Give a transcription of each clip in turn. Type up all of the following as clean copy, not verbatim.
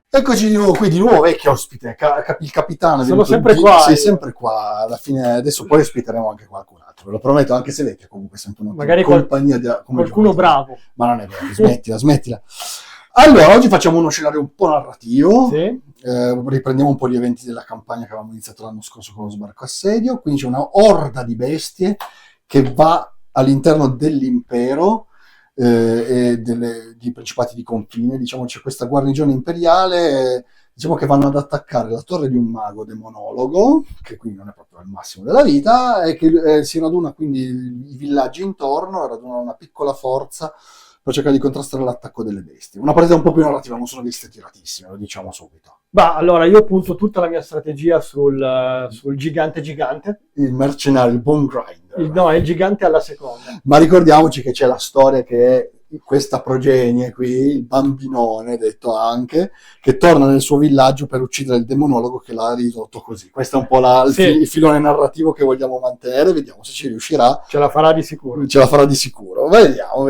Eccoci di nuovo qui, di nuovo vecchio ospite, il capitano. Sono sempre qua. Sei sempre qua, alla fine adesso poi ospiteremo anche qualcun altro, ve lo prometto, anche se vecchio comunque sempre una magari compagnia come qualcuno bravo. Ma non è vero, smettila. Allora, oggi facciamo uno scenario un po' narrativo, Sì. Riprendiamo un po' gli eventi della campagna che avevamo iniziato l'anno scorso con lo sbarco assedio, quindi c'è una orda di bestie che va all'interno dell'impero e di principati di confine, diciamo c'è questa guarnigione imperiale, diciamo che vanno ad attaccare la torre di un mago demonologo, che quindi non è proprio il massimo della vita, e che si raduna quindi i villaggi intorno, radunano una piccola forza per cercare di contrastare l'attacco delle bestie. Una partita un po' più narrativa, non sono bestie tiratissime, lo diciamo subito. Bah, allora io punto tutta la mia strategia sul gigante. Il mercenario, il bone grinder. No, è il gigante alla seconda. Ma ricordiamoci che c'è la storia che è questa progenie qui, il bambinone detto anche, che torna nel suo villaggio per uccidere il demonologo che l'ha ridotto così. Questo è un po' il filone narrativo che vogliamo mantenere, vediamo se ci riuscirà. Ce la farà di sicuro. Vediamo.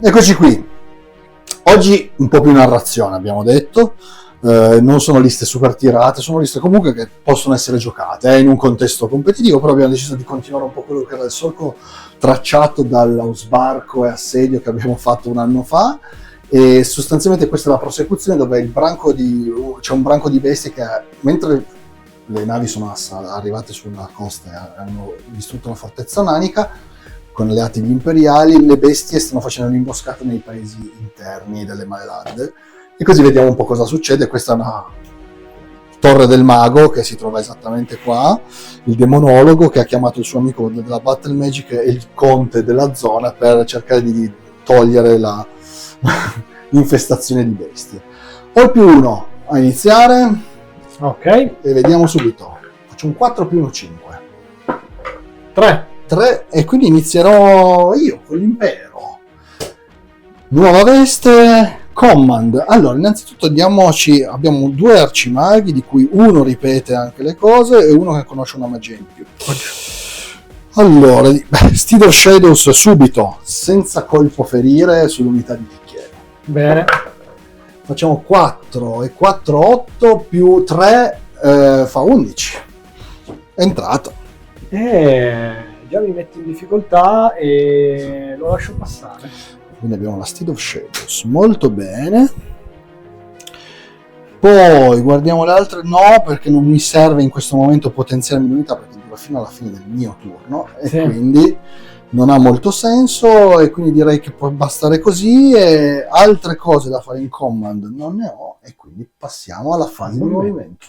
Eccoci qui. Oggi un po' più narrazione, abbiamo detto. Non sono liste super tirate, sono liste comunque che possono essere giocate in un contesto competitivo, però abbiamo deciso di continuare un po' quello che era il solco tracciato dallo sbarco e assedio che abbiamo fatto un anno fa, e sostanzialmente questa è la prosecuzione dove c'è un branco di bestie che mentre le navi sono arrivate sulla costa e hanno distrutto la fortezza nanica con alleati gli imperiali, le bestie stanno facendo un'imboscata nei paesi interni delle Maelad, e così vediamo un po' cosa succede. Questa è una torre del mago che si trova esattamente qua, il demonologo che ha chiamato il suo amico della Battle Magic e il conte della zona per cercare di togliere l'infestazione di bestie. Ho il +1 a iniziare, ok, e vediamo subito. Faccio un 4 più uno 5. 3, e quindi inizierò io con l'impero. Nuova veste, command. Allora, innanzitutto abbiamo 2 arcimaghi di cui uno ripete anche le cose e uno che conosce una magia in più. Allora, Steed of Shadows subito, senza colpo ferire sull'unità di bicchiere. bene. Facciamo 4 e 4 8 più 3 fa 11. È entrato. Già mi metti in difficoltà e lo lascio passare. Quindi abbiamo la Steed of Shadows, molto bene. Poi guardiamo le altre, no, perché non mi serve in questo momento potenziare l'unità perché dura fino alla fine del mio turno, e sì, quindi non ha molto senso, e quindi direi che può bastare così, e altre cose da fare in command non ne ho, e quindi passiamo alla fase di movimento.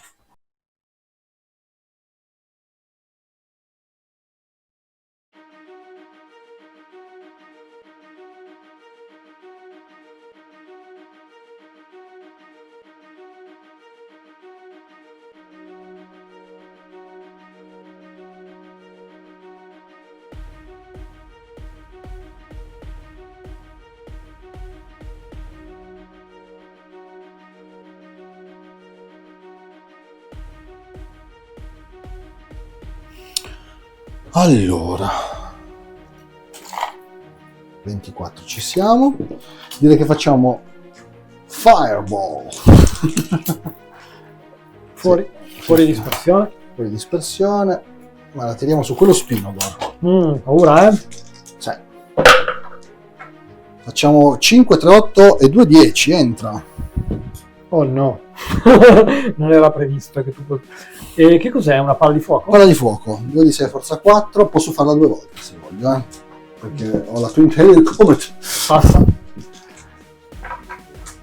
Allora, 24 ci siamo. Direi che facciamo Fireball. fuori dispersione. Fuori dispersione, ma la tiriamo su quello spino, guarda. Paura, Sì. Facciamo 5, 3, 8 e 2, 10, entra. Oh no, non era previsto che tu... E che cos'è? Una palla di fuoco? Palla di fuoco, 2 di 6 forza 4, posso farla 2 volte se voglio. perché ho la Twin Tail Comet. Passa.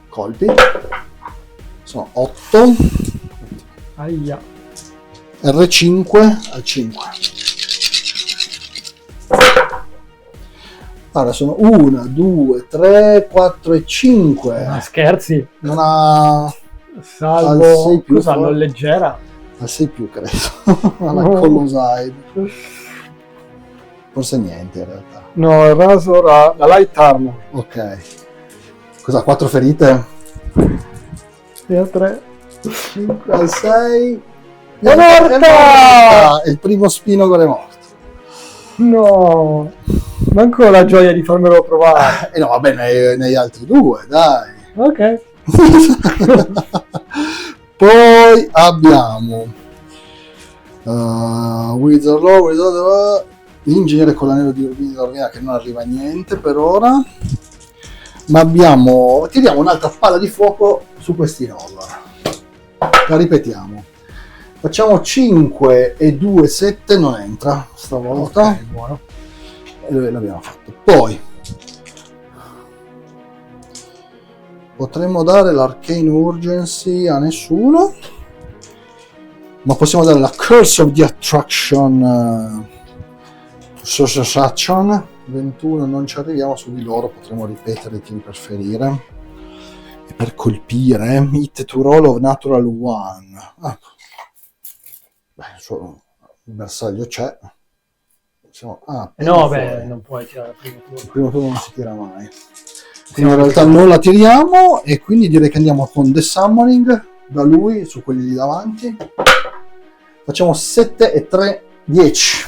Colpi. Sono 8. Aia. R5 al 5. Allora sono 1, 2, 3, 4 e 5. Ma scherzi. Non ha al Salvo. 6 più, Cosa? Non leggera. al 6 più credo. Alla Coloside. Forse niente in realtà. No, il Razor ha la Light Armor. Ok. Cosa? 4 ferite? E a 3. 5 al 6. È morta! E il primo Spinogor è morto. No. Manco la gioia di farmelo provare. E no, vabbè, ne hai altri 2, dai. Ok. Poi abbiamo Wizard Law, l'ingegnere con l'anello di Orvina che non arriva a niente per ora, ma tiriamo un'altra palla di fuoco su questi Noldor. La ripetiamo, facciamo 5 e 2, 7, non entra stavolta. Ok, buono. E l'abbiamo fatto. Poi potremmo dare l'Arcane Urgency a nessuno, ma possiamo dare la Curse of the Attraction. 21, non ci arriviamo su di loro, potremmo ripetere i tiri per ferire e per colpire. Hit to roll of natural 1. Beh, il suo bersaglio c'è. No, beh, non puoi tirare prima turno. Il primo turno non si tira mai. Quindi in realtà non la tiriamo e quindi direi che andiamo con The Summoning da lui su quelli lì davanti. Facciamo 7 e 3, 10.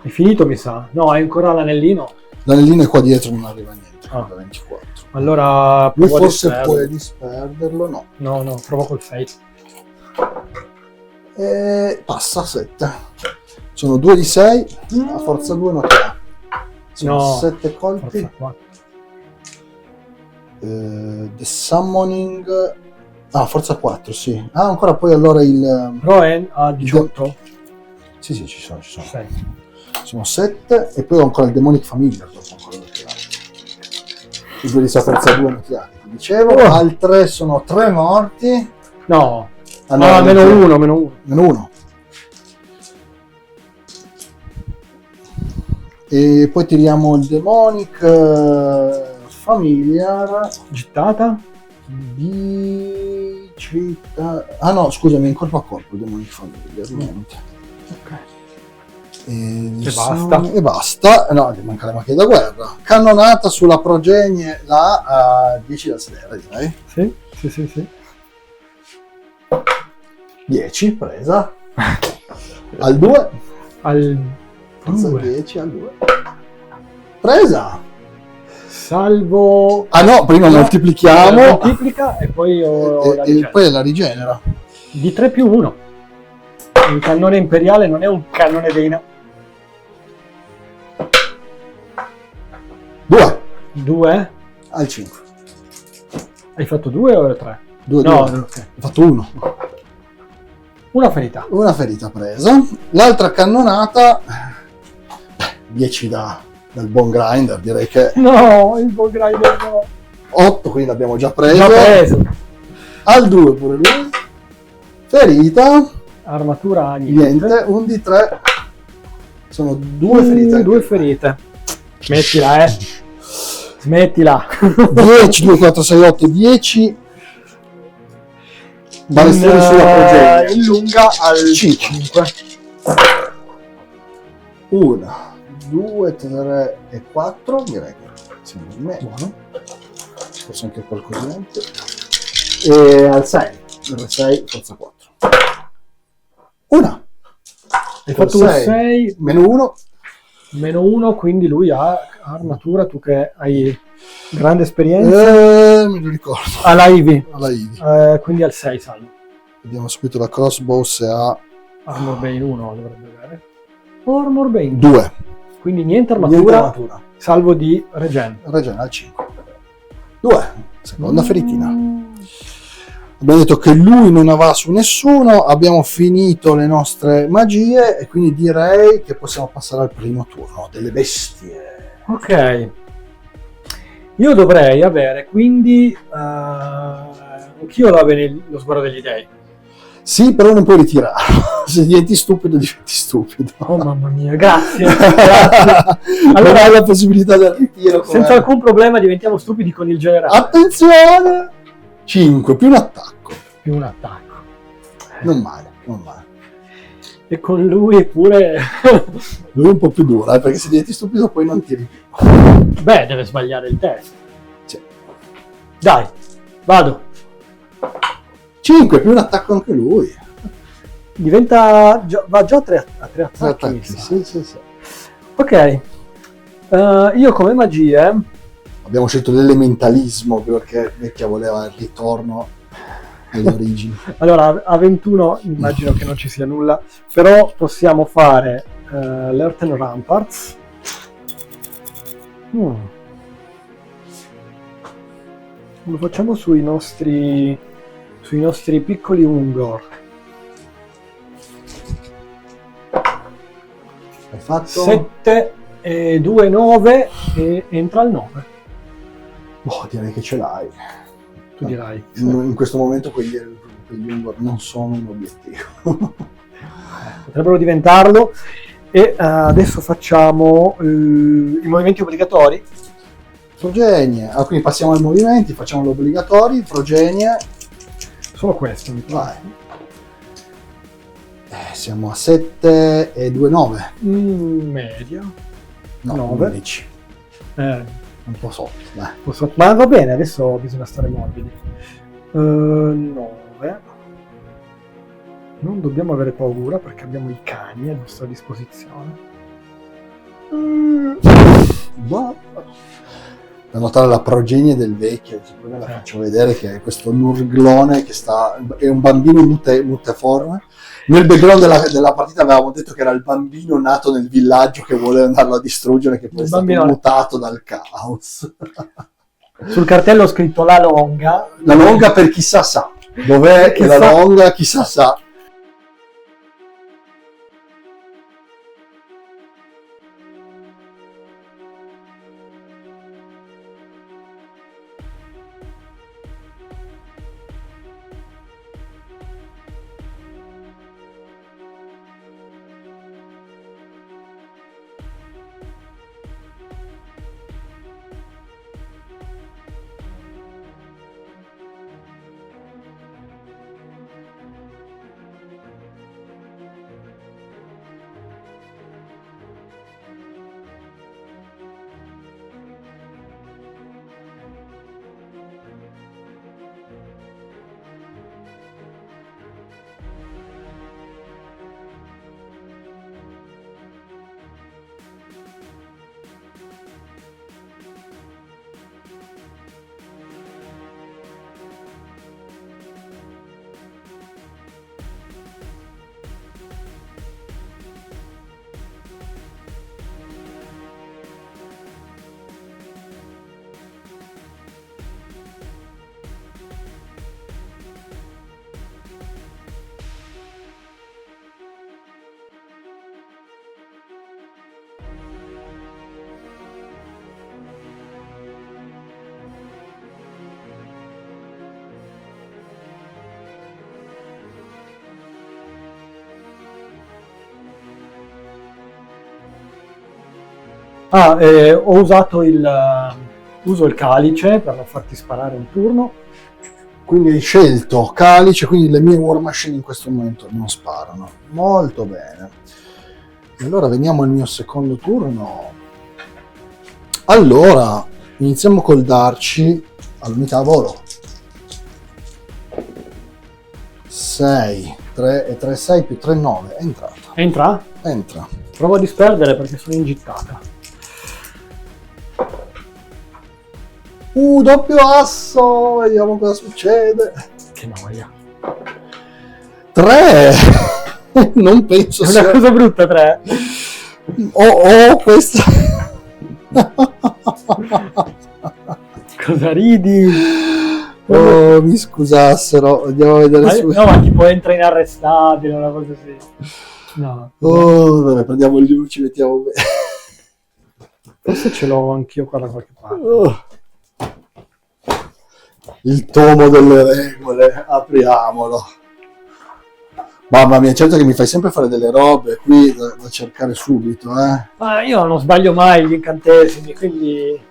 È finito, mi sa. No, hai ancora l'anellino. L'anellino è qua dietro, non arriva a niente. Da 24. Allora Lui provo a forse disperderlo. può disperderlo, no. No, provo col Fate. E passa 7. Sono 2 di 6, a forza 2 non ha. Sono No, 7 colpi. Forza 4. The Summoning. Forza 4, sì. Ancora poi allora il. Roen a 18. Sì, ci sono. 6. Sono 7 e poi ho ancora il Demonic Familiar dopo ancora da tirare. I 2 di 6 forza 2 non tirati. Ti dicevo, al 3 sono 3 morti. No. No, meno 1. Meno 1. E poi tiriamo il Demonic Familiar. Gittata. No, scusami, in corpo a corpo il Demonic Familiar. Niente. Ok. E basta. No, gli manca le macchine da guerra. Cannonata sulla progenie, la 10 da sedere, direi. Sì. 10 presa. Al 2. Al Forza 2. 10 al 2. Presa. Salvo. No, prima moltiplichiamo. Moltiplica e poi E poi la rigenera. Di 3 più 1. Il cannone imperiale non è un cannone dei 2 al 5. Hai fatto 2 o 3? 2. No, Ho ok. fatto 1. Una ferita. Una ferita presa. L'altra cannonata. 10 dal buon grinder, direi che No, il Bog Rider no. 8, quindi l'abbiamo già preso. Già preso. Al 2 pure lui. Ferita. Armatura Niente. 1 di 3. Sono 2 ferite. 2 ferite. Smettila, Smettila. 10, 2, 4, 6, 8, 10. Balestroni sulla progenie. In lunga al 5. 1, 2, 3 e 4. Direi che secondo me buono. Forse anche qualcos'altro. E al 6. R6, forza 4. Una. Hai fatto un 6. Meno 1. Meno 1, quindi lui ha armatura, tu che hai grande esperienza. Me lo ricordo. Alla Ivy. Alla Ivy. Quindi al 6 salvo. Vediamo subito la crossbow se ha Armor Bane 1 dovrebbe avere. Armor Bane 2. Quindi niente armatura, salvo di regen. Regen al 5. 2. Seconda feritina. Abbiamo detto che lui non va su nessuno, abbiamo finito le nostre magie e quindi direi che possiamo passare al primo turno delle bestie. Ok. Io dovrei avere, quindi... anch'io devo avere lo sguardo degli dei. Sì, però non puoi ritirare. Se diventi stupido, diventi stupido. Oh mamma mia, grazie. Grazie. Non Allora, hai la possibilità del ritiro. senza alcun problema diventiamo stupidi con il generale. Attenzione! 5 più un attacco. Più un attacco. Non male, non male. E con lui pure... Lui è un po' più dura, perché se diventi stupido poi non tiri più. Beh, deve sbagliare il test. Sì. Dai, vado. 5 più un attacco anche lui. Diventa... va già a tre attacchi. Attacchi, mi sa. sì, sì, sì. Ok. Io come magie... Abbiamo scelto l'elementalismo perché vecchia voleva il ritorno alle origini. Allora, a 21 immagino che non ci sia nulla, però possiamo fare l'Earthen Ramparts. Lo facciamo sui nostri piccoli Ungor. Hai fatto? 7 e 2, 9 e entra al 9. Boh, direi che ce l'hai. Tu dirai. In questo momento quegli Ungor non sono un obiettivo. Potrebbero diventarlo. E adesso facciamo i movimenti obbligatori. Progenie. Ah, quindi passiamo ai movimenti, facciamo gli obbligatori. Progenie. Solo questo mi Vai. Siamo a 7 e 2, 9. Media. No, 9. 11. Un po' sotto, dai. Ma va bene, adesso bisogna stare morbidi. 9. Non dobbiamo avere paura perché abbiamo i cani a nostra disposizione. Da notare la progenie del vecchio, poi ve la faccio vedere che è questo nurglone che è un bambino multiforme. Nel background della partita avevamo detto che era il bambino nato nel villaggio che voleva andarlo a distruggere, che poi è stato mutato dal caos. Sul cartello ho scritto la longa. La longa per chissà sa. Dov'è che la longa chissà sa. Ho usato uso il calice per non farti sparare un turno. Quindi hai scelto calice, quindi le mie war machine in questo momento non sparano. Molto bene. E allora veniamo al mio secondo turno. Allora, iniziamo col darci all'unità a volo. 6, 3 e 3, 6 più 3, 9. È entrata. Entra? Entra. Provo a disperdere perché sono ingittata. Doppio asso, vediamo cosa succede. Che noia. 3. Non penso È una cosa brutta 3. Questa. Cosa ridi? Oh, mi scusassero, andiamo a vedere su. No, ma tipo entra inarrestabile, una cosa così. No. Oh, vabbè, prendiamo gli ci mettiamo bene. Forse ce l'ho anch'io qua da qualche parte. Il tomo delle regole, apriamolo. Mamma mia, certo che mi fai sempre fare delle robe qui da cercare subito, Ma io non sbaglio mai gli incantesimi, quindi...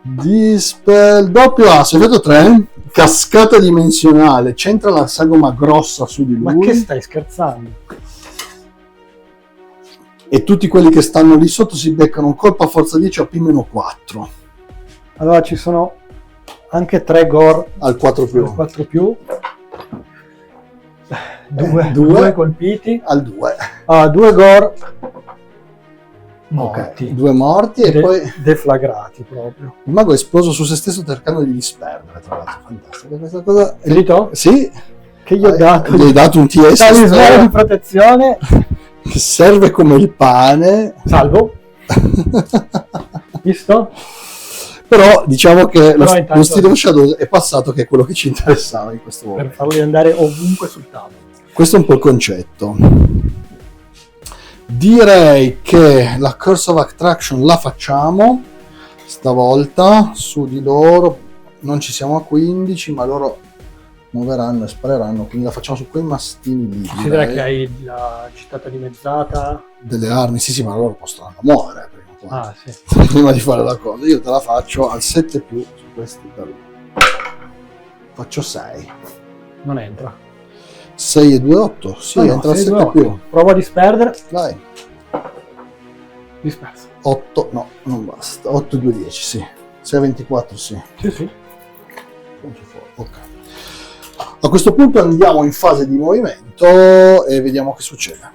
Dispel, doppio asso, vedo 3, cascata dimensionale, centra la sagoma grossa su di lui. Ma che stai scherzando? E tutti quelli che stanno lì sotto si beccano un colpo a forza 10 a P-4. Allora ci sono anche 3 gore Al 4 più. 4 più. Due Due. colpiti. Al 2. 2 gore Ok, morti. 2 morti e poi deflagrati proprio. il mago è esploso su se stesso cercando di disperdere, tra l'altro. Fantastico questa cosa. Finito? Sì. Che gli ho dato? Gli hai dato un TS Talismano di protezione. che serve come il pane. Salvo. Visto? Però diciamo che Però intanto- lo stile Shadow è passato, che è quello che ci interessava in questo momento. Per farli andare ovunque sul tavolo. Questo è un po' il concetto. Direi che la Curse of Attraction la facciamo stavolta su di loro. Non ci siamo a 15, ma loro muoveranno e spareranno, quindi la facciamo su quei mastini lì. Considera direi. che hai la gittata dimezzata. Delle armi, sì, ma loro possono muovere prima o poi. Ah, sì. Prima di fare la cosa. Io te la faccio al 7 più su questi da lì. Faccio 6. Non entra. 6 e 2, 8. Sì, Ah, no, entra al 6, 7 2, 8. più. Provo a disperdere. Dai. Disperso. 8, no, non basta. 8 e 2, 10, sì. 6 a 24, sì. Sì, sì. Ok. A questo punto andiamo in fase di movimento e vediamo che succede.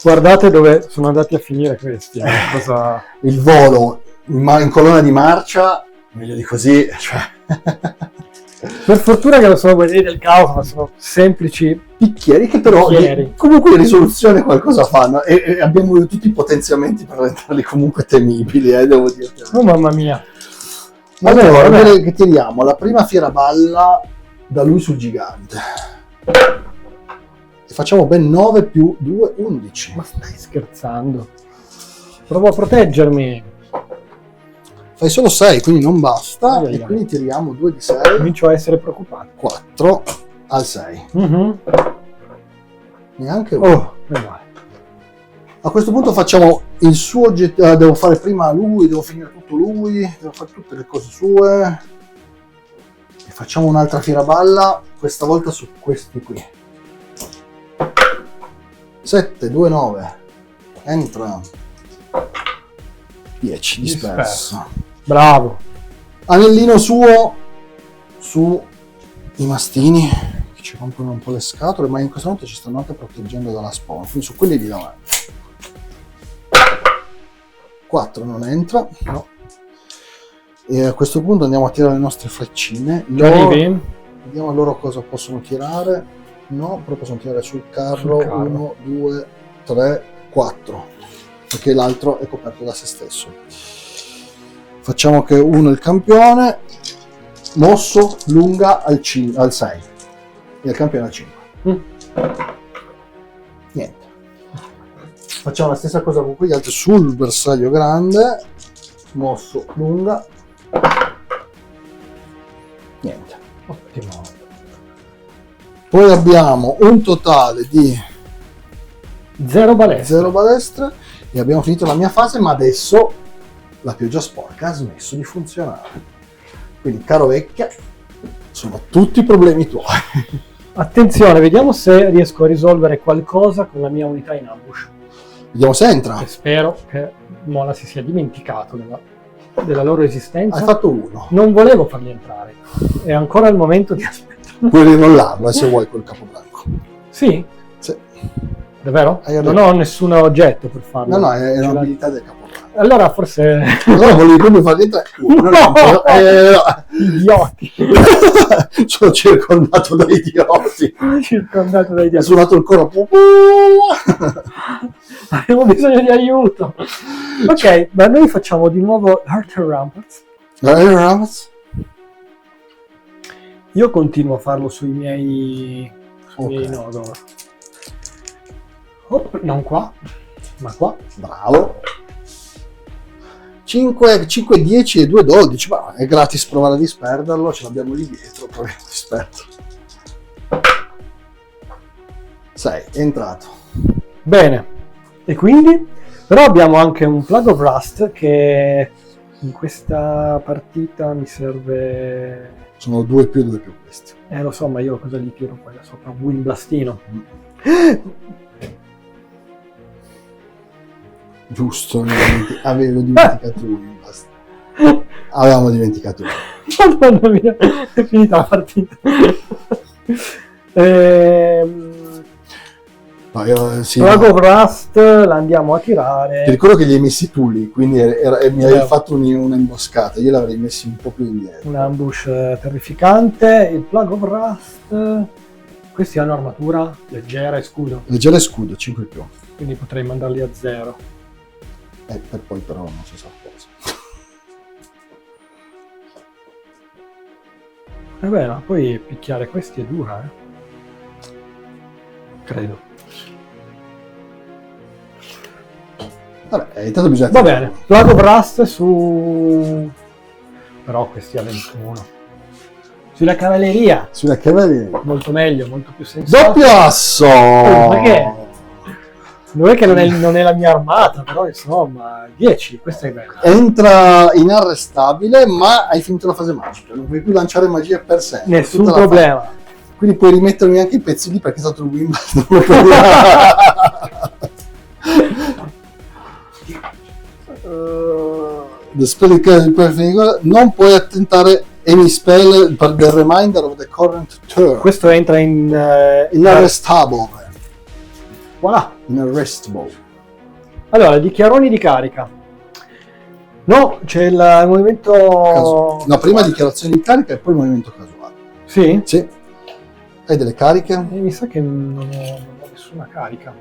Guardate dove sono andati a finire questi. Cosa... Il volo in colonna di marcia, meglio di così, cioè. Per fortuna che non sono guerrieri del caos, ma sono semplici. Picchieri che però Picchieri. comunque in risoluzione qualcosa fanno e abbiamo tutti i potenziamenti per renderli comunque temibili, devo dirti. Oh mamma mia. Allora, vabbè. direi che tiriamo la prima fiera-balla da lui sul gigante. E facciamo ben 9 più 2, 11. Ma stai scherzando? Provo a proteggermi. Fai solo 6, quindi non basta. Ai ai E ai. quindi tiriamo 2 di 6, Comincio a essere preoccupato. 4 al 6. Mhm. Neanche uno. Oh, meno male. A questo punto facciamo il suo devo fare prima lui, devo finire tutto lui, devo fare tutte le cose sue. E facciamo un'altra fiera-balla, questa volta su questi qui. 7, 2, 9. Entra. 10, disperso. Bravo. Anellino suo su i mastini che ci rompono un po' le scatole, ma in questo momento ci stanno anche proteggendo dalla spawn, quindi su quelli di davanti. 4 non entra. No. E a questo punto andiamo a tirare le nostre freccine. Arrivi? Vediamo loro cosa possono tirare. No, però possono tirare sul carro. Sul carro. 1, 2, 3, 4. Perché l'altro è coperto da se stesso. Facciamo che uno è il campione. Mosso, lunga al 6. E il campione al 5. Niente. Facciamo la stessa cosa con quegli altri sul bersaglio grande. Mosso, lunga. Niente. Ottimo. Poi abbiamo un totale di 0 balestre. 0 balestre e abbiamo finito la mia fase, ma adesso la pioggia sporca ha smesso di funzionare. Quindi, caro vecchia, sono tutti problemi tuoi. Attenzione, vediamo se riesco a risolvere qualcosa con la mia unità in ambush. Vediamo se entra. E spero che Mola si sia dimenticato della loro esistenza. Hai fatto uno. Non volevo farli entrare. È ancora il momento di aspettare. Puoi rinollarlo se vuoi col capobranco. Sì? Sì. Davvero? Hai Non ho nessun oggetto per farlo. No, è Ce l'ha- un'abilità del capobranco. Allora forse... Allora volevi proprio farli entrare. Idioti. Sono circondato da idioti. Circondato dai Ha idioti. suonato il coro. Abbiamo bisogno di aiuto. Ok, ma noi facciamo di nuovo Heart and Ramparts. Io continuo a farlo sui miei Ok. nodo. Oh, non qua, ma qua. Bravo. 5, 10 e 2, 12. Ma è gratis provare a disperderlo. Ce l'abbiamo lì dietro. Proviamo a disperderlo. 6, è entrato. Bene. E quindi? Però abbiamo anche un Plague of Rust che in questa partita mi serve... Sono 2 più 2 più questi. Lo so, ma io cosa gli tiro poi da sopra? Un Wind Blastino. Giusto, avevo dimenticato uno. Basta. Avevamo dimenticato uno. Madonna mia, è finita la partita. No, io, sì, Plague no. of Rust la andiamo a Ti tirare. ricordo che li hai messi tu lì, quindi mi avevi Bravo. fatto una imboscata, io l'avrei messi un po' più indietro. Un ambush terrificante. Il Plague of Rust. Questi hanno armatura leggera e scudo, Leggero scudo, 5 più. quindi potrei mandarli a 0. Per poi però non si sa cosa. E beh, ma poi picchiare questi è dura, Credo. Vabbè, intanto bisogna... Va bene, Plague of Rust su... Però questi a 21. Sulla cavalleria, Sulla cavalleria. molto meglio, molto più sensato. Doppio asso! Ma che? Non è che non è la mia armata, però insomma, 10, questa è bella. Entra inarrestabile, ma hai finito la fase magica. Non puoi più lanciare magia per sé. Nessun Tutta la problema. fase. Quindi puoi rimettermi anche i pezzi lì perché è stato il Wimbledon. The spell non puoi attentare any spell per the remainder of the current turn. Questo entra in... Inarrestable. Voilà. Inarrestable. Allora, dichiaroni di carica. No, c'è il movimento... No, prima dichiarazione di carica e poi movimento casuale. Sì? Sì. Hai delle cariche? Mi sa che non ho nessuna carica.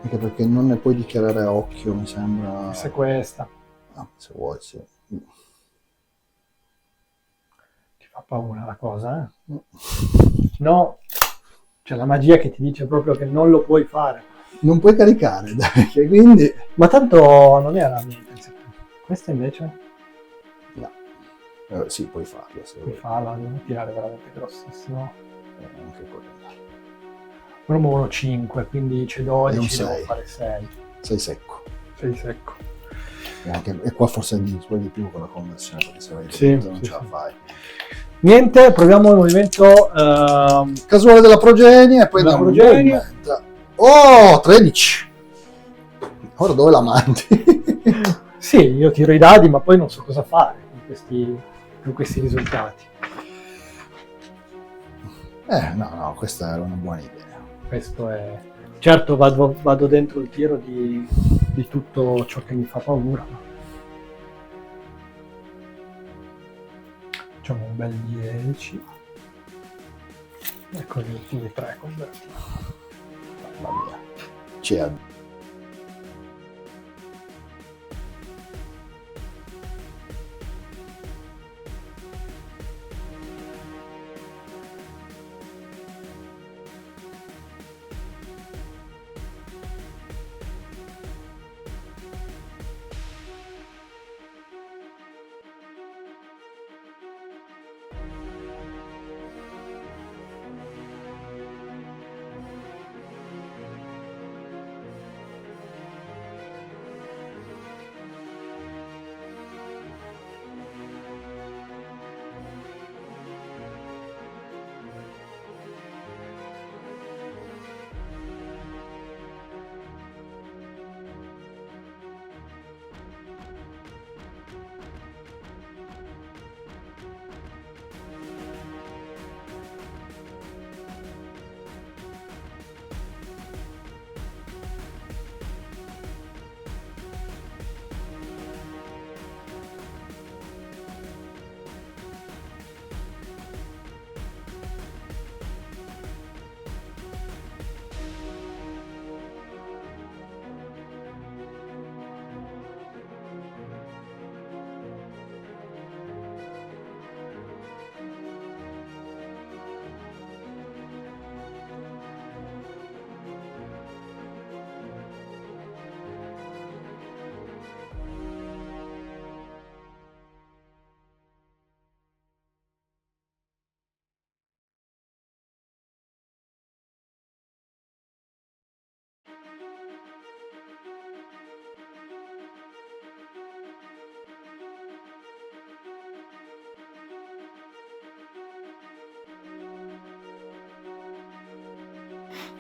Anche perché non ne puoi dichiarare a occhio, mi sembra. Questa è questa. Ah, se vuoi, sì. Ti fa paura la cosa, No. C'è la magia che ti dice proprio che non lo puoi fare. Non puoi caricare, dai, che quindi... Ma tanto non era la mia intenzione. Questa invece No. Sì, puoi farlo, se puoi vuoi. farla, devo tirare veramente grossissimo. Anche quello. Uno muovono 5, quindi c'è 12, È un devo sei. fare 6. Sei secco. 6 secco. E qua forse di più con la conversione, perché se vai Sì, dentro non sì, ce la sì. fai. Niente, proviamo il movimento... Casuale della progenie e poi La andiamo in progenie. movement. Oh, 13! Ora dove la mandi? Sì, io tiro i dadi, ma poi non so cosa fare con questi risultati. No, questa era una buona idea. Questo è... Certo, vado dentro il tiro di tutto ciò che mi fa paura. Ma... Facciamo un bel 10. Ecco gli ultimi 3 convertiti. Mamma mia. C'è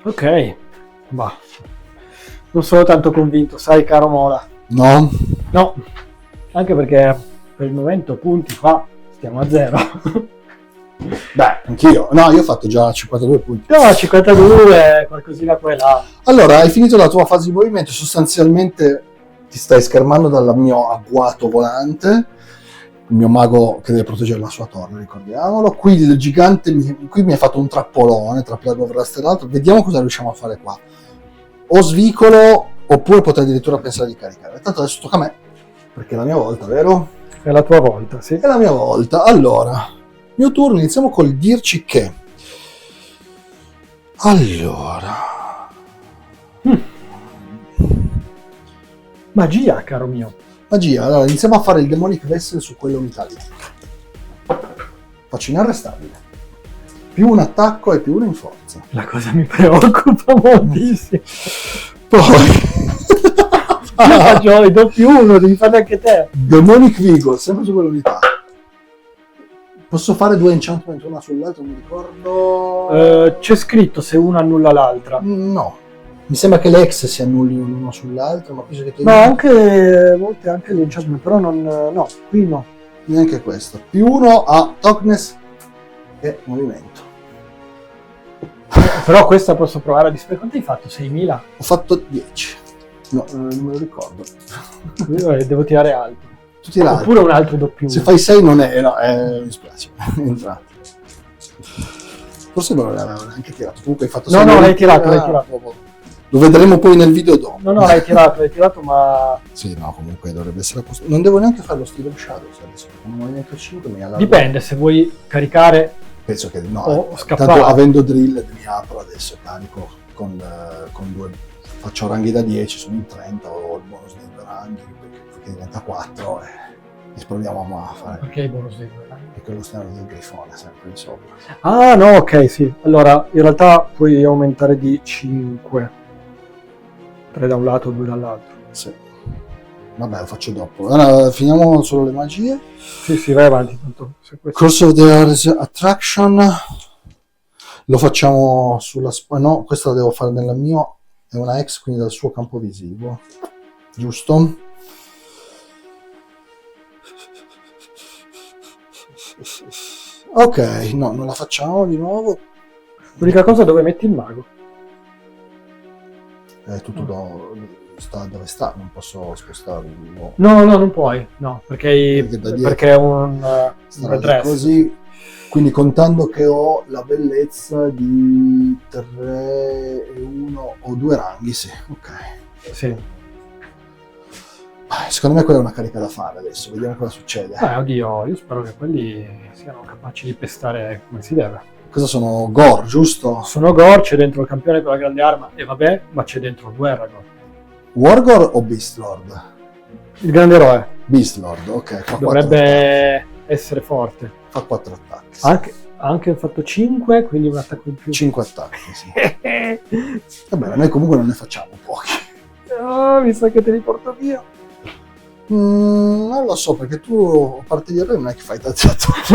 Ok, ma non sono tanto convinto, sai, caro Mola. No? No, anche perché per il momento punti qua stiamo a 0. Beh, anch'io. No, io ho fatto già 52 punti. No, 52, qualcosina qua e là. Allora, hai finito la tua fase di movimento, sostanzialmente ti stai schermando dal mio agguato volante, il mio mago che deve proteggere la sua torre, ricordiamolo. Qui il gigante qui mi ha fatto un trappolone tra Plague of Rust e l'altro. Vediamo cosa riusciamo a fare qua. O svicolo, oppure potrei addirittura pensare di caricare. Tanto adesso tocca a me, perché è la mia volta, vero? È la tua volta, sì. È la mia volta. Allora, mio turno, iniziamo col dirci che... Allora... Magia, caro mio. Magia, allora iniziamo a fare il Demonic Vessel su quelle unità lì. Faccio inarrestabile. Più un attacco e più uno in forza. La cosa mi preoccupa moltissimo. Poi... Io faccio il doppio uno, devi fare anche te. Demonic Vigor, sempre su quelle unità. Posso fare 2 enchantment una sull'altra, non mi ricordo... C'è scritto se una annulla l'altra. No. Mi sembra che le ex si annullino l'uno sull'altro, ma penso che tu... No, anche volte anche l'enchantment, però non... No, qui no. Neanche questo. Più uno a toughness e movimento. Però questa posso provare a disperdere. Quanto hai fatto? 6.000? Ho fatto 10. No, non me lo ricordo. Devo tirare alto. Tu tiravi. Oppure un altro doppio. Se fai 6 non è... No, mi spiace. È entrato. Forse non l'avevo neanche tirato. Comunque hai fatto 6. No, l'hai tirato. Lo vedremo poi nel video dopo. No, l'hai tirato, ma... Sì, no, comunque dovrebbe essere a posto. Non devo neanche fare lo Steel of Shadows adesso, con un movimento 5 mi allargo. Dipende, se vuoi caricare... Penso che no. O scappare. Tanto avendo drill mi apro adesso, carico con 2. Faccio ranghi da 10, sono in 30, ho il bonus dei 2 ranghi, che diventa 4 e proviamo a fare. Perché i bonus dei 2 ranghi? Perché lo stiamo del grifone sempre di sopra. Ah, no, ok, sì. Allora, in realtà puoi aumentare di 5. 3 da un lato, 2 dall'altro. Sì. Vabbè, lo faccio dopo. Allora, finiamo solo le magie. Sì, vai avanti. Tanto, se questo... Curse of the Attraction. Lo facciamo sulla... No, questa la devo fare nella mia. È una ex, quindi dal suo campo visivo. Giusto? Ok, no, non la facciamo di nuovo. L'unica cosa dove metti il mago. È tutto dove sta, non posso spostarlo. No, non puoi. No, perché è un redress. Così, quindi contando che ho la bellezza di 3 e 1 o 2 ranghi, sì, ok. Sì. Secondo me quella è una carica da fare adesso, vediamo cosa succede. Oddio, io spero che quelli siano capaci di pestare come si deve. Cosa sono? Gore, giusto? Sono Gore, c'è dentro il campione con la grande arma, e vabbè, ma c'è dentro il guerra Gore. Wargore o Beastlord? Il grande eroe. Beastlord, ok. Fa dovrebbe essere forte. Fa 4 attacchi. Sì. Anche ho fatto 5, quindi un attacco in più. 5 attacchi, sì. Vabbè, noi comunque non ne facciamo pochi. Oh, mi sa che te li porto via. Non lo so, perché tu a parte di eroe non è che fai tanti attacchi.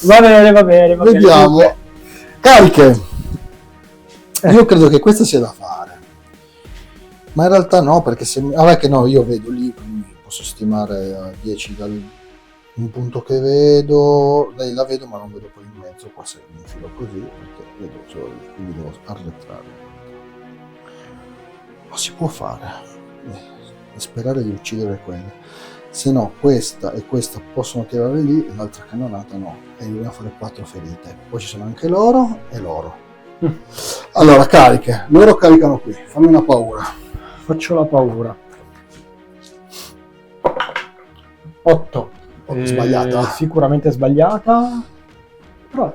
Va bene. Vediamo. Bene. Cariche. Io credo che questa sia da fare. Ma in realtà no, perché se... Vabbè che no, io vedo lì, quindi posso stimare a 10 dal un punto che vedo. Lei la vedo, ma non vedo poi in mezzo. Qua se mi filo così, perché vedo solo lì, quindi devo arretrare. Ma si può fare. E sperare di uccidere quella. Se no, questa e questa possono tirare lì, e l'altra cannonata no. E dobbiamo fare 4 ferite. Poi ci sono anche loro e loro. Allora, cariche. Loro caricano qui. Fammi una paura. Faccio la paura. 8. Sbagliata. Sicuramente sbagliata. Però...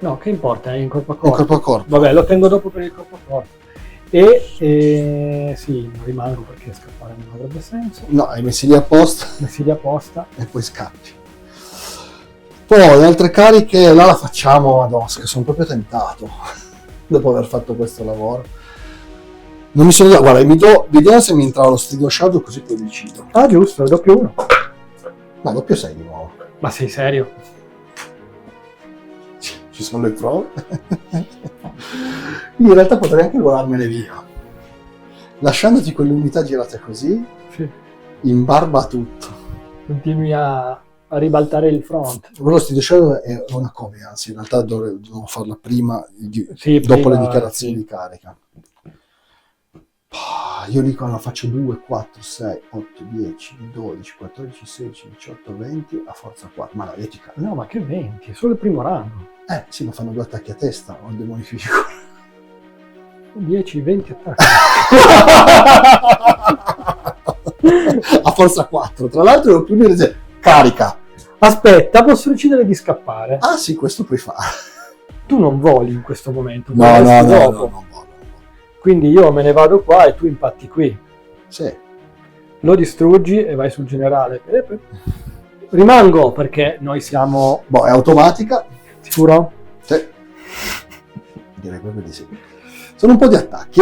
No, che importa, è in corpo a corpo. In corpo a corpo. Vabbè, lo tengo dopo per il corpo a corpo. E sì, rimango perché scappare non avrebbe senso. No, hai messi lì apposta. Messi lì apposta. E poi scappi. Poi le altre cariche là la facciamo ad Oscar, sono proprio tentato dopo aver fatto questo lavoro. Non mi sono dato, guarda, vediamo se mi entrava lo Steel of Shadows così poi decido. Ah giusto, è doppio 1. No, doppio 6 di nuovo. Ma sei serio? ci sono le prove. Quindi in realtà potrei anche volarmene via, lasciandoti quell'unità girate così, Sì. in barba a tutto. Continui a ribaltare il front. Velocity Shadow è una covenance, in realtà dovevo farla prima, Sì, dopo prima, le dichiarazioni sì. di carica. Io lì quando faccio 2, 4, 6, 8, 10, 12, 14, 16, 18, 20 a forza 4. Ma no, io ti carico. No, ma che 20? È solo il primo rango. Sì, ma fanno 2 attacchi a testa, ho il demonio fisico. 10, 20 attacchi. A forza 4. Tra l'altro devo più dire carica. Aspetta, posso decidere di scappare. Ah sì, questo puoi fare. Tu non voli in questo momento. No, vorresti non dopo. voglio. Quindi io me ne vado qua e tu impatti qui. Sì. Lo distruggi e vai sul generale. Rimango perché noi siamo... Boh, è automatica. Sicuro? Sì. Direi proprio di sì. Sono un po' di attacchi,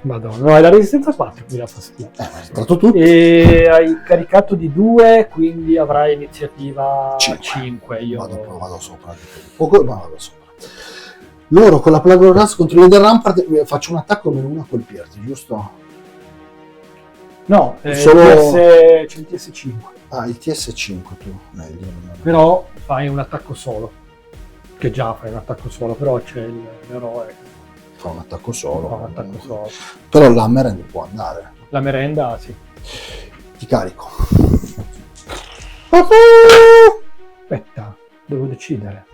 Madonna, no, è la resistenza 4 mi dà fastidio. Tratto tu. E hai caricato di 2, quindi avrai iniziativa 5. Io Vado sopra. Poco, ma vado sopra. Loro con la Plague of Rust contro il Rampart faccio un attacco -1 a colpirti, giusto? No, Solo... c'è il TS5. Ah, il TS5 tu, meglio. Però fai un attacco solo. Che già fai un attacco solo, però c'è l'eroe. Fa un attacco solo. Fa un attacco solo. Però l'hammer non può andare. La merenda, sì. Ti carico. Aspetta, devo decidere.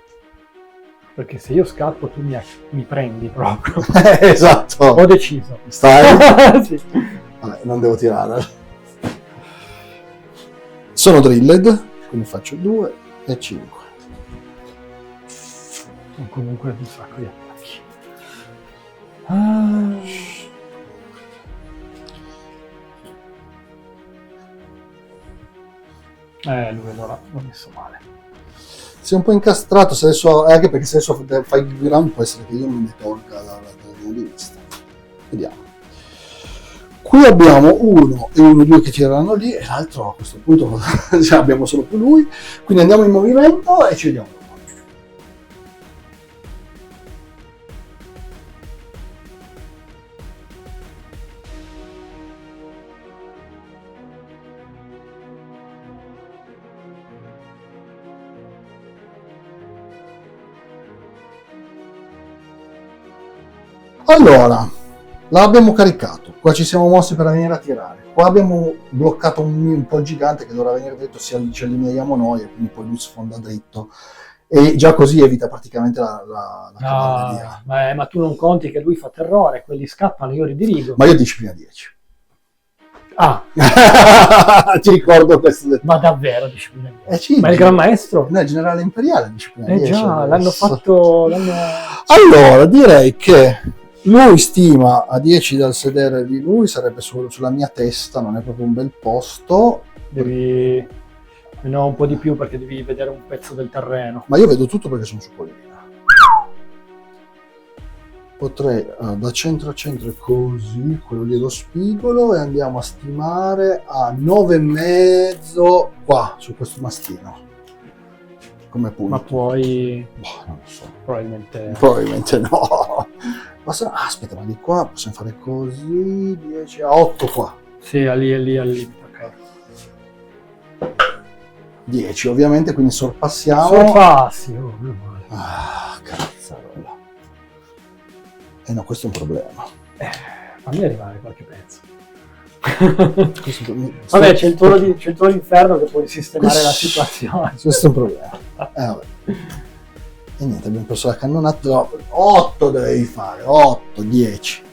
Perché se io scappo tu mi prendi proprio. Esatto. Ho deciso. Stai? Sì. Vabbè, non devo tirare. Sono drilled, quindi faccio 2 e 5. Sono comunque un sacco di attacchi. Lui allora l'ho messo male. Sei un po' incastrato, se adesso, anche perché se adesso fai il ground può essere che io non ne tolga dalla mia lista. Vediamo. Qui abbiamo 1 e 1, 2 che tireranno lì e l'altro a questo punto abbiamo solo più lui. Quindi andiamo in movimento e ci vediamo dopo. Allora, l'abbiamo caricato, qua ci siamo mossi per venire a tirare, qua abbiamo bloccato un po' il gigante che dovrà venire dritto, ci eliminiamo noi e quindi poi lui sfonda dritto e già così evita praticamente la cavalleria. Ma tu non conti che lui fa terrore, quelli scappano, io ridirigo. Ma io disciplina 10. Ah, ti ricordo questo. ma davvero disciplina 10? Sì, Ma il Gran Maestro? No, il generale imperiale disciplina 10. Già, l'hanno fatto... Allora, direi che lui stima a 10 dal sedere di lui, sarebbe sulla mia testa, non è proprio un bel posto. Devi... No, un po' di più perché devi vedere un pezzo del terreno. Ma io vedo tutto perché sono su collina. Potrei da centro a centro così, quello lì è lo spigolo e andiamo a stimare a 9,5 qua, su questo mastino. Come punto. Ma puoi... Boh, non lo so. Probabilmente no. Aspetta, ma di qua possiamo fare così, 10 a 8 qua. Sì, al limite, ok. 10 ovviamente, quindi sorpassiamo. Sorpassi, Cazzarola. No, questo è un problema. Fammi arrivare qualche pezzo. Vabbè, c'è il tuono d'inferno che può sistemare la situazione. Questo è un problema. Vabbè. E niente, abbiamo perso la cannonata. No, 8 devi fare, 8, 10.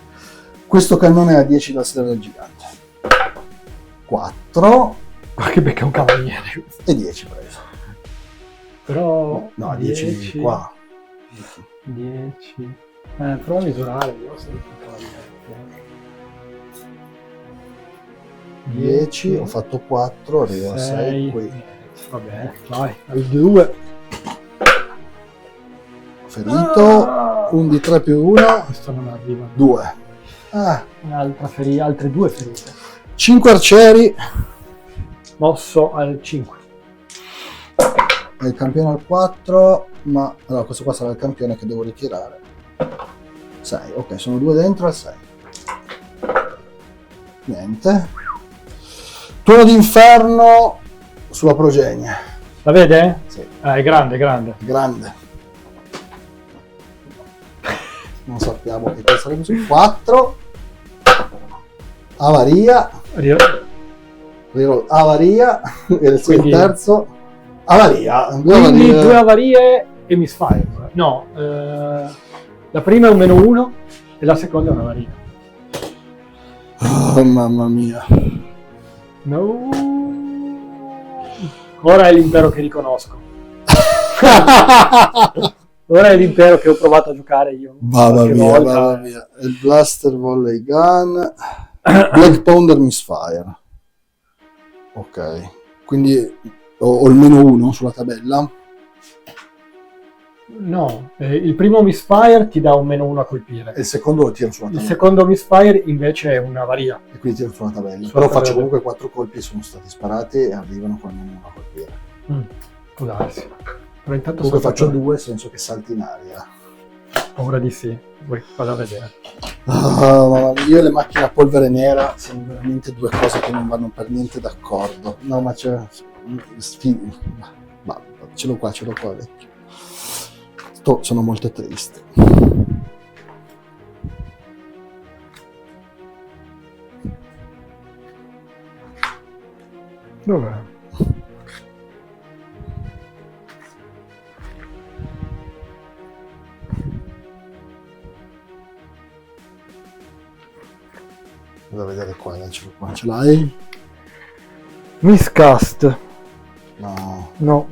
Questo cannone è a 10 dal sedere del gigante. 4. Ma che becca un cavaliere. E 10 preso. Però... No, 10 qua. 10... prova a misurare, io sono un cavaliere. 10, ho fatto 4, arrivo a 6 qui. Va bene, vai, al 2. Ferito, 1 di 3 più 1. Questo non arriva. 2. Altre 2 ferite. 5 arcieri. Mosso al 5. è il campione al 4, ma allora questo qua sarà il campione che devo ritirare. 6, ok, sono 2 dentro al 6. Niente. Turno d'inferno sulla progenie. La vede? Sì. È grande, grande. Grande. Non sappiamo che cosa sarebbe su 4. Avaria. Avaria. E il Quindi- terzo. Avaria. Quindi 2 avarie e misfire. No, la prima è un -1 e la seconda è un'avaria. Oh, mamma mia. No. Ora è l'impero che riconosco. Ora è l'impero che ho provato a giocare io. Mamma qualche mia, volta. mamma mia. Il Blaster Volley Gun. Black Pounder Misfire. Ok. Quindi ho il -1 sulla tabella. No, il primo misfire ti dà un -1 a colpire. E il secondo lo tiro sulla Il tabella. secondo misfire invece è un'avaria. E quindi tiro sulla tabella. Sulla Però tabella. faccio comunque 4 colpi, sono stati sparati e arrivano con -1 a colpire. Può darsi. Però intanto Comunque sono faccio fatto- 2, senso che salti in aria. Ora di sì. Vuoi vado a vedere. Mamma mia, io e le macchine a polvere nera sono veramente due cose che non vanno per niente d'accordo. No, ma c'è. Ma ce l'ho qua, vecchio. Sono molto triste. Dov'è? Vado a vedere qua, dai, ce l'ho qua. Ce l'hai? Miscast. No. No.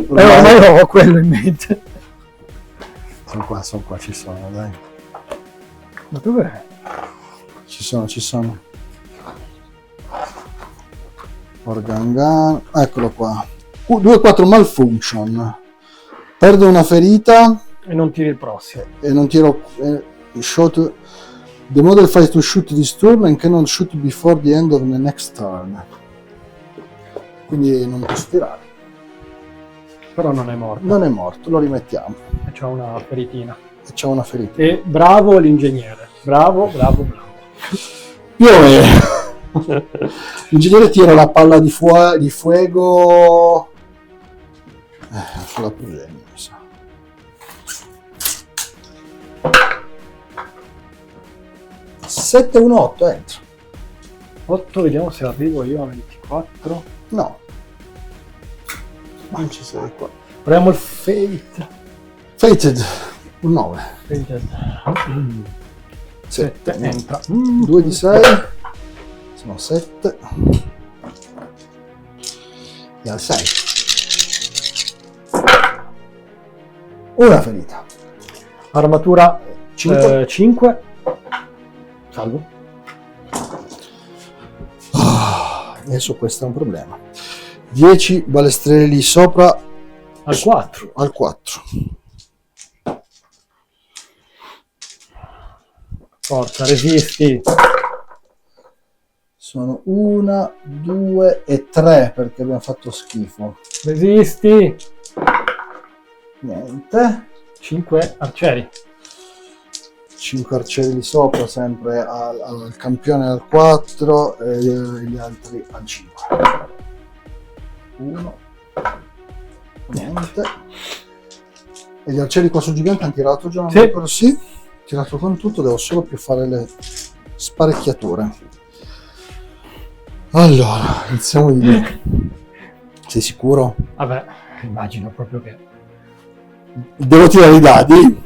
Ormai- ho quello in mente. Sono qua, ci sono, dai. Ma dov'è? Ci sono. Organ Gun, eccolo qua. 2-4 Malfunction. Perdo una ferita E non tiri il prossimo. e non tiro shot. The model fights to shoot this turn and cannot shoot before the end of the next turn. Quindi non posso tirare. Però non è morto. Non è morto, lo rimettiamo. E c'ha una feritina. E c'è una ferita. E bravo l'ingegnere. Bravo. Più o meno. L'ingegnere tira la palla di fuego sulla progenie, mi sa. 7-1-8, entra. 8, vediamo se arrivo io a 24. No. Ma ci sei qua. Proviamo il Fate. Fated, un 9. Fated. 7. Entra. 2 di 6. Sono 7. E al 6. Una ferita. Armatura 5. 5. Salvo. Adesso questo è un problema. 10 balestrelli lì sopra Al 4. al 4. Forza, resisti. Sono 1, 2 e 3 perché abbiamo fatto schifo. Resisti. Niente. 5 arcieri. 5 arcieri lì sopra, sempre al campione al 4 e gli altri al 5. 1. Niente. E gli arcieri qua sul gigante hanno tirato già? Sì. Sì. Tirato con tutto, devo solo più fare le sparecchiature. Allora, iniziamo di lì. Sei sicuro? Vabbè, immagino proprio che... Devo tirare i dadi?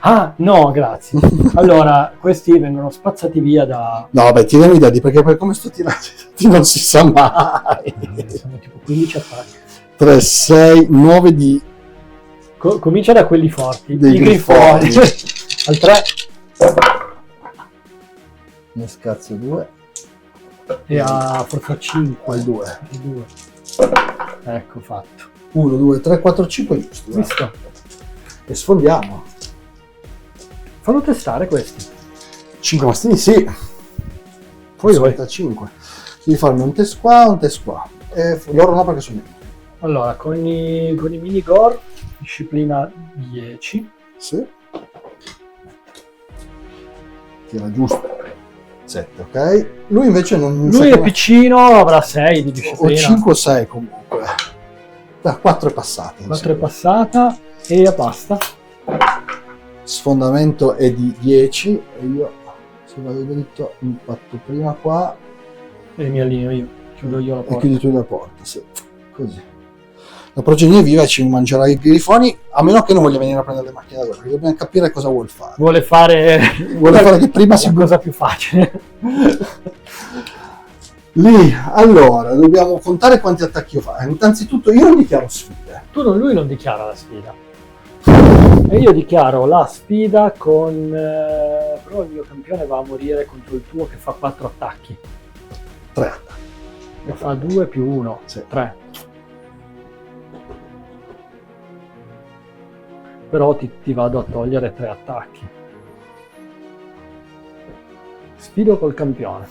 Ah, no, grazie. Allora, questi vengono spazzati via da... No, vabbè, tiriamo i dadi perché per come sto tirando non si sa mai. Sono tipo 15 attacchi. 3, 6, 9 di... Comincia da quelli forti. Dei I grifoni. Al 3 Ne scazzo 2. e a forza 5. Al 2. Il 2. Ecco fatto. 1, 2, 3, 4, 5, giusto. dai. Visto? E sfondiamo. Fallo testare questi. 5 mastini, sì. Poi Poi 5. Devi farmi un test qua, un test qua. loro no perché sono io. Allora, con i mini gore, disciplina 10. Sì. Tira giusto. 7, ok? Lui invece non Lui è piccino, avrà 6 di o disciplina. 5 o 6 comunque. 4 è passata. 4 è passata e basta. Sfondamento è di 10 e io, se vado dritto, impatto prima qua E mi allineo io, chiudo io la e porta. chiudi tu la porta, sì. Così. La progenie è viva e ci mangerà i grifoni, a meno che non voglia venire a prendere le macchine da guerra, perché dobbiamo capire cosa vuol fare. Vuole fare Che prima si la cosa più facile. Lì, allora, dobbiamo contare quanti attacchi io faccio. Innanzitutto io non dichiaro sfide. Lui non dichiara la sfida. E io dichiaro la sfida con... però il mio campione va a morire contro il tuo che fa 4 attacchi. 3 attacchi. E fa 2 più 1. Sì. 3. Però ti vado a togliere 3 attacchi. Sfido col campione.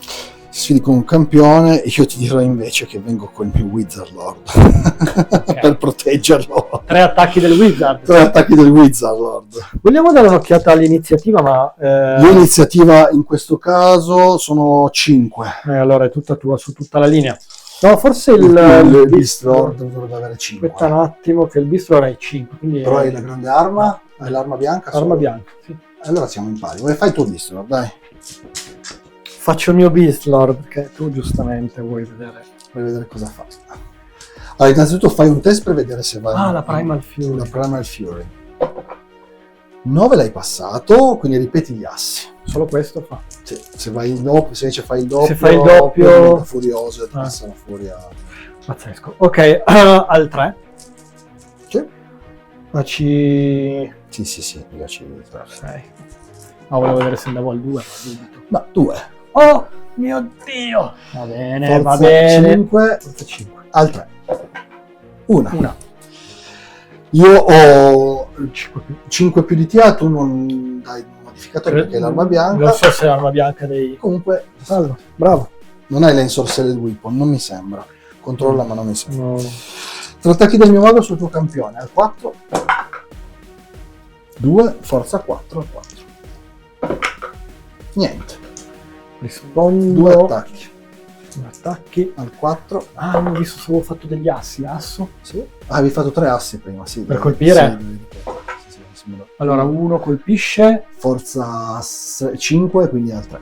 Sfidi con un campione, io ti dirò invece che vengo col mio Wizard Lord per proteggerlo. 3 attacchi del Wizard. 3 attacchi del Wizard Lord. Vogliamo dare un'occhiata all'iniziativa, ma... L'iniziativa in questo caso sono 5. allora è tutta tua su tutta la linea. No, forse Il il Beast Lord dovrebbe avere 5. Aspetta un attimo che il Beast Lord hai 5. Quindi Però hai la grande arma, hai l'arma bianca. arma solo. bianca, sì. Allora siamo in pari. Fai il tuo Beast Lord, dai. Faccio il mio Beast Lord, che tu giustamente vuoi vedere. Vuoi vedere cosa fa. Allora, innanzitutto fai un test per vedere se va. La Primal Fury. La Primal Fury. 9 l'hai passato, quindi ripeti gli assi. Solo questo fa. Sì, se vai il doppio, se invece fai il doppio, Se fai il doppio- diventa furioso e ti passa la furia. Pazzesco. Ok, al 3. Sì. Ma ci... Sì, mi piace. 6. Volevo vedere se andavo al 2, ma dubito. Ma 2. Oh mio Dio! Va bene, Forza va bene. 5, Forza 5. al 3. Una. Una. Io ho 5 più. 5 più di te, tu non dai modificatore perché hai l'arma bianca. Non so se è l'arma bianca dei... Comunque, Allora, bravo. non hai l'ensorcelled weapon, non mi sembra. Controlla, ma non mi sembra. No. 3 attacchi del mio mago sul tuo campione. Al 4. 2, forza 4 al 4. Niente. Rispondo... 2 attacchi. 2 attacchi. Al 4. Non ho visto se avevo fatto degli assi. Asso. Sì. Avevi fatto 3 assi prima, sì. Per colpire? Sì, me lo- Allora, uno colpisce. Forza 5, quindi al 3.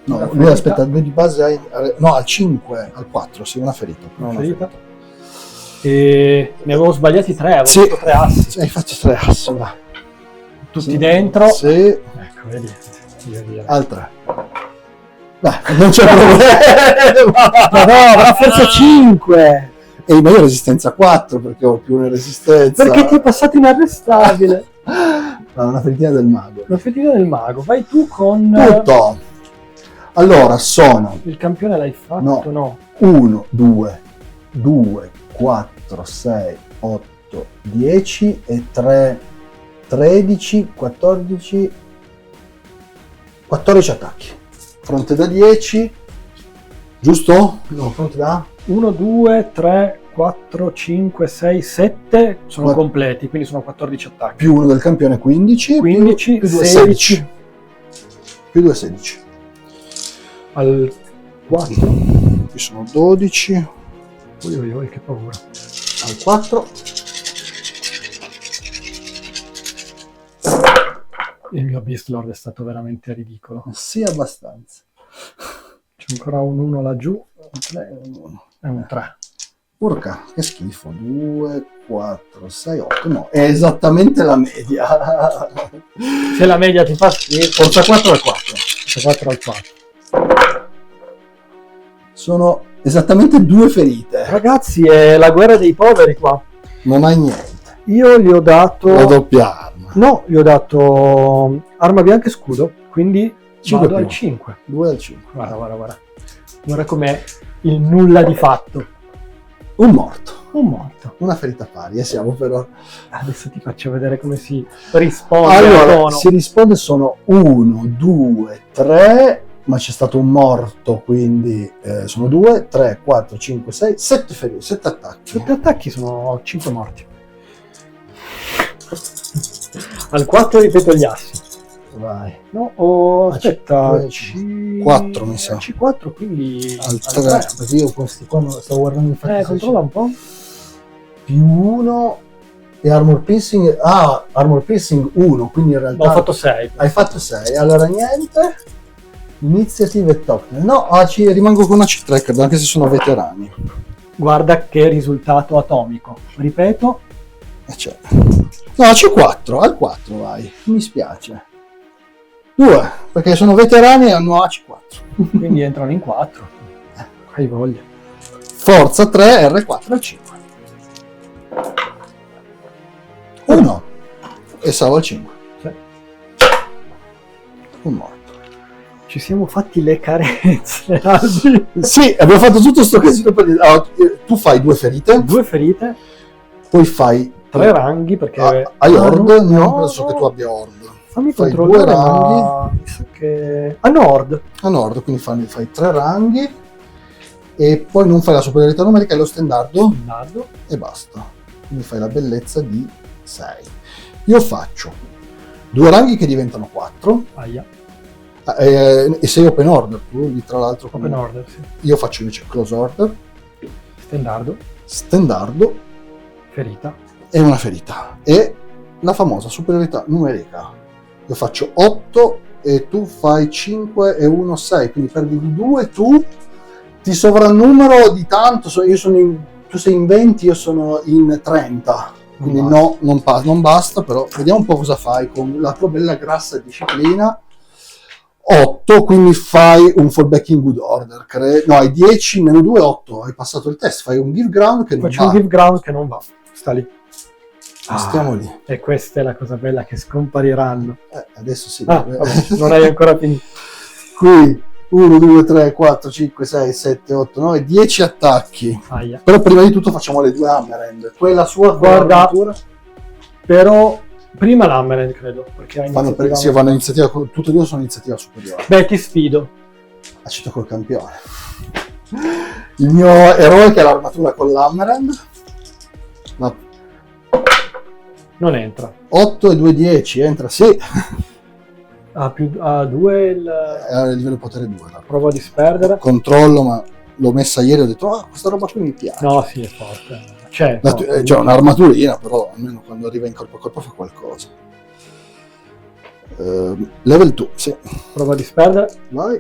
No, Una lui ferita. aspetta, lui di base hai... No, al 5, al 4, sì, una ferita. Una ferita. E ne avevo sbagliati 3, avevo Sì. fatto 3 assi. Hai fatto 3 assi, va. Tutti dentro. Sì, Ecco, vedi. Io direi. al 3. Beh, non c'è problema. Ma no, avrà forza 5. E ma io ho resistenza 4 perché ho più una resistenza. Perché ti è passato inarrestabile. No, una feritina del mago. La fettina del mago. Vai tu con... Tutto. Allora, sono Il campione l'hai fatto? No. 1, 2, 4, 6, 8, 10 e 3, 13, 14 attacchi. Fronte da 10, giusto? No, fronte da 1, 2, 3, 4, 5, 6, 7 sono Quatt- completi, quindi sono 14 attacchi. più 1 del campione 15, 15, più 2, 16. 16. Più 2, 16. Al 4. Qui sono 12. Oi, che paura. Al 4. Il mio Beast Lord è stato veramente ridicolo. Sì, abbastanza. C'è ancora un 1 laggiù. È un 3. Urca, che schifo. 2, 4, 6, 8. No, è esattamente la media. Se la media ti fa schifo. Forza 4 al 4. 4 al 4. Sono esattamente 2 ferite. Ragazzi, è la guerra dei poveri qua. Non hai niente. Io gli ho dato... La doppia arma. No, gli ho dato arma bianca e scudo, quindi 5 vado più. al 5. 2 al 5. Guarda. Guarda com'è il nulla di fatto. Un morto. Un morto. Una ferita pari. E siamo però... Adesso ti faccio vedere come si risponde al Allora, tono. si risponde sono 1, 2, 3, ma c'è stato un morto, quindi sono 2, 3, 4, 5, 6, 7 feriti, 7 attacchi. 7 attacchi sono 5 morti. Al 4 ripeto gli assi. Vai. No, aspetta, 4 mi sa. C4, quindi Al 3, perché io questi qua non stavo guardando infatti. controlla un po'. Più 1 e armor piercing. Ah, armor piercing 1, quindi in realtà Ho fatto 6. hai fatto 6. Allora niente. Iniziative e token. No, rimango con una C3, credo, anche se sono veterani. Guarda che risultato atomico. Ripeto, C'è. No, C4, al 4 vai. Mi spiace. 2, perché sono veterani e hanno AC4. quindi entrano in 4. Hai voglia. Forza 3, R4 al 5. 1. E salvo al 5. Sì. Un morto. Ci siamo fatti le carezze oggi. Sì, abbiamo fatto tutto sto casino per dire. Allora, tu fai 2 ferite, 2 ferite, poi fai 3 ranghi perché... hai Hord? no, Non penso che tu abbia Hord. Fammi fai controllare, 2 ma ranghi. mi sa che... hanno Hord. A Nord, quindi fai 3 ranghi e poi non fai la superiorità numerica, è lo standardo Nardo. e basta. Quindi fai la bellezza di 6. Io faccio 2 ranghi che diventano 4 Aia. e sei open order, tu tra l'altro Open order, sì. io faccio invece close order, Standardo. standardo Ferita. e una ferita e la famosa superiorità numerica. Io faccio 8 e tu fai 5 e 1 6, quindi perdi di 2, tu ti sovrannumero di tanto, tu sei in 20, io sono in 30, quindi no, non basta, però vediamo un po' cosa fai con la tua bella grassa disciplina. 8, quindi fai un fallback in good order, no, hai 10 meno 2, 8, hai passato il test, fai un give ground che non Faccio un give ground che non va, sta lì. Stiamo lì. E questa è la cosa bella, che scompariranno. Adesso sì. Vabbè, non hai ancora finito. Qui 1, 2, 3, 4, 5, 6, 7, 8, 9, 10 attacchi. Aia. Però prima di tutto facciamo le 2 Hammerhand. Quella sua Guarda, armatura. Però prima l'Hammerhand credo, perché ha iniziativa. Sì, vanno iniziativa, tutte e due sono iniziativa superiore. Beh, ti sfido. Accetto col campione. Il mio eroe che ha l'armatura con l'Hammerhand. Non entra. 8 e 2, 10, entra, sì. Ha 2 il... È a livello potere 2. Prova a disperdere. Controllo, ma l'ho messa ieri e ho detto, questa roba qui mi piace. No, sì, è forte. C'è un'armaturina, però almeno quando arriva in corpo a corpo fa qualcosa. Level 2, sì. Prova a disperdere. Vai.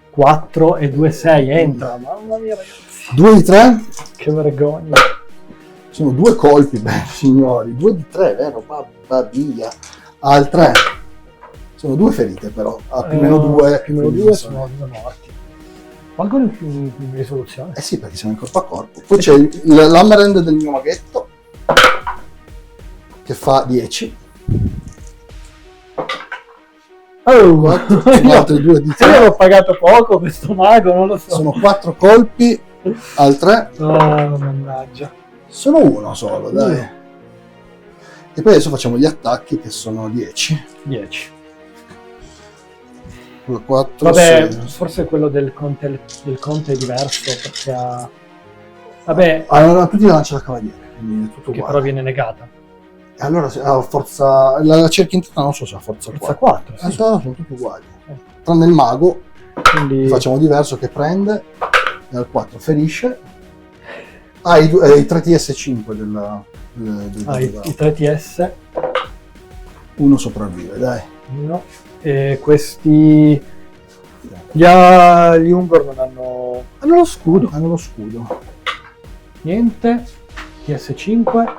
4 e 2, 6, entra. Mamma mia, ragazzi. 2 di 3. Che vergogna. Sono 2 colpi, beh, signori. 2 di 3, vero? Babba via. Al 3. Sono 2 ferite, però. A più meno 2. Più meno 2 sono 2 morti. Valgono in risoluzione. Eh sì, perché siamo in corpo a corpo. Poi c'è l'hammerhand del mio maghetto, che fa 10. Oh, 4, io altri 2 di 3. avevo pagato poco questo mago, non lo so. Sono 4 colpi. Al 3. Oh, mannaggia. Sono 1 solo, dai. E poi adesso facciamo gli attacchi che sono 10. 10. 2, 4, Vabbè, 6. forse quello del conte è diverso perché ha... Vabbè, Allora tutti lanciano la cavaliere, quindi è tutto che uguale. però viene negata. Allora forza... La cerchia interna non so se ha forza 4. Forza 4, sì. Sono tutti uguali. Tranne il mago, Quindi... facciamo diverso, che prende e al 4 ferisce. I 3 TS5 i 3 TS. Uno sopravvive, dai. No. E questi... Gli Ungor non hanno... Hanno lo scudo. Hanno lo scudo. Niente. TS5.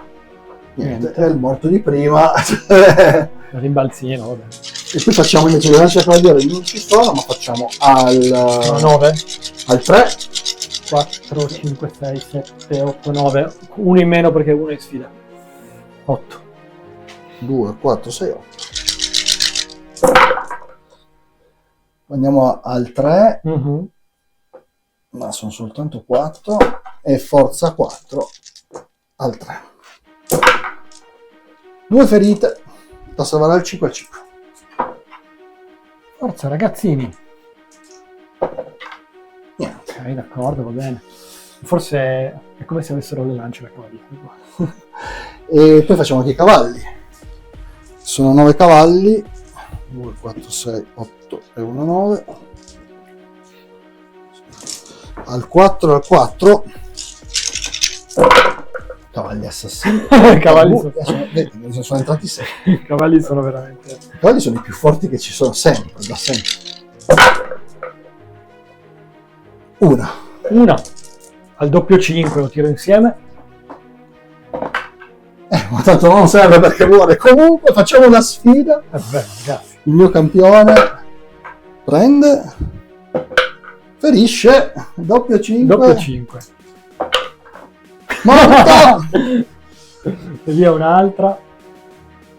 Niente. È il morto di prima. Il rimbalzino, vabbè. E poi facciamo invece le lancia cavaliere non ci sono, ma facciamo Sono 9. al 3. 4, 5, 6, 7, 8, 9. Uno in meno perché uno è in sfida. 8. 2, 4, 6, 8. Andiamo al 3, ma sono soltanto 4 e forza 4 al 3. 2 ferite da salvare al 5 al 5. Forza ragazzini. Niente. Ok, d'accordo, va bene. Forse è come se avessero le lance da cavalli. E poi facciamo anche i cavalli. Sono 9 cavalli. 2, 4, 6, 8 e 1, 9. Al 4 e al 4. Cavalli assassini. Cavalli sono entrati 6. I cavalli sono veramente... I cavalli sono i più forti che ci sono sempre, da sempre. Una. Al doppio 5 lo tiro insieme. Ma tanto non serve perché muore. Comunque facciamo una sfida. Beh, ragazzi. Il mio campione prende, ferisce, doppio 5. Doppio 5. Morta! E via un'altra.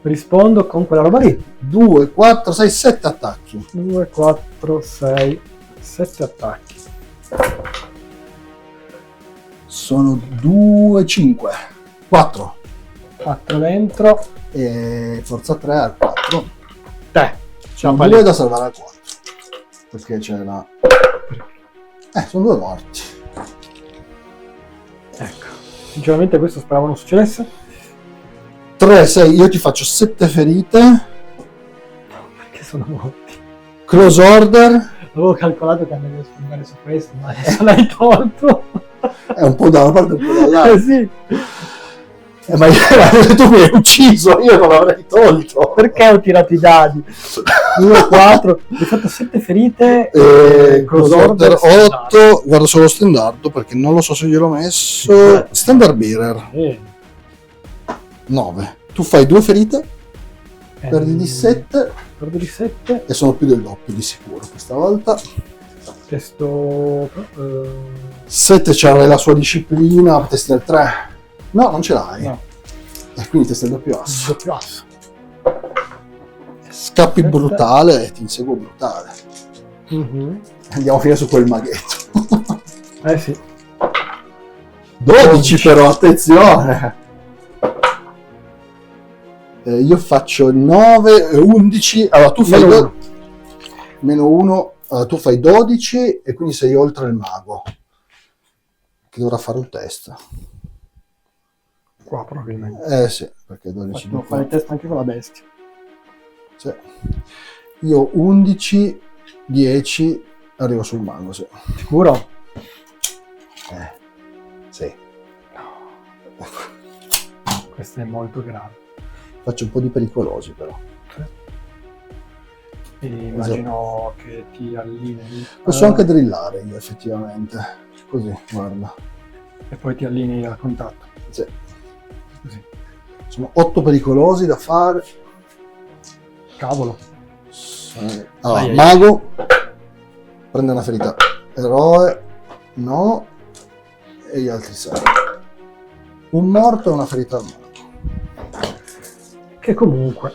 Rispondo con quella roba lì. 2, 4, 6, 7 attacchi. 2, 4, 6, 7 attacchi. Sono 2, 5, 4. 4 dentro. E forza 3 al 4. Te. Sono 2 da salvare al 4. Perché c'è la... sono 2 morti. Ecco. Sinceramente questo speravo non succedesse. 3, 6, io ti faccio 7 ferite. Perché sono morti. Close order. Avevo calcolato che andavo a spingere su questo, ma adesso l'hai tolto. È un po' da una parte e un po' dall'altra. Sì. Ma tu mi hai ucciso, io non l'avrei tolto. Perché ho tirato i dadi? 2, 4, ho fatto 7 ferite. Close order 8, guardo solo standard perché non lo so se gliel'ho messo. Standard bearer 9. Tu fai 2 ferite, perdi di 7. Perdo di 7. E sono più del doppio di sicuro questa volta. Testo 7 c'ha la sua disciplina, testa del 3. No, non ce l'hai. No. E quindi testa il doppio asso. doppio asso. Scappi brutale e ti inseguo brutale. Andiamo a finire su quel maghetto. Sì. 12 però, attenzione. Io faccio 9 e 11. Allora tu fai meno 1. Tu fai 12 e quindi sei oltre il mago. Che dovrà fare un test. Qua probabilmente. Sì, perché 12 Devo fare il test anche con la bestia. Sì. Io 11, 10, arrivo sul mago, sì. Sicuro? Sì. Questo è molto grave. Faccio un po' di pericolosi però. E immagino che ti allinei. Posso anche drillare io effettivamente. Così, guarda. E poi ti allinei al contatto. Sì. Così. Sono 8 pericolosi da fare. Cavolo. Allora, mago prende una ferita. Eroe no. E gli altri 6. Un morto e una ferita al mago. Che comunque.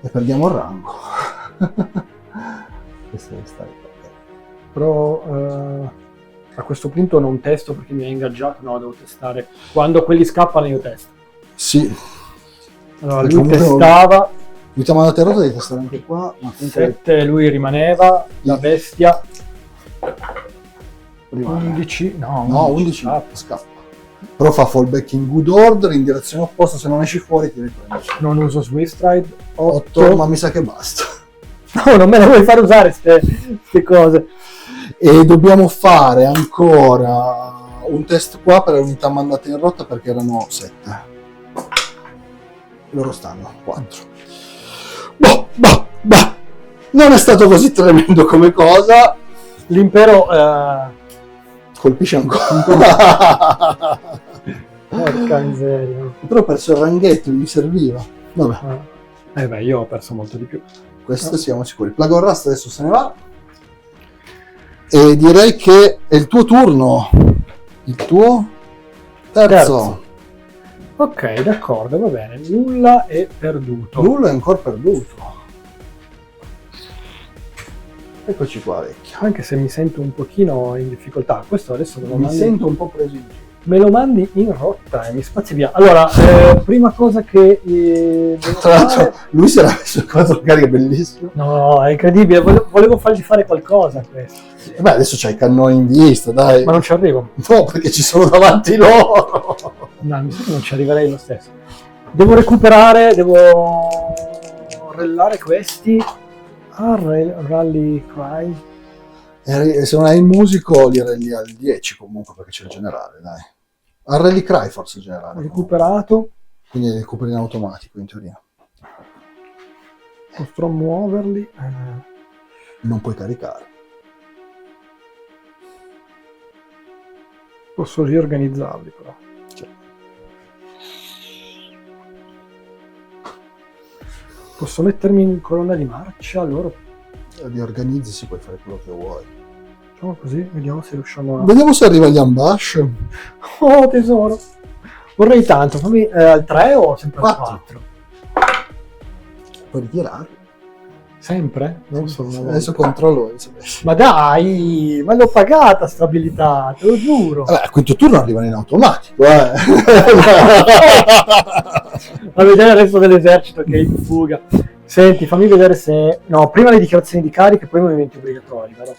E perdiamo il rango. Questo deve stare qua. Però a questo punto non testo perché mi hai ingaggiato. No, devo testare. Quando quelli scappano io testo. Sì. Allora Perché lui comunque testava. Lui ti ha mandato a devi testare anche qua. Ma 7 lui rimaneva. La bestia. rimane. 11. No, 11 scappa. Però fa fallback in good order in direzione opposta. Se non esci fuori ti riprendi. Non uso Swift Ride. 8, ma mi sa che basta. No, non me le vuoi fare usare ste cose. E dobbiamo fare ancora un test qua per le unità mandate in rotta perché erano 7. Loro stanno 4. Bah. Non è stato così tremendo come cosa. L'impero Colpisce ancora. porca miseria. Però ho perso il ranghetto, mi serviva. Vabbè. Beh, io ho perso molto di più. Questo siamo sicuri. Plague Rust adesso se ne va. E direi che è il tuo turno. Il tuo terzo. Ok, d'accordo, va bene. Nulla è perduto. Nulla è ancora perduto. Eccoci qua, vecchio. Anche se mi sento un pochino in difficoltà. Questo adesso devo Mi sento un po' preso in giro. Me lo mandi in rotta e mi spazi via. Allora, prima cosa che devo Tra l'altro, fare... lui si era messo il quadro carica bellissimo. No, è incredibile, volevo fargli fare qualcosa a questo. Beh, adesso c'hai i cannoni in vista, dai. Ma non ci arrivo. No, perché ci sono davanti loro. No, mi sa che non ci arriverei lo stesso. Devo recuperare, devo rellare questi. Rally Cry. E se non hai il musico li relli al 10 comunque, perché c'è il generale, dai. Al Rally Cry forse il Ho generale. recuperato. Quindi li recuperi in automatico, in teoria. Potrò muoverli. Non puoi caricare. Posso riorganizzarli però. Cioè, Posso mettermi in colonna di marcia, allora li organizzi, si puoi fare quello che vuoi. facciamo così, vediamo se riusciamo a... Vediamo se arriva gli ambush. Oh tesoro! Vorrei tanto, fammi al 3 o sempre al 4? Puoi ritirare. Sempre? Non solo una volta. Adesso controllo. Ma dai, ma l'ho pagata sta abilità, te lo giuro. Vabbè, a quinto turno arrivano in automatico, A vedere il resto dell'esercito che è in fuga. Senti, fammi vedere se... No, prima le dichiarazioni di carica e poi i movimenti obbligatori, vero?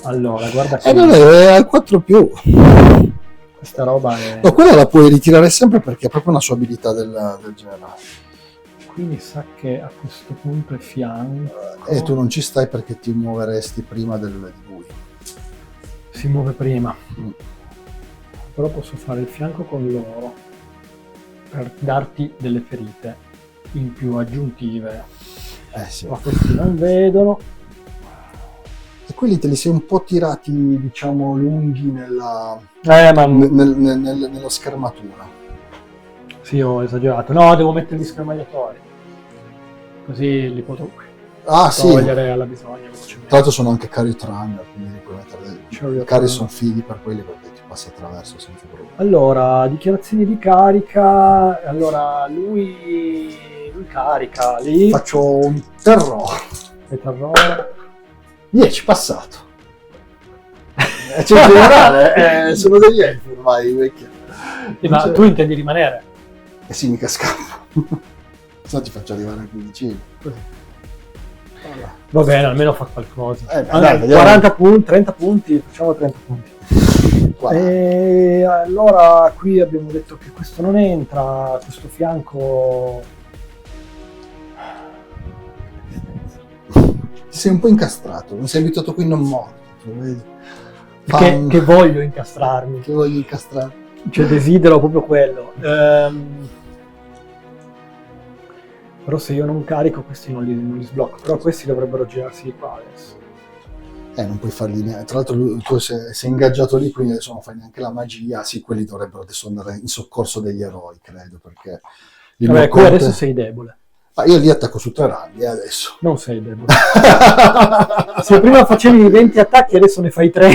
Allora, guarda che... non è al 4 più. Questa roba è... No, quella la puoi ritirare sempre perché è proprio una sua abilità del generale. Qui mi sa che a questo punto è fianco. E tu non ci stai perché ti muoveresti prima di lui. Si muove prima. Mm. Però posso fare il fianco con loro per darti delle ferite in più aggiuntive. Sì. Ma questi non vedono. E quelli te li sei un po' tirati, diciamo, lunghi nella schermatura. Sì, ho esagerato. No, devo metterli schermagliatori. Così li potrò togliere alla bisogna. Tra l'altro sono anche Chariot Runner, quindi li puoi mettere. I carri sono fighi per quelli perché ti passa attraverso senza problemi. Allora, dichiarazioni di carica. Allora, lui carica lì. Faccio un terror. E terrore. 10 passato. C'è il generale, sono degli elfi ormai vecchi. Ma tu intendi rimanere? Eh sì, mica scappo. Se no ti faccio arrivare qui vicino. Va bene, almeno fa qualcosa. Dai, 40 punti, 30 punti, facciamo 30 punti. E allora qui abbiamo detto che questo non entra, questo fianco... Ti sei un po' incastrato, non sei abituato qui non morto. Vedi? Che voglio incastrarmi. Che voglio incastrare. Cioè desidero proprio quello. Però se io non carico questi non li sblocco. Però questi dovrebbero girarsi di qua adesso. Non puoi farli neanche. Tra l'altro tu sei ingaggiato lì, quindi adesso non fai neanche la magia. Sì, quelli dovrebbero adesso andare in soccorso degli eroi, credo, perché... Vabbè, qui adesso sei debole. Io li attacco su 3 ranghi adesso. Non sei debole. Se prima facevi 20 attacchi, adesso ne fai 3.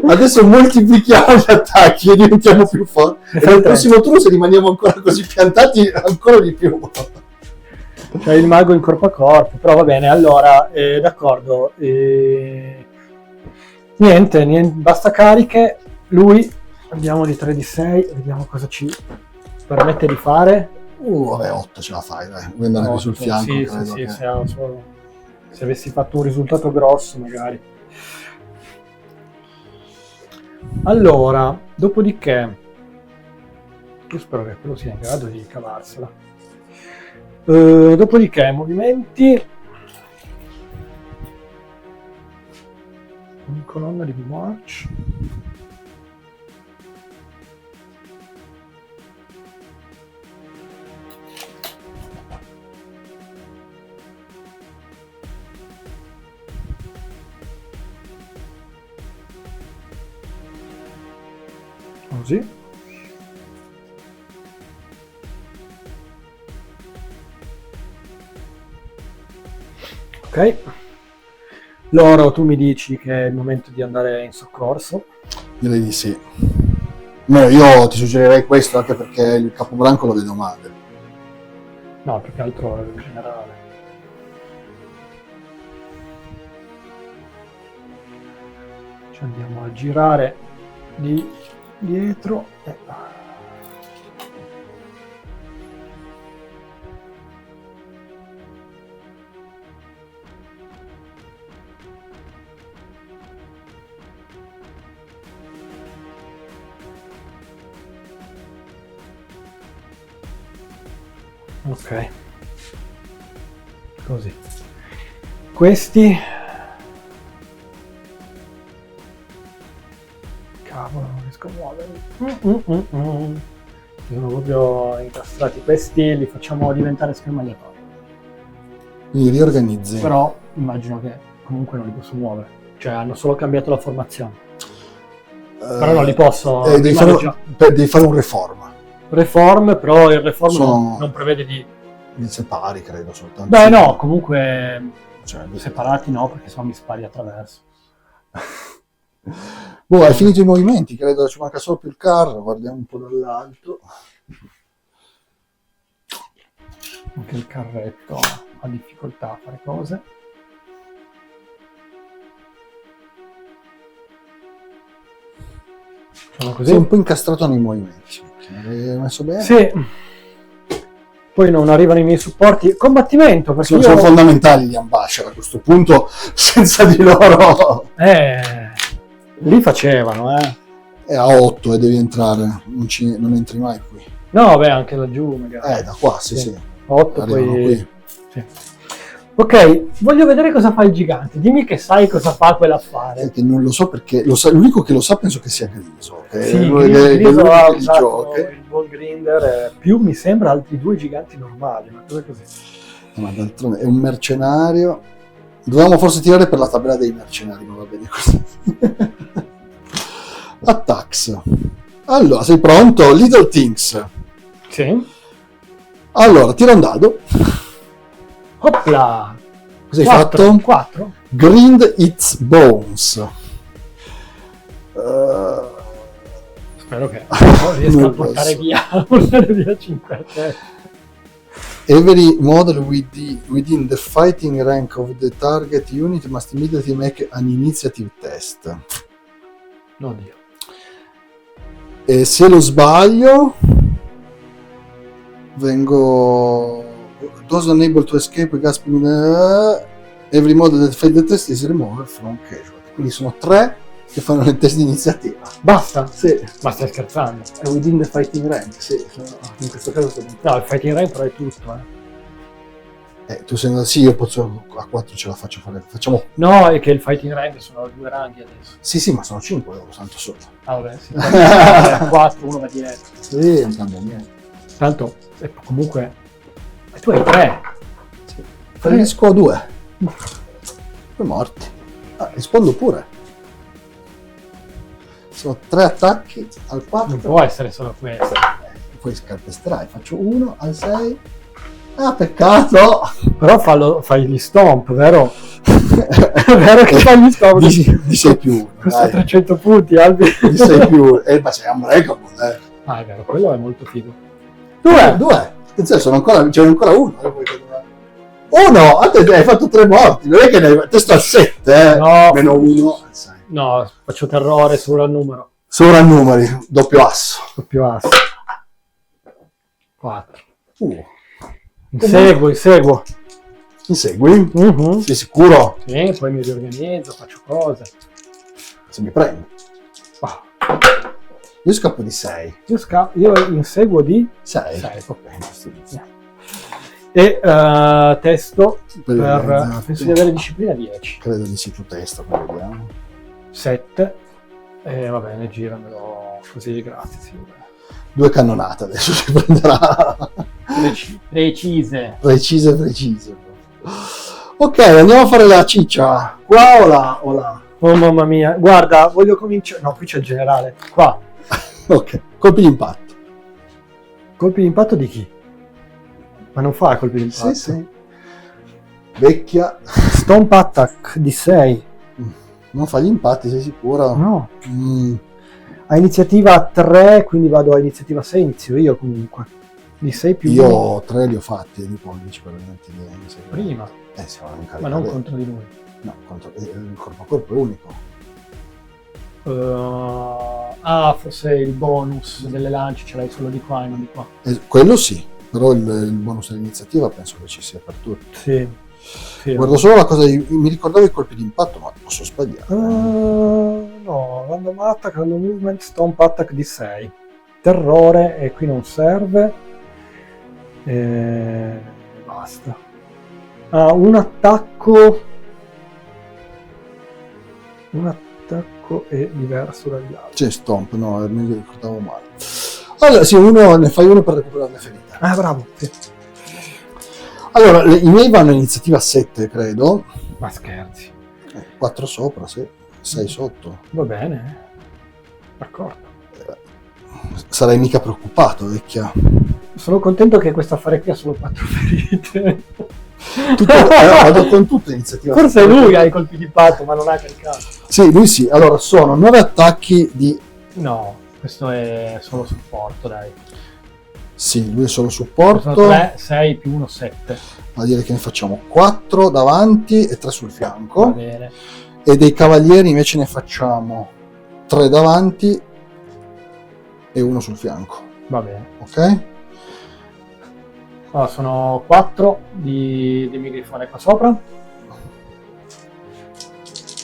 Adesso moltiplichiamo gli attacchi e diventiamo più forti. E nel prossimo turno, se rimaniamo ancora così piantati, ancora di più. C'è il mago in corpo a corpo, però va bene, allora, d'accordo. Niente, basta cariche. Lui, andiamo di 3 di 6, vediamo cosa ci permette di fare. Vabbè, 8 ce la fai, dai. Vuoi andare qui sul fianco? Sì, credo sì, che... se avessi fatto un risultato grosso, magari. Allora, dopodiché, io spero che quello sia in grado di cavarsela. Dopodiché, movimenti. In colonna di march. Così. Ok. Loro, tu mi dici che è il momento di andare in soccorso? Direi di sì. Io ti suggerirei questo anche perché il capobranco lo vedo male. No, più che altro in generale. Andiamo a girare di dietro. Ok, così. Questi, cavolo, non riesco a muoverli. Sono proprio incastrati. Questi li facciamo diventare schermagliatori. Quindi riorganizzi. Però immagino che comunque non li posso muovere. Cioè hanno solo cambiato la formazione. Però non li posso devi fare un reform. Reform, però il reform Sono- non prevede di... Li separi, credo, soltanto. Beh no, comunque Cioè, separati no, perché sennò mi spari attraverso. boh, hai finito i movimenti, credo ci manca solo più il carro, guardiamo un po' dall'alto. Anche il carretto ha difficoltà a fare cose. Facciamo così. Sei un po' incastrato nei movimenti. Hai messo bene? Sì. Poi non arrivano i miei supporti. Combattimento, perché Sono fondamentali gli ambasciator a questo punto, senza di loro. Lì facevano, È a 8 e devi entrare, non entri mai qui. No, beh, anche laggiù magari. Da qua, sì. 8 Arrivano poi... qui. Sì. Ok, voglio vedere cosa fa il gigante. Dimmi che sai cosa fa quell'affare. Che non lo so perché l'unico che lo sa penso che sia Griso. Che Sì, è l'unico Griso che ha li usato gioca. il buon Grinder, più mi sembra altri 2 giganti normali, una cosa così. Ma d'altronde è un mercenario. Dovevamo forse tirare per la tabella dei mercenari, ma va bene così. Attacks. Allora, sei pronto? Little Things. Sì. Allora, tira un dado. Opla! Cosa hai fatto? 4? Grind its bones. Spero che riesca a Non portare posso. via 5 3. Every model within the fighting rank of the target unit must immediately make an initiative test. Oddio. E se lo sbaglio, vengo. Those unable to escape gasping. Every model that failed the test is removed from casualty. Quindi sono 3 che fanno il test di iniziativa. Basta? Sì. Ma stai scherzando? È within the fighting rank, sì. In questo caso sono. No, il fighting rank però è tutto, Tu sei andato. Sì, io posso. A 4 ce la faccio fare. Facciamo. No, è che il fighting rank sono 2 ranghi adesso. Sì, ma sono 5 loro, tanto solo. Ah, vabbè, sì. 4, uno va diretto. Sì, non cambia niente. Tanto, comunque, tu hai 3. Sì. Fallisco 2. 2 morti. Rispondo pure. Sono 3 attacchi al 4. Non può essere solo questo. Poi scarpesterai. Faccio 1 al 6. Ah, peccato! Però fai gli stomp, vero? È vero che fai gli stomp. Di 6 più 1. Questo 300 punti, Albi. Di 6 più 1. Ma c'è Unbreakable, Ah, è vero, quello è molto figo. 2. Attenzione, c'è ancora uno. 1! Hai fatto 3 morti. Non è che ne hai. Testo al 7, No. Meno 1 al 6. No, faccio terrore solo al numero. Sovrannumeri, doppio asso. Doppio asso. 4. Insegui? Mhm. Sei sicuro? Sì, poi mi riorganizzo, faccio cose. Se mi prendi. Ah. Io scappo di 6. Io inseguo di 6. 6. E testo per penso di avere disciplina 10. Credo di sì, tu testo, poi vediamo. 7. E va bene, giramelo così, grazie. Sì, 2 cannonate adesso si prenderà. Precise. Precise. Ok, andiamo a fare la ciccia. Qua o là? Oh mamma mia, guarda, voglio cominciare. No, qui c'è il generale. Qua. Ok, colpi di impatto. Colpi di impatto di chi? Ma non fa colpi di impatto. Sì. Vecchia. Stomp attack di 6. Non fa gli impatti, sei sicuro? No. A iniziativa 3, quindi vado a iniziativa 6, inizio io comunque. Di 6 più 1. Io 3 li ho fatti, di 11 per Prima. Siamo in Ma non contro di lui. No, il corpo a corpo è unico. Forse il bonus delle lance ce l'hai solo di qua e non di qua. Quello sì, però il bonus dell'iniziativa penso che ci sia per tutti. Sì. Guardo solo la cosa mi ricordavo i colpi di impatto, ma posso sbagliare. No, random attack, random movement, stomp attack di 6. Terrore, e qui non serve. Basta. Un attacco è diverso dagli altri. C'è stomp, no, me lo ricordavo male. Allora, sì, ne fai uno per recuperare le ferite. Bravo. Sì. Allora, i miei vanno in iniziativa 7, credo. Ma scherzi. 4 sopra, 6 sotto. Va bene. D'accordo. Sarai mica preoccupato, vecchia. Sono contento che questo affare qui ha solo 4 ferite. Vado con tutte le iniziative. Forse lui ha i colpi di patto, ma non ha caricato. Sì, lui sì. Allora, sono 9 attacchi di... No, questo è solo supporto, dai. Sì, lui è solo supporto. Sono 3, 6 più 1, 7. Ma dire che ne facciamo 4 davanti e 3 sul fianco. Va bene. E dei cavalieri invece ne facciamo 3 davanti e 1 sul fianco. Va bene. Ok? Allora, sono 4 di migrifone qua sopra.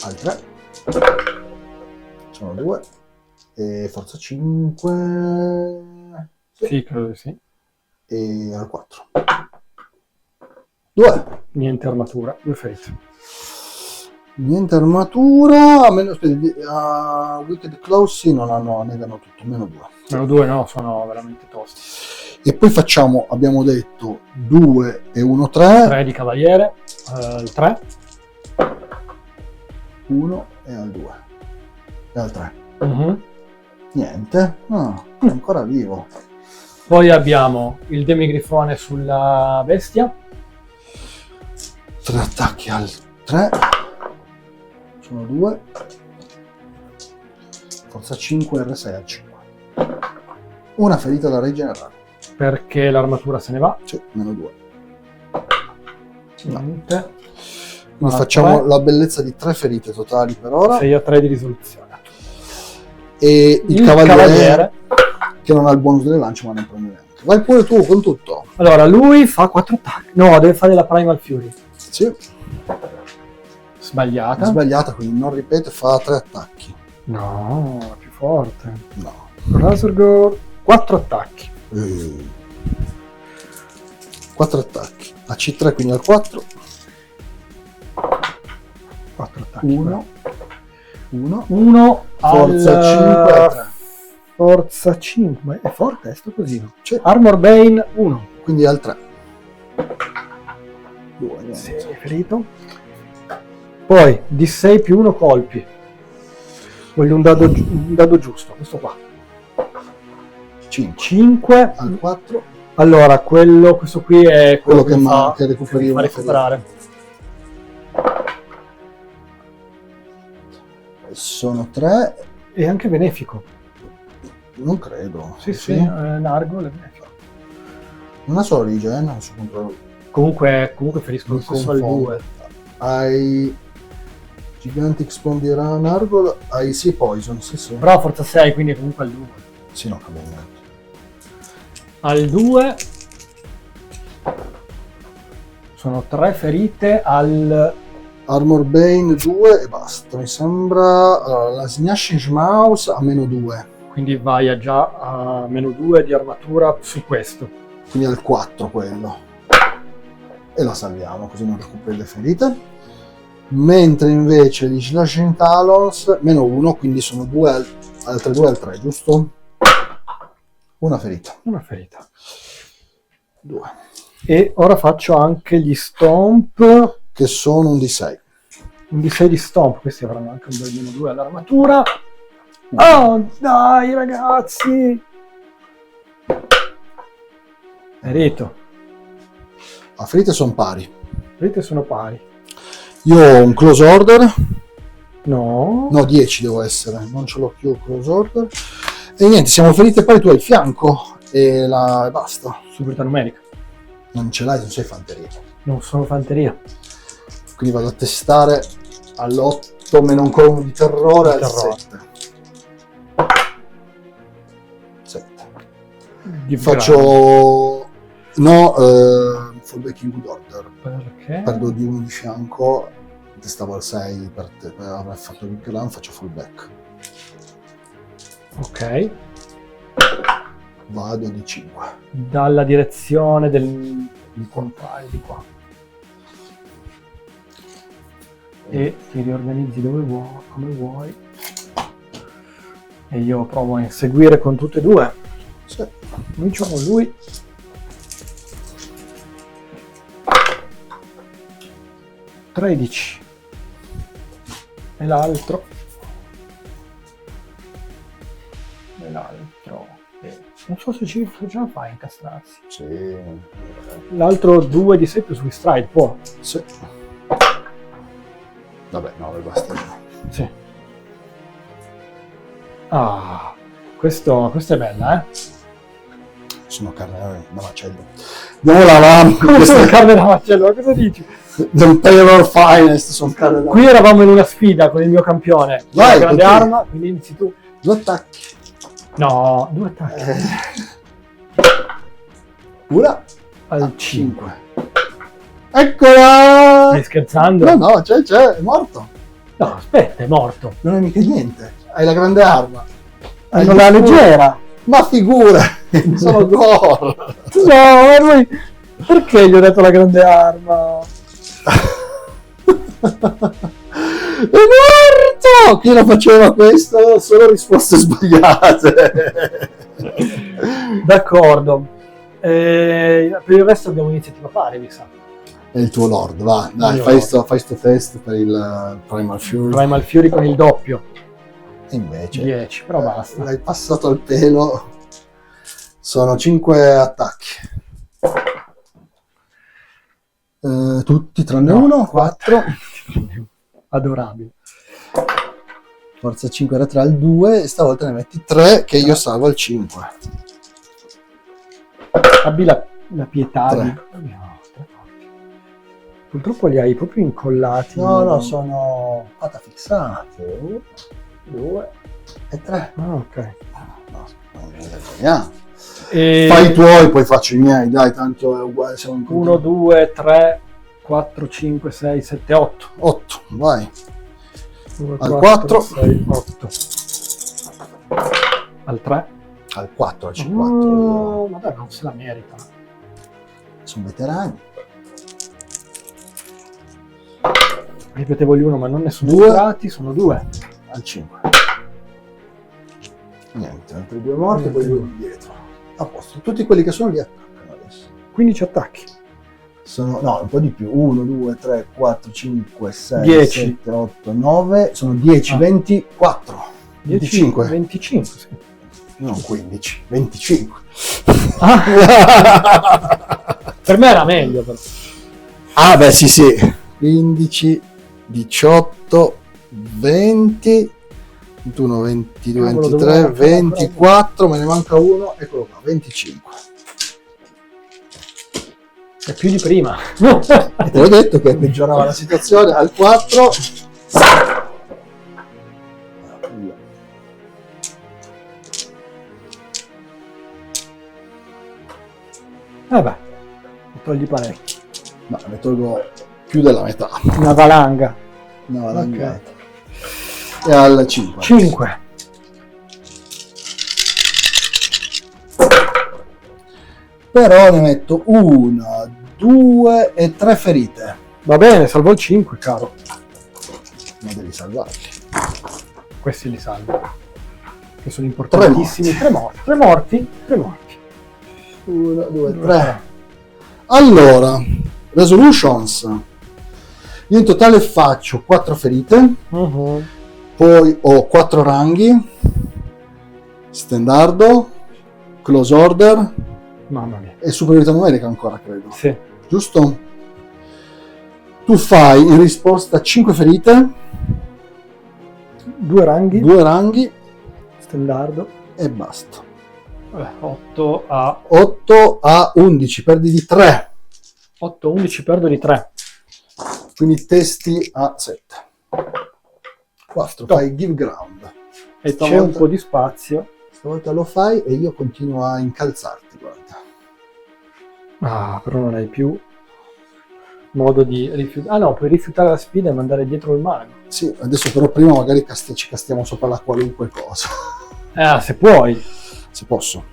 Altre. Sono 2. E forza 5. Sì, credo di sì. E al 4. 2. Niente armatura, 2 ferite. Niente armatura, a meno a Wicked Close sì, non hanno, negano tutto, meno 2. Meno 2 no, sono veramente tosti. E poi facciamo, abbiamo detto 2 e 1, 3. 3 di cavaliere, il 3. 1 e al 2. E al 3. Uh-huh. Niente, no, è ancora vivo. Poi abbiamo il demigrifone sulla bestia. 3 attacchi al 3. Sono 2. Forza 5 R6 al 5. Una ferita da rigenerare. Perché l'armatura se ne va. Sì, meno 2. Niente. Quindi facciamo la bellezza di 3 ferite totali per ora. 6 a 3 di risoluzione. E il cavaliere che non ha il bonus delle lance, ma non prende neanche. Vai pure tu con tutto. Allora, lui fa 4 attacchi. No, deve fare la Primal Fury. Sì. Sbagliata. Sbagliata, quindi non ripete, fa 3 attacki. No, è più forte. No. Razorgore, 4 attacchi. 4 attacchi. A C3, quindi al 4. 4 attacchi. 1. Forza 5 a 3. Forza 5. Ma è forte sto cosino. C'è. Armor Bane 1. Quindi al 3. 2. Sì, è ferito. Poi di 6 più 1 colpi. Voglio un dado giusto, questo qua. 5 al 4. Allora, questo qui è quello che fa recuperi fa recuperare. Sono 3. E anche benefico. Non credo. Sì, Nargol è benefico. Non ha solo regen, non so controllo. Comunque ferisco lo stesso al 2. Hai Gigantic Spondirà Nargol, hai sì Poison, sì. Però forza 6, quindi comunque al 2. Sì, no, cambia niente. Al 2 sono 3 ferite al... Armor Bane 2 e basta, mi sembra. Allora, la Snashing Schmaus a meno 2. Quindi vai a già a meno 2 di armatura su questo. Quindi al 4 quello. E la salviamo, così non recuperi le ferite. Mentre invece gli Slashing Talons, meno 1, quindi sono 2 altre 2 al 3, giusto? Una ferita. 2. E ora faccio anche gli Stomp. Che sono un D6. Un D6 di Stomp, questi avranno anche un bel meno 2 all'armatura. Oh, dai ragazzi! Ferito. Le ferite sono pari. Ferite sono pari. Io ho un close order. No. No, 10 devo essere. Non ce l'ho più close order. E niente, siamo ferite pari, tu hai il fianco e basta. Superiorità numerica. Non ce l'hai, non sei fanteria. Non sono fanteria. Quindi vado a testare all'8 meno ancora uno di terrore al 7. Faccio... No, fullback in good order. Perché? Perdo di uno di fianco, stavo al 6 per aver fatto il gran, faccio fullback. Ok. Vado di 5. Dalla direzione del contrario di qua. E ti riorganizzi dove vuoi, come vuoi. E io provo a inseguire con tutte e due. Sì. Comincio con lui. (13) e l'altro non so se ce la fa a incastrarsi. Sì. L'altro 2 di 6 più sui stride può. Sì. Vabbè, 9 basta. Sì. Ah, questo è bella, Sono carne da macello. Andiamo avanti. Come sono carne da macello? Ma cosa dici? Del Taylor Finest, sono carne da Qui eravamo in una sfida con il mio campione. Vai, Una grande continua. arma, quindi inizi tu. 2 attacchi. No, 2 attacchi. Una Al 5. 5. Eccola! Stai scherzando? No, c'è, è morto. No, aspetta, è morto. Non è mica niente. Hai la grande arma. Hai Non la il scudo. leggera. Ma figura, sono gore. No, ma lui... Perché gli ho dato la grande arma? È morto! Chi lo faceva questo? Solo risposte sbagliate. D'accordo. Per il resto abbiamo iniziativa pari, mi sa. È il tuo lord, va, dai, Mio fai lord. sto test per il Primal Fury. Primal Fury con il doppio. E invece 10, però basta. l'hai passato al pelo. Sono 5 attacchi. Tutti tranne uno, 4. Adorabile. Forza 5 era 3 al 2 e stavolta ne metti 3 che io salvo al 5. Abbi la pietà Tre. di... No, purtroppo li hai proprio incollati. No, sono fissato. 2 E 3. Ah, ok. No, non mi vergogniamo. E... Fai i tuoi, poi faccio i miei, dai, tanto è uguale, siamo in 1, 2, 3, 4, 5, 6, 7, 8. 8, vai. 1, Al 4. 6, 8. Al 3. Al 4, al 5. Oh, ma dai, non se la merita. Sono veterani. Ripetevo gli 1, ma non ne sono Due. entrati, sono 2. Al 5. Niente, altri 2 morti e poi 2 dietro. A posto, tutti quelli che sono lì attaccano adesso. 15 attacchi. Sono, no, un po' di più. 1, 2, 3, 4, 5, 6, 10. 7, 8, 9. Sono 10, 24. 25. 25, sì. Non 15, 25. Per me era meglio, però. Ah, beh, sì. 15, 18, 20, 21, 22, Cavolo, 23, dovevo fare 24, me ne manca uno, eccolo qua, 25. È più di prima. E te l'ho detto che peggiorava la situazione al 4. Vabbè, togli parecchio. No, ne tolgo più della metà. Una valanga. No, Ok. E al 5. 5. Però ne metto 1, 2 e 3 ferite. Va bene, salvo il 5, caro. Ma devi salvarli. Questi li salvo. Che sono importantissimi. 3 morti. 3 morti. 3 morti. 1, 2, 3. Allora, resolutions. Io in totale faccio 4 ferite, Uh-huh. poi ho 4 ranghi, standardo, close order Mamma mia. e superiorità numerica ancora, credo. Sì. Giusto? Tu fai in risposta 5 ferite, 2 ranghi. 2 ranghi Standardo. e basta. 8 a 8 a 11, perdi di 3, 8, 11, perdo di 3. quindi testi a 7. 4, Stop. fai give ground. E c'è Stavolta- un po' di spazio. Stavolta lo fai e io continuo a incalzarti, guarda. Ah, però non hai più modo di rifiutare. Ah no, puoi rifiutare la sfida e mandare dietro il mago. Sì, adesso però prima magari ci castiamo sopra la qualunque cosa. Se puoi. Se posso.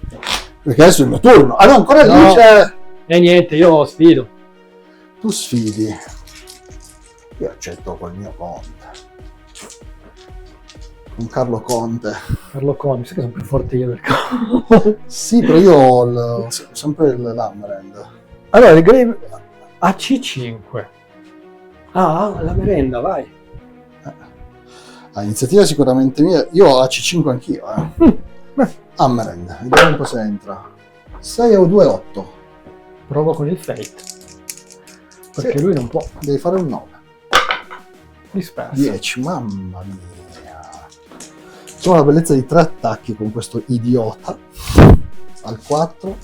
Perché adesso è il mio turno. Ah no, ancora No. lì c'è... E niente, io sfido. Tu sfidi. Io accetto col mio Conte. Con Carlo Conte. Carlo Conte, sai che sono più forte io del Conte. Sì, però io ho sempre l'Ammerend. Allora, il Grave AC5. Ah, la merenda, vai. Iniziativa sicuramente mia. Io ho AC5 anch'io, Ammerend. Vediamo cosa entra. 6 o 2, 8. Provo con il Fate. Perché Sì. lui non può. Devi fare un 9. Disperso. 10, mamma mia. C'è la bellezza di 3 attacchi con questo idiota. Al 4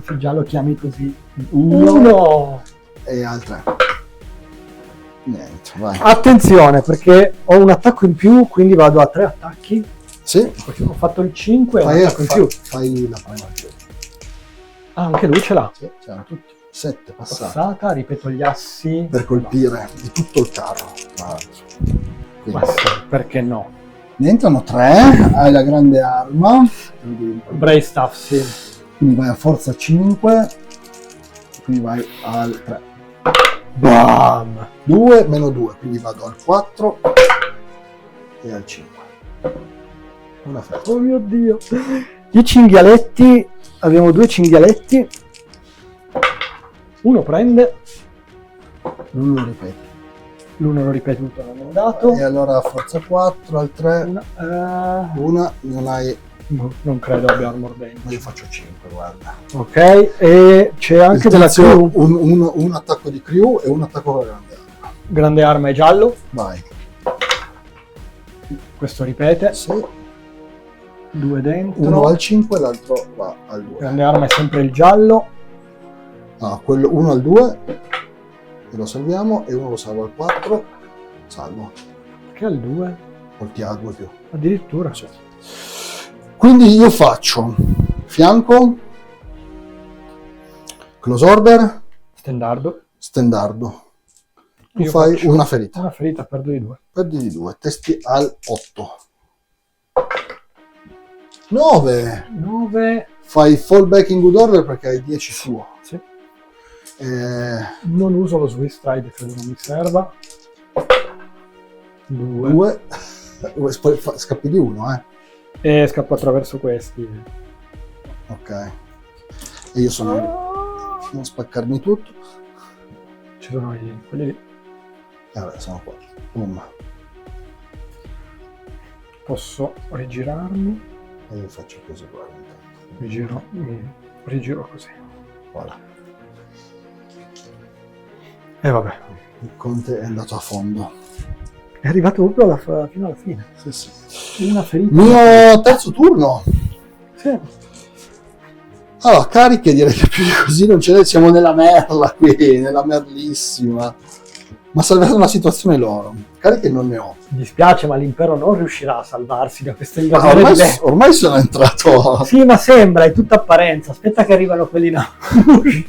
Se già lo chiami così. 1 e al 3. Niente, vai. Attenzione, perché ho un attacco in più, quindi vado a 3 attacchi. Sì, Perché ho fatto il 5 e un attacco in più. fai la prima scelta. Ah, anche lui ce l'ha. Sì, c'erano tutti. 7 passati. Passata, ripeto gli assi. Per colpire di tutto il carro. Tra l'altro. Quindi, Ma sì, perché no? ne entrano 3, hai la grande arma. Brave Stuff, sì. Quindi vai a forza 5. Quindi vai al 3. Bam! 2 meno 2, quindi vado al 4 e al 5. Una fetta. Oh mio Dio! I cinghialetti, abbiamo 2 cinghialetti. Uno prende, Non lo ripeti. l'uno l'ho ripetuto, non è andato. E allora forza 4 al 3. Una non hai. Non credo abbia armor Ma dentro. io faccio 5, guarda. Ok, e c'è anche della crew. un attacco di crew e un attacco con la grande arma. Grande arma è giallo, Vai. questo ripete. Sì. 2 dentro. Uno va al 5 e l'altro va al 2. Grande arma è sempre il giallo. Ah, quello 1 al 2 e lo salviamo e uno lo salvo al 4. Salvo. Che al 2? Porti a 2 più. Addirittura. Quindi io faccio fianco, close order, Stendardo. stendardo. Tu Io fai faccio una ferita. Una ferita, perdo di 2. Perdi di 2, testi al 8. 9. 9. Fai fall back in good order perché hai 10 suo. Sì. Eh, Non uso lo Swiss Stride, credo non mi serva. 2. 2. Scappi di 1, E scappo attraverso questi. Ok. E io sono... Non spaccarmi tutto. Ci sono quelli lì. Vabbè, sono qua. Boom. Posso rigirarmi. E io faccio così, guarda. intanto. Mi rigiro così. Voilà. E vabbè. Il conte è andato a fondo. È arrivato proprio fino alla fine. Sì, sì. Una ferita. Mio terzo turno. Sì. Allora, cariche direi che più di così non ce ne, siamo nella merla qui, nella merlissima. Ma salvare una situazione loro. Cariche non ne ho. Mi dispiace, ma l'impero non riuscirà a salvarsi da questa Ma invasione ormai, di Vecchio. ormai sono entrato Sì, ma sembra, è tutta apparenza. Aspetta che arrivano quelli in ambush.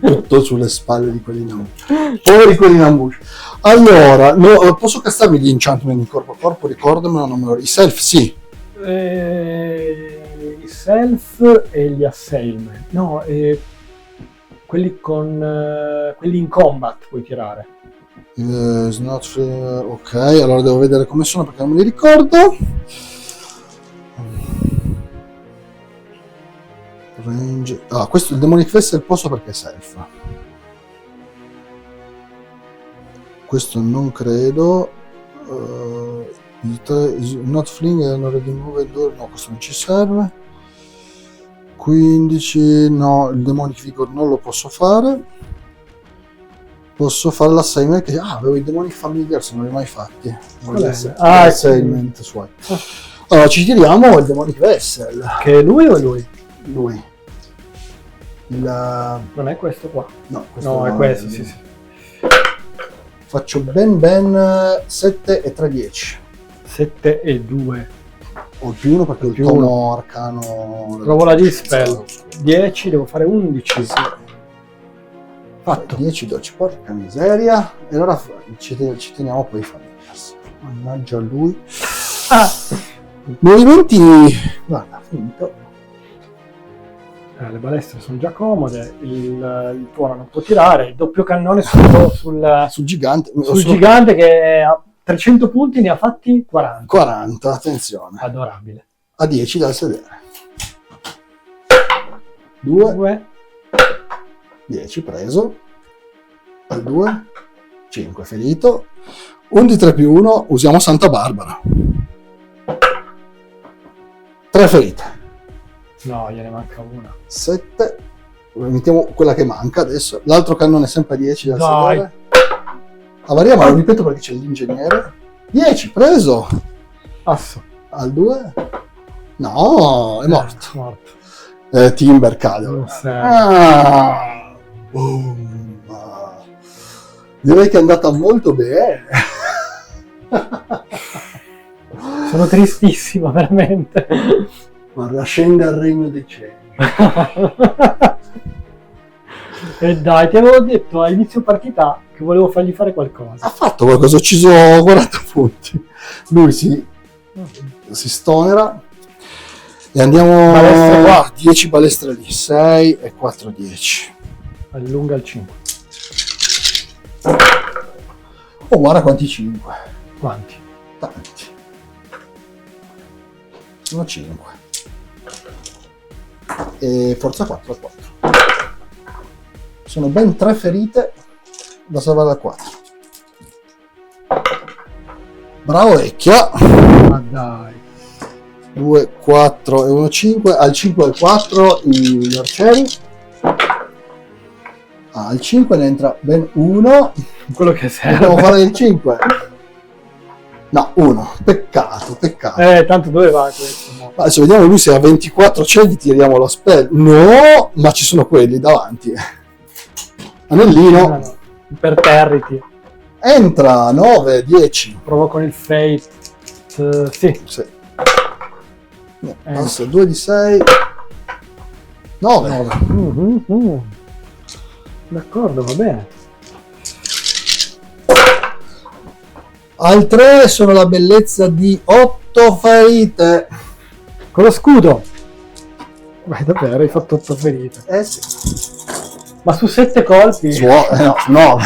tutto sulle spalle di quelli in ambush. Poveri quelli in ambush. Allora, posso castarmi gli enchantment in corpo a corpo? Ricordamelo, non me lo ricordo. I self, sì. I self e gli assailment. No, quelli con quelli in combat puoi tirare. Ok, allora devo vedere come sono perché non me li ricordo. Range. Ah, questo il Demonic Vessel posso perché è self. Questo non credo. Not fling and already moved door. No, questo non ci serve. 15. No, il Demonic Vigor non lo posso fare. Posso fare l'assignment che... Ah, avevo i Demonic Familiars, non li ho mai fatti. Qual è? L'assignment su. Allora, ci tiriamo il Demonic Vessel. Che è lui o è lui? Lui. Non è questo qua. No, No, è questo, sì, sì. Faccio ben 7 e 3 10. 7 e 2. Ho il +1 perché ho il Più tono arcano. Trovo la dispel. 10, devo fare 11. Fatto. 10, 12, porca miseria. E allora ci teniamo poi i Familiars. Mannaggia a lui. Ah! Movimenti. Guarda, finito. Le balestre sono già comode, il tuono non può tirare, il doppio cannone sul Sul gigante. gigante che ha 300 punti, ne ha fatti 40. 40, attenzione. Adorabile. A 10 dal sedere. 2, 2, 10 preso. Al 2, 5 ferito. 1 di 3 più 1, usiamo Santa Barbara. 3 ferite. no, gliene manca una. 7. Mettiamo quella che manca adesso. L'altro cannone è sempre a 10 dal Dai. sedere. Avaria, ma lo ripeto perché c'è l'ingegnere. 10 preso. Asso. Al 2. No, è morto. Morto. Timber cade. Non serve. Ah, boom. Direi che è andata molto bene. Sono tristissima, veramente. Guarda, scende al regno dei cieli. E dai, ti avevo detto a inizio partita che volevo fargli fare qualcosa. Ha fatto qualcosa, ho ucciso 40 punti. Lui si stonera. E andiamo Balestre qua. 10 balestre lì, 6 e 4, 10. Allunga il 5. Oh, guarda quanti 5. Quanti? Tanti. Sono 5. E forza 4 a 4. Sono ben 3 ferite da salvare da 4. Bravo vecchia. Ma dai. 2, 4 e 1, 5. Al 5 e al 4 gli arcieri. Al 5 ne entra ben 1. Quello che Dobbiamo serve. fare il 5. No, 1. Peccato, peccato. Tanto dove va questo? mo? Adesso vediamo lui se a 24 c'è, gli tiriamo lo spell. No, ma ci sono quelli davanti. Anellino. No. Imperterriti. Entra 9, 10. Provo con il Fate. Sì. Sì. Passa 2 di 6. 9. D'accordo, va bene. Al 3 sono la bellezza di 8 ferite. Con lo scudo. Vai, davvero, hai fatto 8 ferite. Eh sì. Ma su 7 colpi. No, 9.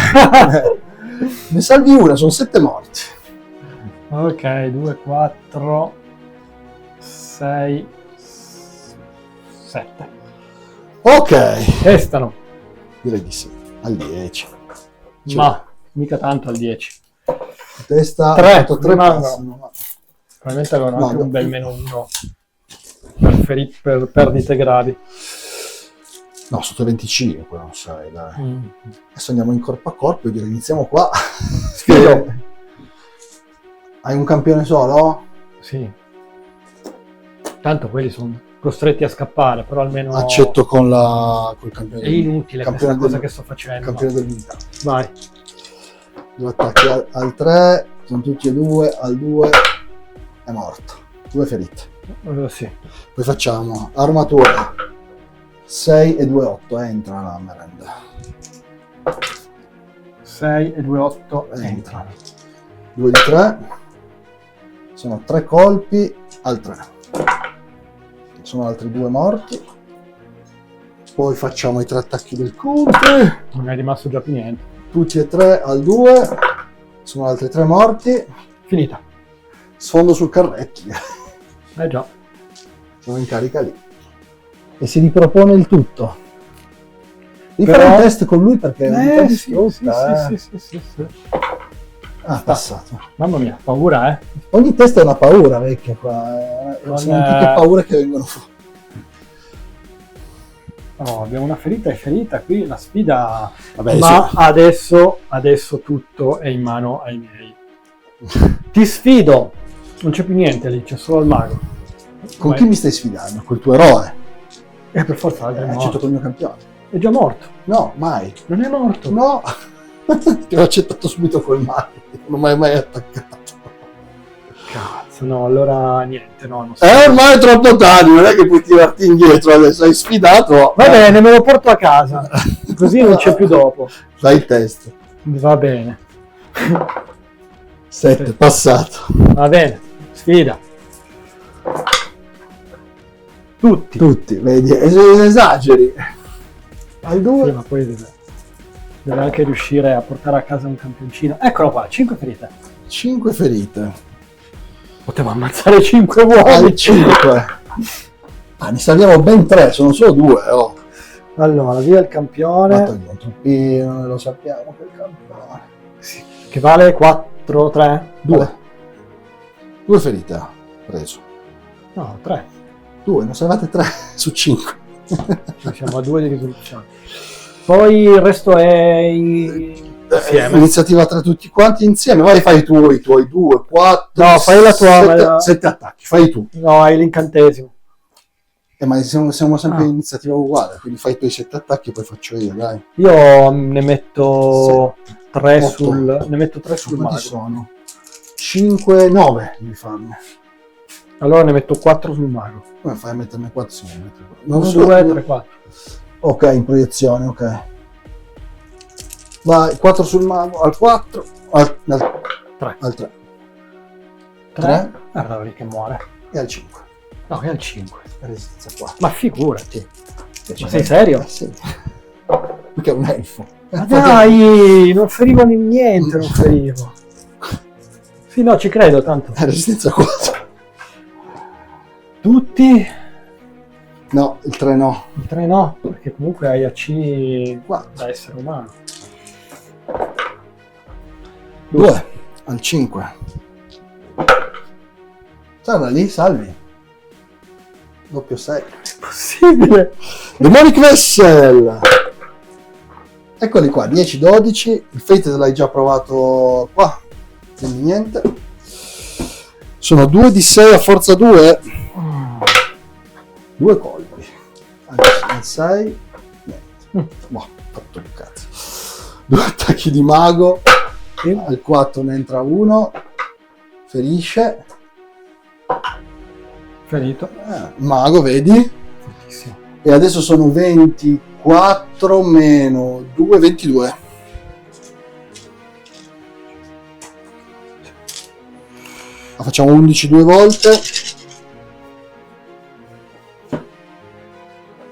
Ne salvi una, sono 7 morti. Ok, 2, 4, 6, 7. Ok. Testano. Direi di sì. Al 10. Cioè, Ma mica tanto al 10. testa ha 3, fatto 3 rimangono. passano. Probabilmente avevano No, anche no. un bel meno 1 per perdite gravi. No, sotto 25, non sai, dai. Adesso andiamo in corpo a corpo e direi iniziamo qua. Sfido. Hai un campione solo? Sì. Tanto quelli sono costretti a scappare, però almeno Accetto col campione è inutile questa campione cosa del- che sto facendo. campione dell'unità. Vai. 2 attacchi al 3, sono tutti e 2, al 2 è morto. 2 ferite. Sì. Poi facciamo armatura 6 e 2, 8, entra la merenda. 6 e 2, 8 Entra. 2 di 3, sono 3 colpi al 3. Sono altri 2 morti. Poi facciamo i 3 attacchi del conte. Non è rimasto già più niente. Tutti e 3 al 2. Sono altri 3 morti. Finita. Sfondo sul carrecchio. Già. Sono in carica lì. E si ripropone il tutto. Devi Però- fare un test con lui perché è un po' sì, distrutta, sì. Ah, passato. Mamma mia, paura, eh? Ogni test è una paura vecchia qua. Non Sono è- tutte paure che vengono fuori. Oh, abbiamo una ferita e ferita qui, la sfida. Vabbè, Ma adesso tutto è in mano ai miei. Ti sfido. Non c'è più niente lì, c'è solo il mago. con Vai. chi mi stai sfidando? Col tuo eroe? Per forza l'altro è Accetto morto. col mio campione. È già morto. No, mai. Non è morto. No. Ti ho accettato subito col male. Non mi hai mai attaccato. Cazzo, no, allora niente, no. Non so. Ormai è troppo tardi, non è che puoi tirarti indietro adesso, hai sfidato. Va bene, me lo porto a casa, così non c'è più dopo. Fai il test. Va bene. 7, passato. Va bene, sfida. Tutti. Vedi, esageri. Al Sì, 2. ma poi deve anche riuscire a portare a casa un campioncino. Eccolo qua, 5 ferite. 5 ferite. Potevo ammazzare 5 uomini. Al 5. Ah, ne salviamo ben 3, sono solo 2. Oh. Allora, via il campione. Ma togli un truppino, lo sappiamo che il campione. Sì, che vale 4, 3, 2. Vabbè. 2 ferite ha preso. No, 3. 2, ne salvate 3 su 5. Siamo a 2 di risoluzione. Poi il resto è insieme. Iniziativa tra tutti quanti insieme. Vai, fai tu i tuoi 2, 4. No, fai la tua. 7 attacchi, fai tu. No, hai l'incantesimo. Ma siamo sempre Ah. in iniziativa uguale, quindi fai i tuoi 7 attacchi e poi faccio io, dai. Io ne metto 3 Otto. sul. Ne metto 3 sul Quanti mago. sono? 5, 9 devi farne. Allora ne metto 4 sul mago. Come fai a metterne 4? 1, 2, 3, 4. Ok, in proiezione, ok. Vai, 4 sul mago, al 4, al 3. 3 3. Guarda lì che muore. e al 5. No, è al 5. Resistenza 4. Ma figurati. Sì. Ma sei serio? Sì. Mica è un elfo. Ma dai, non ferivo niente, non ferivo. Sì, no, ci credo tanto. Resistenza 4. Tutti? No, il 3 no. Il 3 no, perché comunque hai AC 4. da essere umano. 2 al 5. Salva lì, salvi. Doppio 6. Possibile? Demonic Vessel. Eccoli qua, 10, 12. Il Fate l'hai già provato qua. Quindi niente. Sono 2 di 6 a forza 2. 2 colpi. Al 6. Niente. Boh, fatto un cazzo. 2 attacchi di mago. Al 4 ne entra 1. Ferisce. Ferito. Mago, vedi? Fortissimo. E adesso sono 24 meno 2, 22. La facciamo 11 due volte.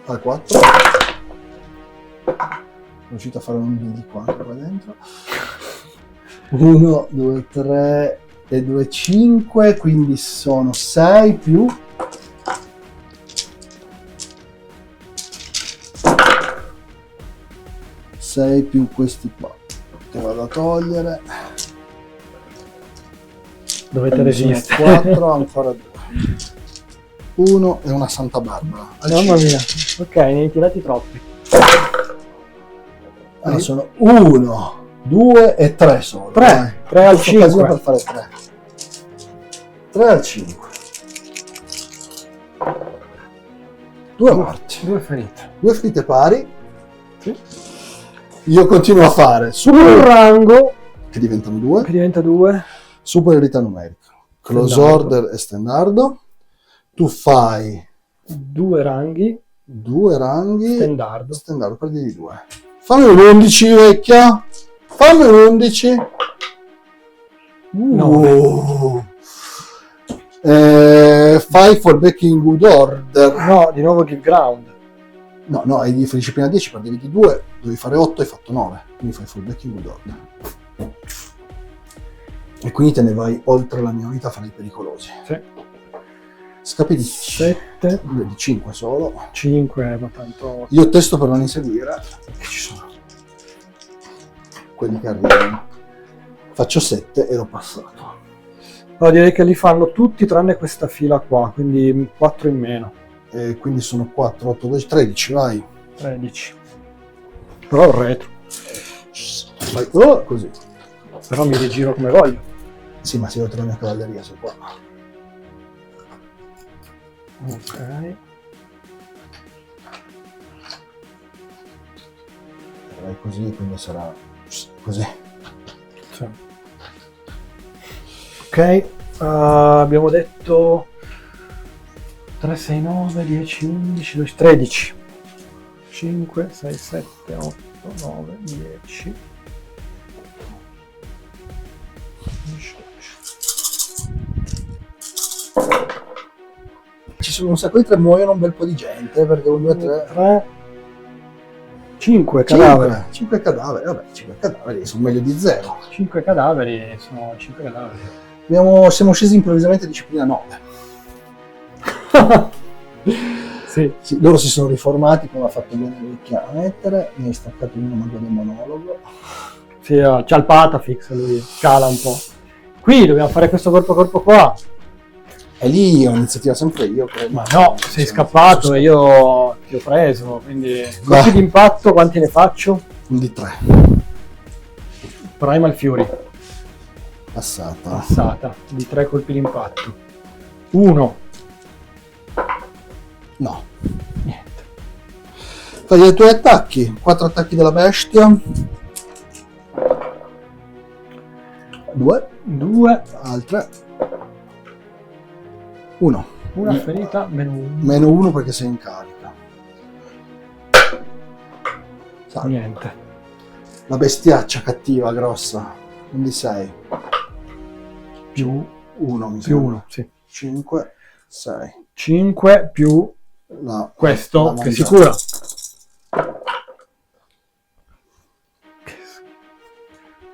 Al 4. Sono riuscito a fare un B di qua dentro. 1, 2, 3 e 2, 5. Quindi sono 6 più... più questi qua che vado a togliere. Dovete resistere. 4, ancora 2. 1 e una Santa Barbara. Mamma mia. Ok, ne hai tirati troppi. Allora, sono 1, 2 e 3 solo. 3. 3 al Giusta occasione 5. per fare 3. 3 al 5. 2 morti. 2 ferite. 2 ferite pari. Sì. Io continuo a fare Un super, rango che diventano 2. che diventa 2. Superiorità numerica. Close Stendardo. order e stendardo. Tu fai 2 ranghi. 2 ranghi. Stendardo. Stendardo, prendi di 2. Fammi un 11, vecchia. Fammi un 11. Fai for backing good order. No, di nuovo give ground. No, hai di ferisci prima 10, perdevi di 2, dovevi fare 8, hai fatto 9. Quindi fai full backing good order. E quindi te ne vai oltre la mia unità a fare i pericolosi. Sì. Scappi di 7. di 5 solo. 5, ma tanto. Io testo per non inseguire, perché ci sono quelli che arrivano. Faccio 7 e l'ho passato. No, direi che li fanno tutti tranne questa fila qua, quindi 4 in meno. E quindi sono 4, 8, 12, 13, vai. 13. Però il retro. Vai. Così. Però mi rigiro come voglio. Sì, ma se io ho la mia cavalleria, sei qua. Ok. Vai così, quindi sarà così. Sì. Ok, Abbiamo detto 3, 6, 9, 10, 11, 12, 13. 5, 6, 7, 8, 9, 10. 11, 12. Ci sono un sacco di 3, muoiono un bel po' di gente perché 1, 2, 3. 5 cadaveri. 5 cadaveri, vabbè, 5 cadaveri sono meglio di 0. 5 cadaveri sono 5 cadaveri. Siamo scesi improvvisamente a disciplina 9. Sì. Sì, loro si sono riformati come ha fatto bene vecchia a mettere, mi hai staccato in una del monologo. Sì, c'ha il patafix, lui cala un po'. Qui dobbiamo fare questo corpo a corpo qua. E lì ho iniziativa sempre io. Ma no, sei scappato e io ti ho preso, quindi colpi di impatto quanti ne faccio? Un di 3. Primal Fury. Passata. Di 3 colpi di impatto. 1. No. Niente. Fai i tuoi attacchi. 4 attacchi della bestia. 2. Altre. 1. Una ferita, -1. -1 perché sei in carica. Salve. Niente. La bestiaccia cattiva, grossa. Quindi 6. Più 1 mi più sembra. 1, sì. 5, 6. 5 più questo che si cura.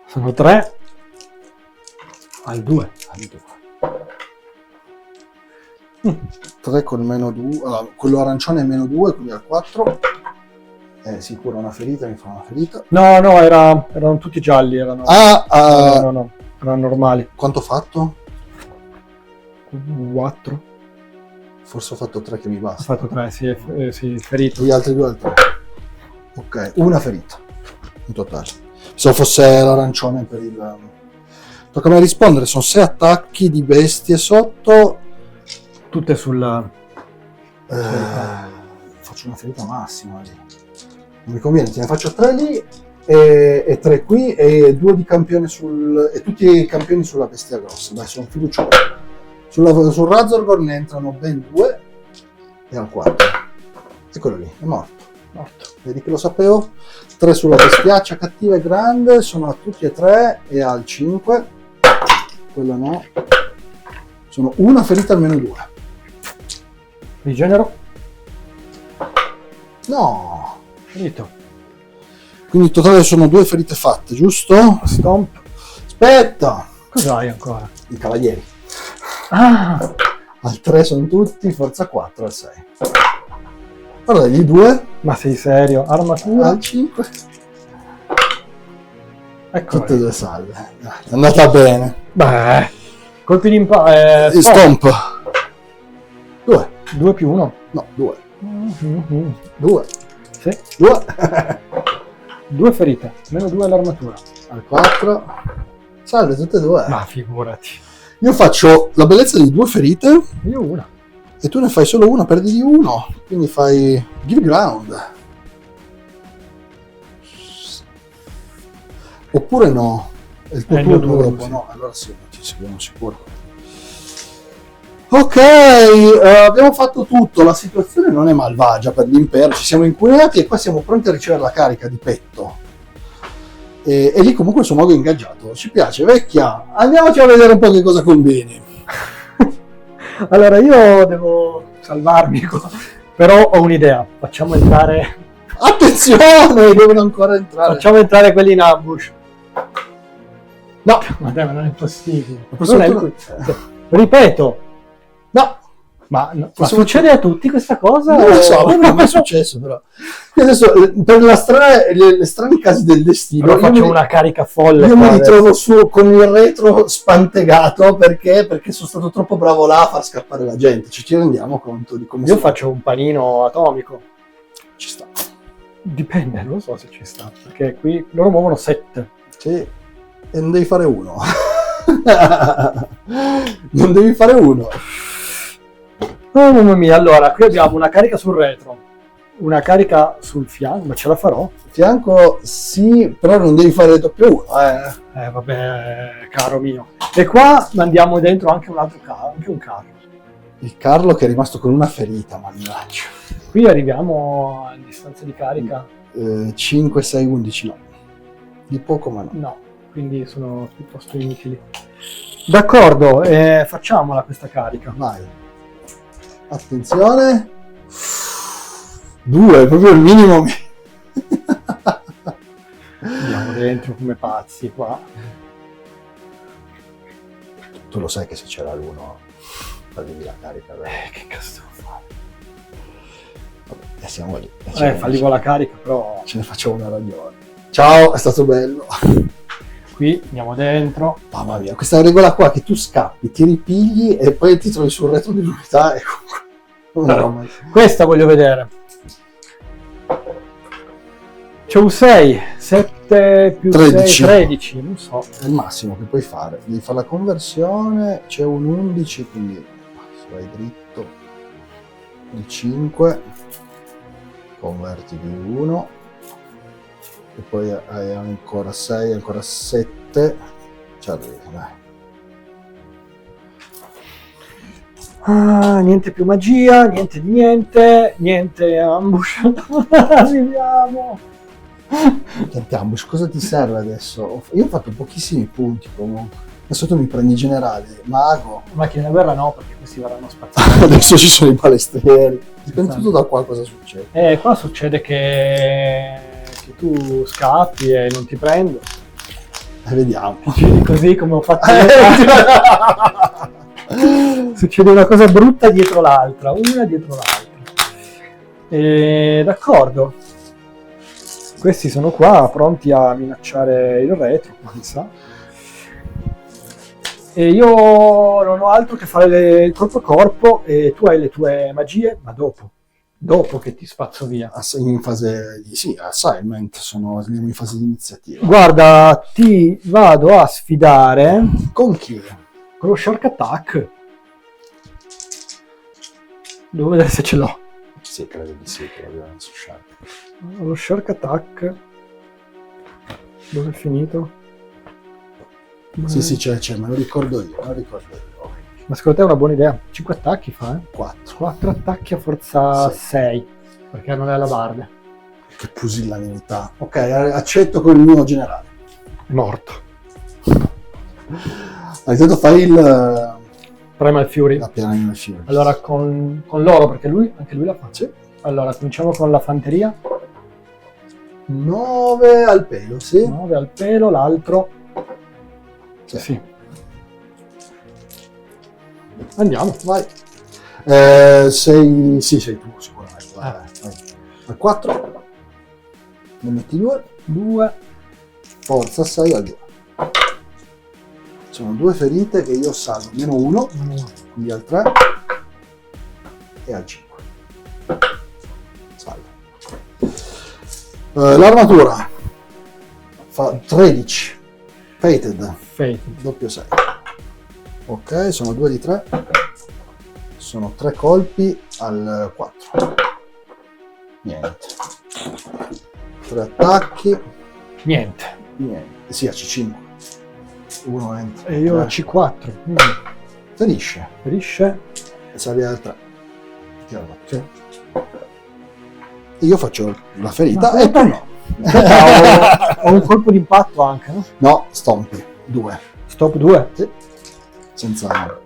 Sono 3 al 2. 3 con -2. Allora, quello arancione è -2, quindi al 4. Si cura una ferita, mi fa una ferita. No, erano tutti gialli, erano. No, erano normali. Quanto ho fatto? 4. Forse ho fatto 3 che mi Ho basta. fatto 3, sì, ferito. Gli altri 2 al 3. Ok, una ferita in totale. Se fosse l'arancione per il... Tocca a me rispondere, sono 6 attacchi di bestie sotto. Tutte sul... Faccio una ferita massima lì. Non mi conviene, te ne faccio 3 lì e 3 qui e 2 di campione e tutti i campioni sulla bestia grossa. Dai, sono fiducioso. Sul Razorgorn ne entrano ben 2 e al 4. Eccolo lì, è morto. Vedi che lo sapevo? 3 sulla bestiaccia cattiva e grande, sono a tutti e 3 e al 5. Quello no. Sono una ferita al -2. Rigenero? No. Finito. Quindi in totale sono 2 ferite fatte, giusto? Stomp. Aspetta! Cos'hai ancora? I cavalieri. Ah! Al 3 sono tutti, forza 4 al 6. Allora, gli 2 Ma sei serio? Armatura? al 5. Ecco. Tutte e 2 salve. È andata bene. Beh, colpi di impatto. Stomp. 2. 2 più 1. No, 2. Mm-hmm. 2. Sì. 2. 2 ferite, -2 all'armatura. Al 4. Salve, tutte e 2. Ma figurati. Io faccio la bellezza di 2 ferite Io una. e tu ne fai solo una, perdi di 1. Quindi fai give ground. Oppure no? È il tuo È il mio turno turno, dopo, sì. no? Allora sì, ci seguiamo sicuro. Ok, abbiamo fatto tutto, la situazione non è malvagia per l'impero, ci siamo incuneati e qua siamo pronti a ricevere la carica di petto. E lì comunque il suo mago è ingaggiato, ci piace, vecchia, andiamoci a vedere un po' che cosa combini. Allora io devo salvarmi qua. Però ho un'idea. Facciamo entrare. Attenzione, devono ancora entrare. Facciamo entrare quelli in ambush. No, Ma dai, ma non è possibile. questo Non è turno- Ripeto, no, ma Questo- succede a tutti questa cosa? non lo so, o- non è mai successo però. Adesso, per le strani casi del destino, Allora faccio io mi- una carica folle. Io qua mi adesso. ritrovo su con il retro spantegato perché sono stato troppo bravo là a far scappare la gente. Ci rendiamo conto di come Io si- faccio un panino atomico. ci sta. Dipende, non so se ci sta. Perché qui loro muovono 7. Sì. E non devi fare uno. Non devi fare uno. Oh mamma mia, allora qui abbiamo una carica sul retro, una carica sul fianco, ma ce la farò? Fianco sì, però non devi fare doppio 1. Vabbè, caro mio. E qua mandiamo dentro anche un altro carro, anche un carro. Il Carlo che è rimasto con una ferita, mannaggia. Qui arriviamo a distanza di carica? 5, 6, 11 no. Di poco ma no. No, quindi sono piuttosto inutili. D'accordo, facciamola questa carica. Vai. Attenzione. 2, proprio il minimo. Andiamo dentro come pazzi qua. Tu lo sai che se c'era l'1 facevi la carica, vero? Che cazzo devo fare? Vabbè, siamo lì. Fallivo la carica, però Ce ne facciamo una ragione. Ciao, è stato bello. qui andiamo dentro. Mamma mia, questa regola qua che tu scappi, ti ripigli e poi ti trovi sul retro dell'unità e comunque... una roba. Questa voglio vedere. C'è un 6, 7 più 13. 6, 13, non so. È il massimo che puoi fare. Devi fare la conversione, c'è un 11, quindi se vai dritto di 5, converti di 1 e poi hai ancora 6, ancora 7, ci arrivi, dai. Niente più magia, niente di niente, niente ambush. Arriviamo. Niente ambush, cosa ti serve adesso? Io ho fatto pochissimi punti comunque. Adesso tu mi prendi generale, mago. Macchina da guerra no, perché questi verranno spazzati. Adesso ci sono i palestrieri. Dipende tutto da qua cosa succede. Qua succede che tu scappi e non ti prendo. Vediamo. Succedi così come ho fatto io. Succede una cosa brutta dietro l'altra, una dietro l'altra. D'accordo. Questi sono qua pronti a minacciare il retro, mi sa. E io non ho altro che fare il corpo a corpo e tu hai le tue magie, ma dopo che ti spazzo via. In fase di sì, assignment, siamo in fase di iniziativa. Guarda, ti vado a sfidare Con chi? con lo Shark Attack. Devo vedere se ce l'ho. Sì, credo di sì, che l'abbiamo messo Shark. Lo Shark Attack. Dove è finito? Sì, c'è, me lo ricordo io, Ma secondo te è una buona idea? 5 attacchi fa, eh? 4. 4 attacchi a forza Sì. 6. Perché non è alla barda. Che pusilanimità. Ok, accetto con il mio generale. È morto. Intanto fai la Primal Fury. piana nel film. Allora con loro, perché anche lui la fa. Sì. Allora cominciamo con la fanteria. 9 al pelo, sì. 9 al pelo, l'altro. Sì. Andiamo. Vai. Sei tu sicuramente. Vai. Al 4. Ne metti 2. 2. Forza 6 al 2. Sono 2 ferite che io salvo. Meno 1. Quindi al 3. E al 5. Salvo. L'armatura fa 13. Fated. Doppio 6. Ok, sono 2 di 3. Sono 3 colpi al 4. Niente. 3 attacchi. Niente. Niente. Sì, a C5. 1 entra. E io 3. C4. Ferisce. Ferisce. E sali al 3. Sì. Io faccio la ferita Ma e tu no. Ho un colpo d'impatto anche, no? No, stompi. 2. Stop 2. Sì. Senza...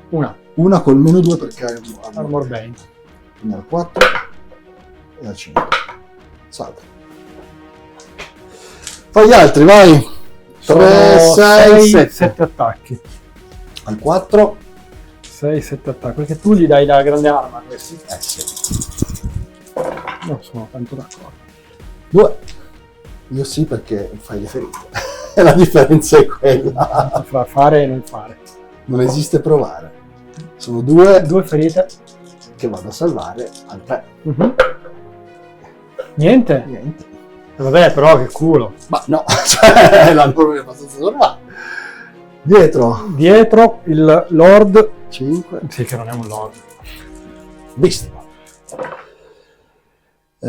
Una col meno 2 perché hai un Armor Bane. Quindi al 4 e al 5. Salta. Fai gli altri, vai. 3, 6, 7. 7 attacchi. Al 4. 6, 7 attacchi. Perché tu gli dai la grande arma a questi. Sì. Non sono tanto d'accordo. 2. Io sì perché fai le ferite. La differenza è quella. Fra fare e non fare. Non esiste provare. Sono 2 ferite. che vado a salvare al 3. Niente? Niente. Vabbè, però che culo. Ma no, cioè, la norma è abbastanza normale. Dietro il Lord. 5. Sì, che non è un Lord. Bistimo.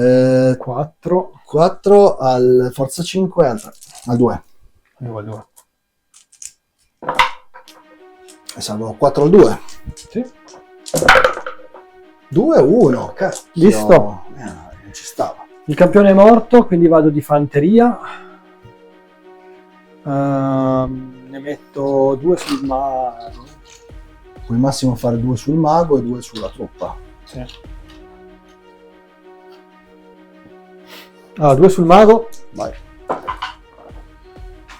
4. 4 al forza 5 al 2. 2. E salvo 4 al 2. Sì. 2 1. Cazzo. Visto? Non ci stava. Il campione è morto, quindi vado di fanteria. Ne metto 2 sul mago. Puoi massimo fare 2 sul mago e 2 sulla truppa. Sì. Allora, 2 sul mago. Vai.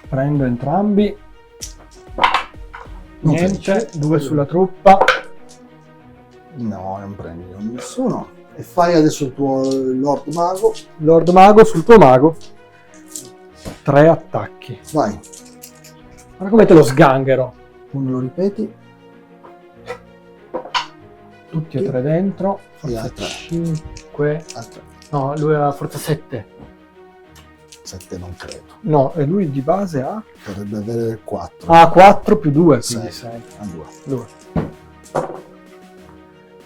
Prendo entrambi. Non Niente. prendi. 2 sulla truppa. No, non prendi nessuno. E fai adesso il tuo Lord Mago. Lord Mago sul tuo mago. 3 attacchi. Vai. Guarda come te lo sganghero. Uno lo ripeti. Tutti e 3 dentro. E Forza altre. 5. Altre. No, lui ha forza 7. 7 non credo. No, e lui di base ha? Dovrebbe avere 4. Ah, 4 più 2, quindi 6. A 2. 2.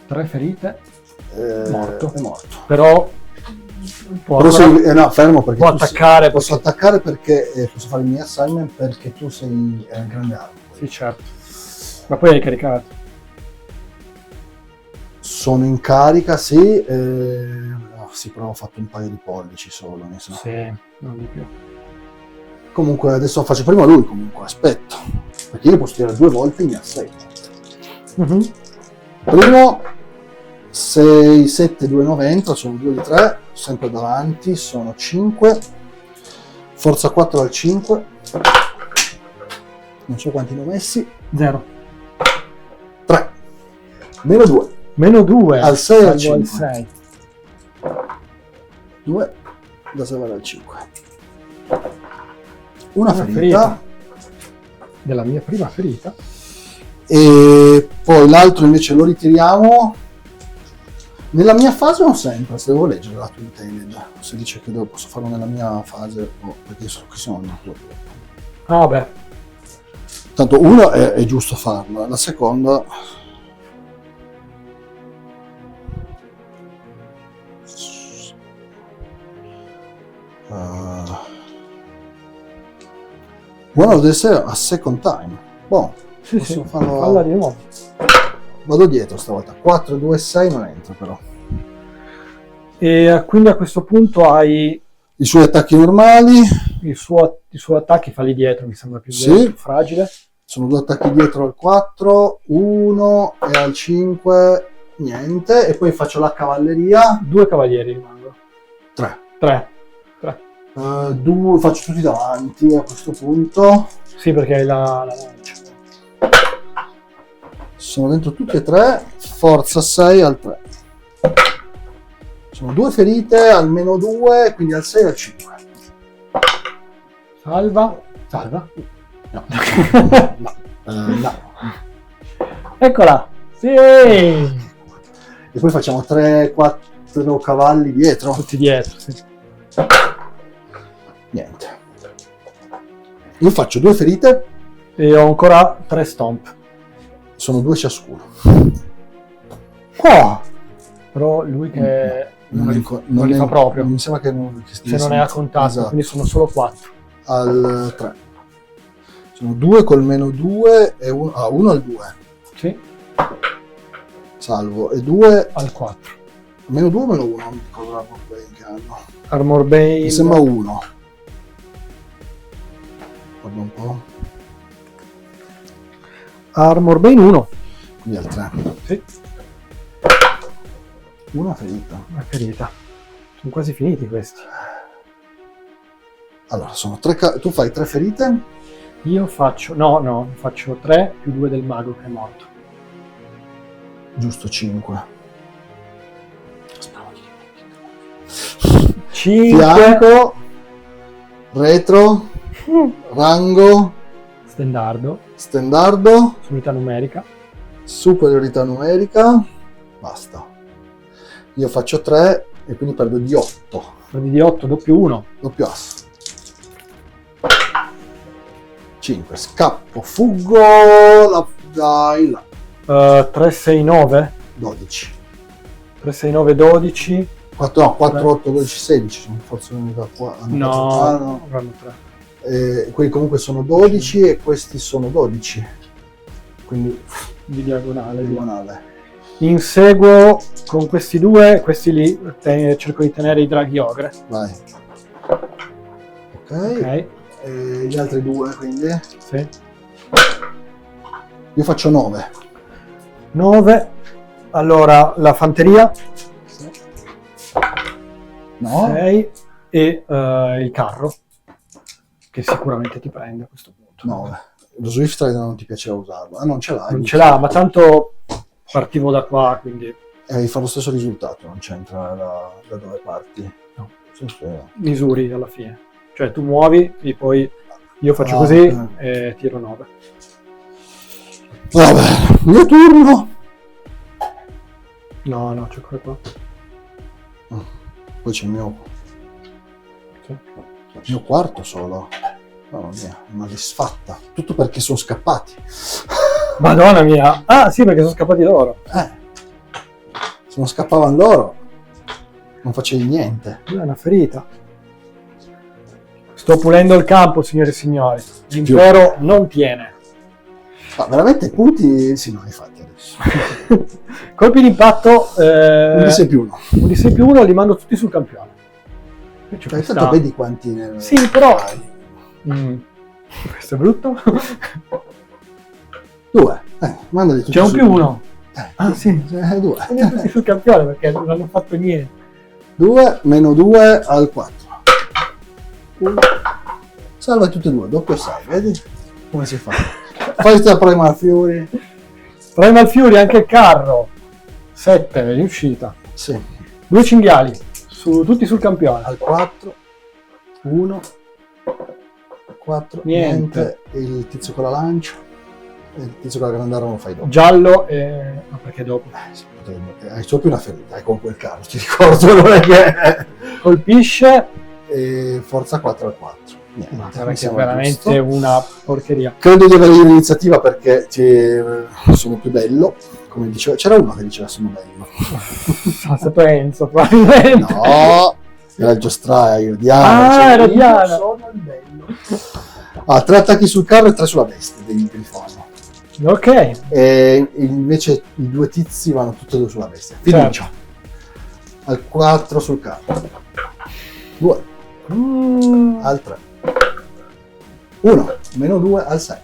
3 ferite, Morto. È morto. però può, Però ancora- no, fermo perché può tu attaccare. posso attaccare perché posso fare il mio assignment perché tu sei grande arma. Sì, certo. Ma poi hai caricato. Sono in carica, sì. No, sì, però ho fatto un paio di pollici solo. Mi sa. Sì, non di più. Comunque adesso faccio prima lui, comunque, aspetto. Perché io posso tirare 2 volte il mio assignment. Mhm. Primo 6, 7, 2, 9 entra, sono 2 di 3, sempre davanti, sono 5. Forza 4 al 5. Non so quanti ne ho messi. 0. 3. Meno 2. Meno 2. Al 6 al salvo 5. 6. 2 da salvare al 5. Una Una ferita. Della mia prima ferita. E poi l'altro invece lo ritiriamo. Nella mia fase o sempre? Se devo leggere la tua intelligence. Se dice che posso farlo nella mia fase o perché sono una tua. Ah, vabbè. Tanto uno è giusto farlo, la seconda one of the a second time. Boh, Sì, posso sì. farlo. Falla di nuovo. Vado dietro stavolta. 4, 2, 6 non entra però. E quindi a questo punto hai I suoi attacchi normali i suoi attacchi, falli dietro, mi sembra più, Sì. più fragile. sono 2 attacchi dietro al 4, 1 e al 5 niente e poi faccio la cavalleria 2 cavalieri rimangono. 3. 3. 2 faccio tutti davanti a questo punto. Sì, perché hai la lancia. Sono dentro tutti e 3. Forza 6 al 3. Sono 2 ferite, almeno 2, quindi al 6 e al 5. Salva. Salva. No. No. No. Eccola. Sì. E poi facciamo 3-4 cavalli dietro. Tutti dietro. Sì. Niente. Io faccio 2 ferite, E ho ancora 3 stomp. sono 2 ciascuno. Oh. Però lui che non li fa proprio. Non mi sembra che non, Se non è a contatto, Esatto. quindi sono solo 4. Al 3. Sono 2 col meno 2 e 1 al 2. Sì. Salvo. E 2 Al 4. meno 2 o meno 1? Non mi ricordo la che hanno. Armor Bane. Mi sembra 1. Guarda un po'. Armor Bane 1. Quindi al 3. Sì. Una ferita. Una ferita. Sono quasi finiti questi. Allora, sono 3 tu fai 3 ferite. Io faccio... No, faccio 3 più 2 del mago che è morto. Giusto 5. 5. Fianco. Retro. Rango. Stendardo. Stendardo. Unità numerica. Superiorità numerica. Basta. Io faccio 3 e quindi perdo di 8. Prendi di 8, doppio 1. Doppio asso. 5. Scappo. Fuggo. Dai là. 3, 6, 9. 12. 3, 6, 9, 12. 4, 8, 12, 16, sono forse venuti qua. No, vanno 3. Quelli comunque sono 12 e questi sono 12. Quindi Di diagonale. diagonale. Inseguo con questi due, questi lì, cerco di tenere i draghi ogre. Vai. Ok. Ok, E gli altri due, quindi. sì. Io faccio 9. 9. Allora, la fanteria. No? 6. E il carro. Che sicuramente ti prende a questo punto. 9. Lo Swift Rider non ti piaceva usarlo. Ah, non ce l'hai. Non ce l'ha, ma tanto partivo da qua, quindi Fa lo stesso risultato, non c'entra da dove parti. No. Sì, sì. misuri alla fine. Cioè tu muovi e poi io faccio Ah, così ok. e tiro 9. Vabbè, mio turno. No, c'è ancora qua. Poi c'è il Sì. mio quarto solo. Mamma mia, una disfatta. Tutto perché sono scappati. Madonna mia! Ah sì, perché sono scappati loro. Se non scappavano loro, non facevi niente. È una ferita. Sto pulendo il campo, signore e signori. L'impero non tiene. Ma veramente punti? Sì, no, infatti adesso. Colpi d'impatto. Un di 6 più 1. Un di 6 più 1 li mando tutti sul campione. C'è Cioè, questa- intanto vedi quanti ne. Sì, però. Vai. Questo è brutto. 2. Mandali tutti C'è un su- più 1. Ah, sì. 2. Sono tutti sul campione perché non hanno fatto niente. 2 meno 2 al 4. Salva tutti e due, doppio 6, vedi? Come si fa? Fai sta Primal Fury. Primal Fury, anche il carro. 7, è riuscita. Sì. 2 cinghiali. Tutti sul campione. Al 4. 1. 4. Niente. Niente. Il tizio con la lancia. E il tizio con la grandara non fai dopo. Giallo e... No, perché dopo? Hai solo più una ferita con quel carro, ti ricordo, non è che. Colpisce. E forza 4 al 4. Niente, Ma mi sarà che è sembra veramente giusto. una porcheria. Credo di avere io l'iniziativa perché sono più bello. Come diceva, c'era uno che diceva sono bello. Se penso, probabilmente. No, era il Giostraio, Diana. Ah, cioè, era io Diana. sono il bello. 3 attacchi sul carro e 3 sulla bestia del grifone. Ok. E invece i 2 tizi vanno tutti e 2 sulla bestia. Fiducia. Al 4 sul carro. 2 al 3. 1 meno 2 al 6.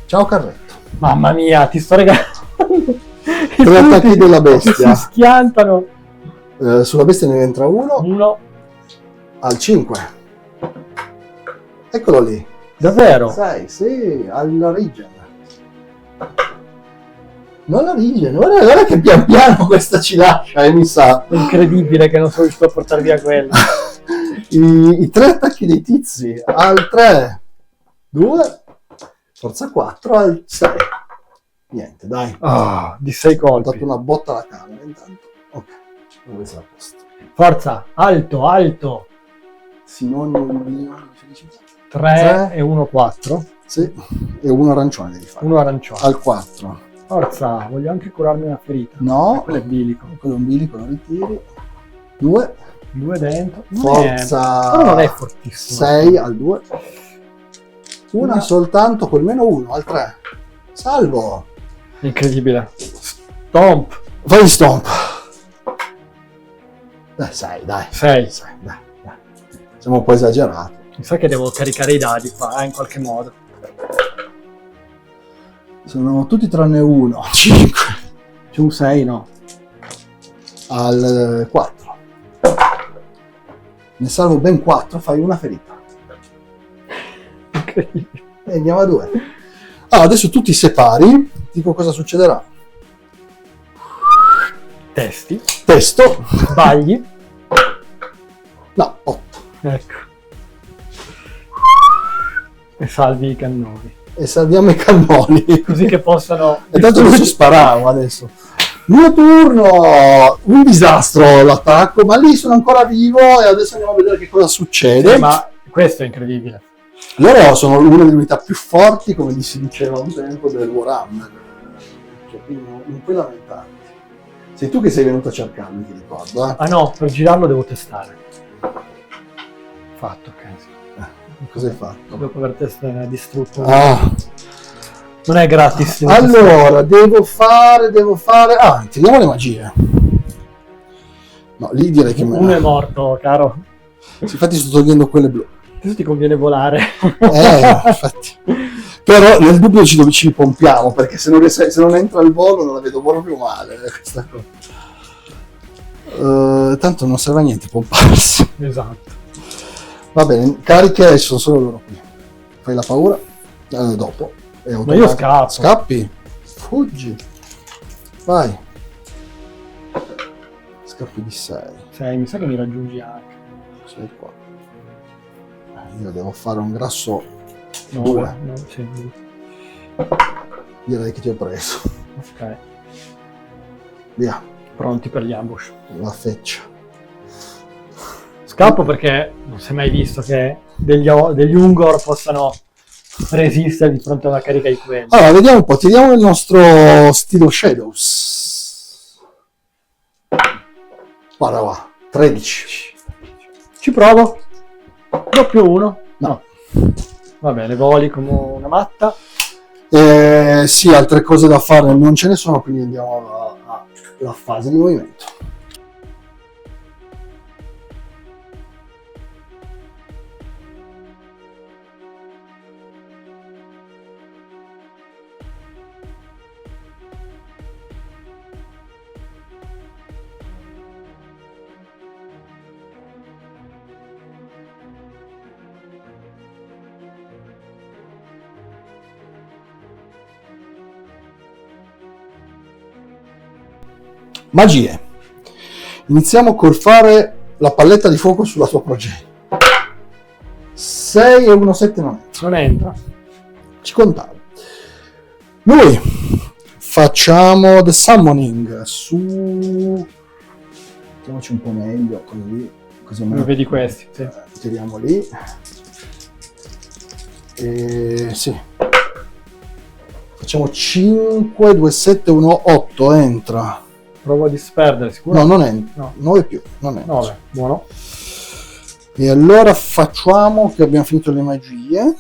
Ciao carretto. Mamma mia, ti sto regalando. 3 attacchi della bestia. Si schiantano. Sulla bestia ne entra 1 1. al 5. Eccolo lì. Davvero? 6, sì, alla Regen. Non la Regen, guarda che pian piano questa ci lascia e mi sa. È incredibile che non sono riuscito a portare via quello. I 3 attacchi dei tizi al 3, 2, forza 4 al 6. Niente, dai. Ah, di 6 Ho dato colpi. una botta alla camera intanto. Ok, dove sta a posto? Forza, alto, alto. Sinonimo di felicità. 3 Tre. e 1, 4. Sì, e uno arancione devi fare. 1 arancione. Al 4. Forza, voglio anche curarmi una ferita. No, Quello è bilico. quello ombilico lo ritiri. 2, 2 dentro. forza Però non è fortissimo. 6 al 2. Una Una. soltanto col meno 1 al 3. Salvo. Incredibile. Stomp. Fai stomp. 6, dai. 6. Dai. Siamo un po' esagerati. Mi sa che devo caricare i dadi qua, in qualche modo. Sono tutti tranne uno. 5 C'è un 6, no? al 4. Ne salvo ben 4, fai una ferita. Incredibile. E andiamo a 2. Adesso tu ti separi. Dico cosa succederà. Testi. Testo. Sbagli. No, 8. Ecco. E salvi i cannoni. E salviamo i cannoni. Così che possano... E tanto non ci sparavo adesso. Mio turno! Un disastro l'attacco, ma lì sono ancora vivo e adesso andiamo a vedere che cosa succede. Ma questo è incredibile. Loro sono una delle unità più forti, come si diceva un tempo, del Warhammer. Cioè, quindi non puoi lamentarti. Sei tu che sei venuto a cercarmi, ti ricordo, eh? Ah no, per girarlo devo testare. Fatto, ok. Sì. Cosa hai fatto? Dopo aver distrutto. Ah, Non è gratis. devo allora, devo fare... Ah, tiriamo le magie. No, lì direi che... testare. Uno è morto, caro. Sì, infatti sto togliendo quelle blu. Adesso ti conviene volare. Infatti. Però nel dubbio ci pompiamo, perché se non entra il volo non la vedo proprio male questa cosa. Tanto non serve a niente pomparsi. Esatto. Va bene, cariche sono solo loro qui. Fai la paura dopo. Ma io scappo. Scappi? Fuggi. Vai. Scappi di 6. Mi sa che mi raggiungi anche. Sei qua. Io devo fare un grasso 9. 2. No, sì. Direi che ti ho preso. Ok. Via. Pronti per gli ambush. La feccia. Scappo perché non si è mai visto che degli Ungor possano resistere di fronte a una carica di quelli. Allora, vediamo un po'. Tiriamo il nostro Steel Shadows. Guarda qua. 13. Ci provo. Doppio 1. No. Va bene, voli come una matta. Sì, altre cose da fare non ce ne sono, quindi andiamo alla fase di movimento. Magie. Iniziamo col fare la palletta di fuoco sulla tua progenie. 6 e 1, 7 non entra. Non entra. Ci contavo. Noi facciamo The Summoning su... Mettiamoci un po' meglio, così Non vedi questi. Sì. Tiriamo lì. Sì. Facciamo 5, 2, 7, 1, 8. Entra. Provo a disperdere, sicuro? No, non entra. No. 9 più. Non entra. 9, buono. E allora facciamo che abbiamo finito le magie.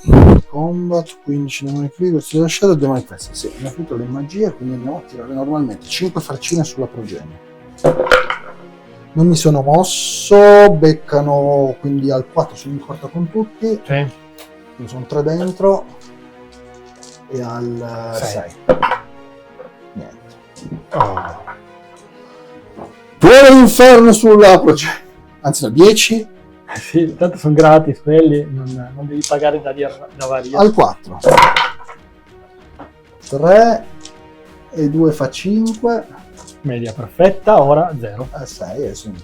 Combat, 15 demoni qui, questi della Shadow, demoni questi. Sì, abbiamo finito le magie, quindi andiamo a tirare normalmente 5 farcine sulla progenie. Non mi sono mosso, beccano quindi al 4, sono in corta con tutti. Sì. Ne sono 3 dentro. E al 6. Niente. Oh. Tuono d'inferno sulla progenie. Anzi no, 10. Sì, tanto sono gratis quelli, non devi pagare da varia. Al 4. 3 e 2 fa 5. Media perfetta, ora 0. Al 6 e sono in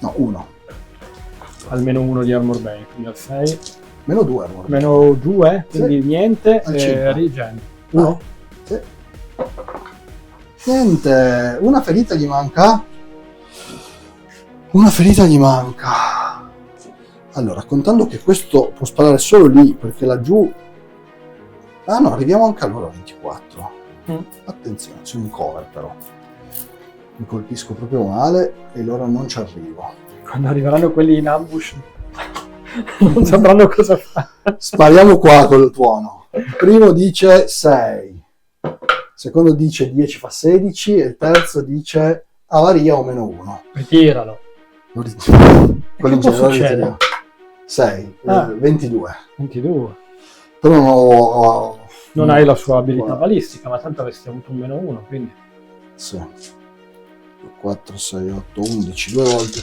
1. 1. Almeno 1 di armor bane, quindi al 6. Meno 2 allora. Meno 2, quindi Sì. niente. Al 5. Regen. 1. Sì. Niente, una ferita gli manca. Una ferita gli manca. Allora, contando che questo può sparare solo lì, perché laggiù... Ah no, arriviamo anche allora a 24. Attenzione, sono in cover però. Mi colpisco proprio male e loro non ci arrivo. Quando arriveranno quelli in ambush non sapranno cosa fare. Spariamo qua col tuono. Il primo dice 6. Il secondo dice 10 fa 16 e il terzo dice avaria o meno 1. Ritiralo. Quello in Che può generale succedere? 6, Ah. 22. 22. Però non ho... Non hai la sua abilità Guarda. balistica, ma tanto avresti avuto un meno 1, quindi... Sì. 4, 6, 8, 11, 2 volte.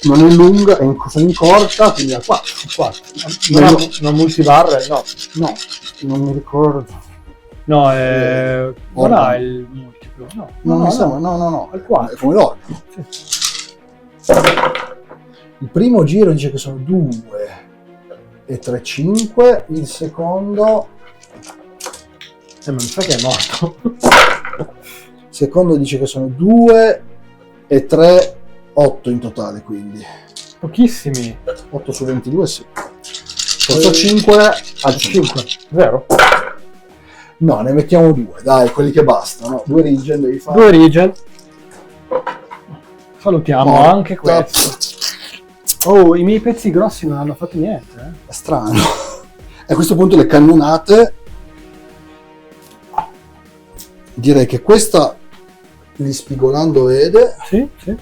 Non è lunga, sono in corta, quindi a 4. 4. Non multibarre? No. No, non mi ricordo. No, non Orban. ha il multiplo. No, Non mi sembra, no. Al 4. È come l'organo. Sì. Il primo giro dice che sono 2 e 3, 5. Il secondo... Ma mi sa che è morto. Il secondo dice che sono 2 e 3, 8 in totale, quindi. Pochissimi. 8 su 22, sì. Porto 5 al 5. 0. No, ne mettiamo 2, dai, quelli che bastano. 2 regen devi fare. 2 regen. Salutiamo Morta. anche questo. Oh, i miei pezzi grossi non hanno fatto niente. È strano. E a questo punto le cannonate. Direi che questa li spigolando vede. Sì, sì.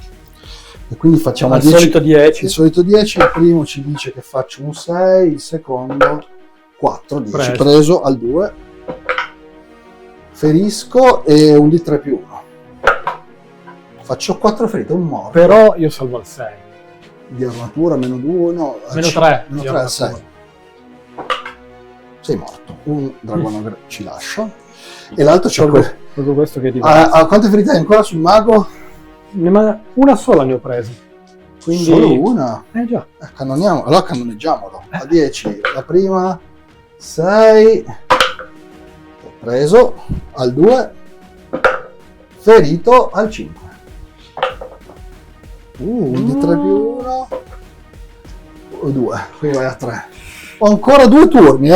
E quindi facciamo Al 10. solito 10. Il solito 10, il primo ci dice che faccio un 6, il secondo 4, 10. Preso al 2. Ferisco e un D3 più 1. Faccio 4 ferite, un morto. Però io salvo al 6. Di armatura, meno 2, no. Meno 3. Meno 3 al 6. Sei morto. Un dragono ci lascia. E l'altro c'è proprio questo che è diverso. Quante ferite hai ancora sul mago? Ma una sola ne ho preso. Quindi... Solo una? Già. Cannoniamo. Allora cannoneggiamolo. A 10 la prima, 6. Preso al 2. Ferito al 5. Un D3 più 1. O 2. Quindi vai a 3. Ho ancora 2 turni,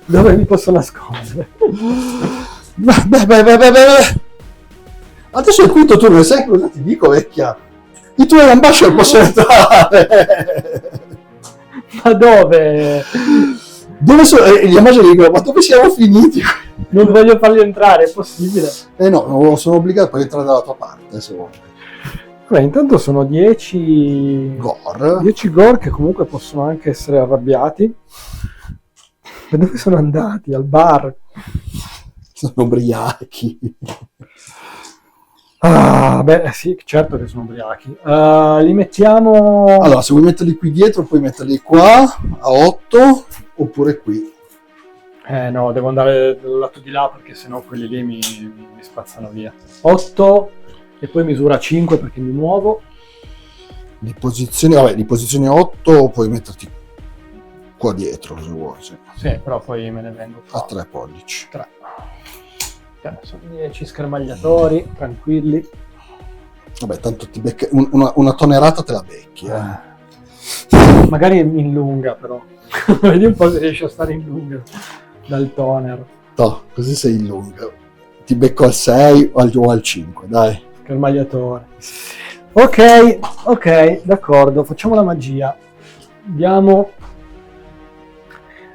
Dove mi posso nascondere? Beh. Adesso è il quinto turno, sai cosa ti dico, vecchia? I tuoi ambasciatori possono entrare. Ma dove? Dove sono? Gli ambasciatori dicono, ma dove siamo finiti? Non voglio farli entrare, è possibile? No, sono obbligato per entrare dalla tua parte, se vuoi. Beh, intanto sono 10 Gore. 10 gore che comunque possono anche essere arrabbiati. Ma dove sono andati? Al bar? Sono ubriachi. Ah, beh, sì, certo che sono ubriachi. Li mettiamo... Allora, se vuoi metterli qui dietro, puoi metterli qua, a 8, oppure qui. No, devo andare dal lato di là perché sennò quelli lì mi spazzano via. 8 e poi misura 5 perché mi muovo. Di posizione 8 puoi metterti qua dietro, se vuoi. Sì, però poi me ne vengo qua. A 3 pollici. 3. Sono 10 schermagliatori, tranquilli. Vabbè, tanto ti becca una tonerata te la becchi. Magari in lunga, però. Vedi un po' se riesci a stare in lunga dal toner. No, così sei in lunga. Ti becco al 6 o al 5, dai. Schermagliatore. Ok, d'accordo. Facciamo la magia. Diamo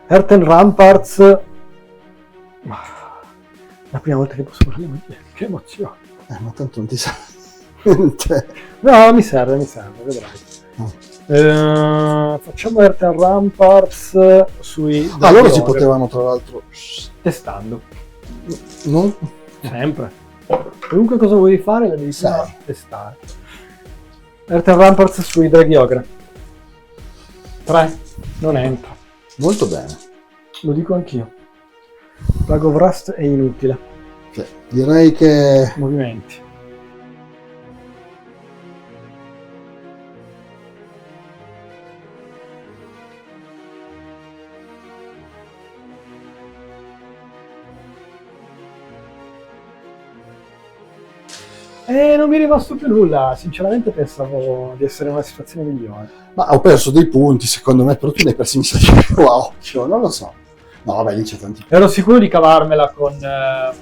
Earthen Ramparts. La prima volta che posso fare le magie. Che emozione. Ma tanto non ti sa niente. No, mi serve, vedrai. Facciamo Earthen Ramparts sui... loro si potevano tra l'altro... Testando. Non? Sempre. Qualunque cosa vuoi fare la devi testare. Earthen Ramparts sui draghi ogre. 3. Non entra. Molto bene. Lo dico anch'io. Plague of Rust è inutile. Direi che... Movimenti. Non mi è rimasto più nulla, sinceramente pensavo di essere in una situazione migliore. Ma ho perso dei punti, secondo me, però tu ne hai persi mi sa più a occhio, non lo so. No, vabbè, lì c'è tanti. Ero sicuro di cavarmela con la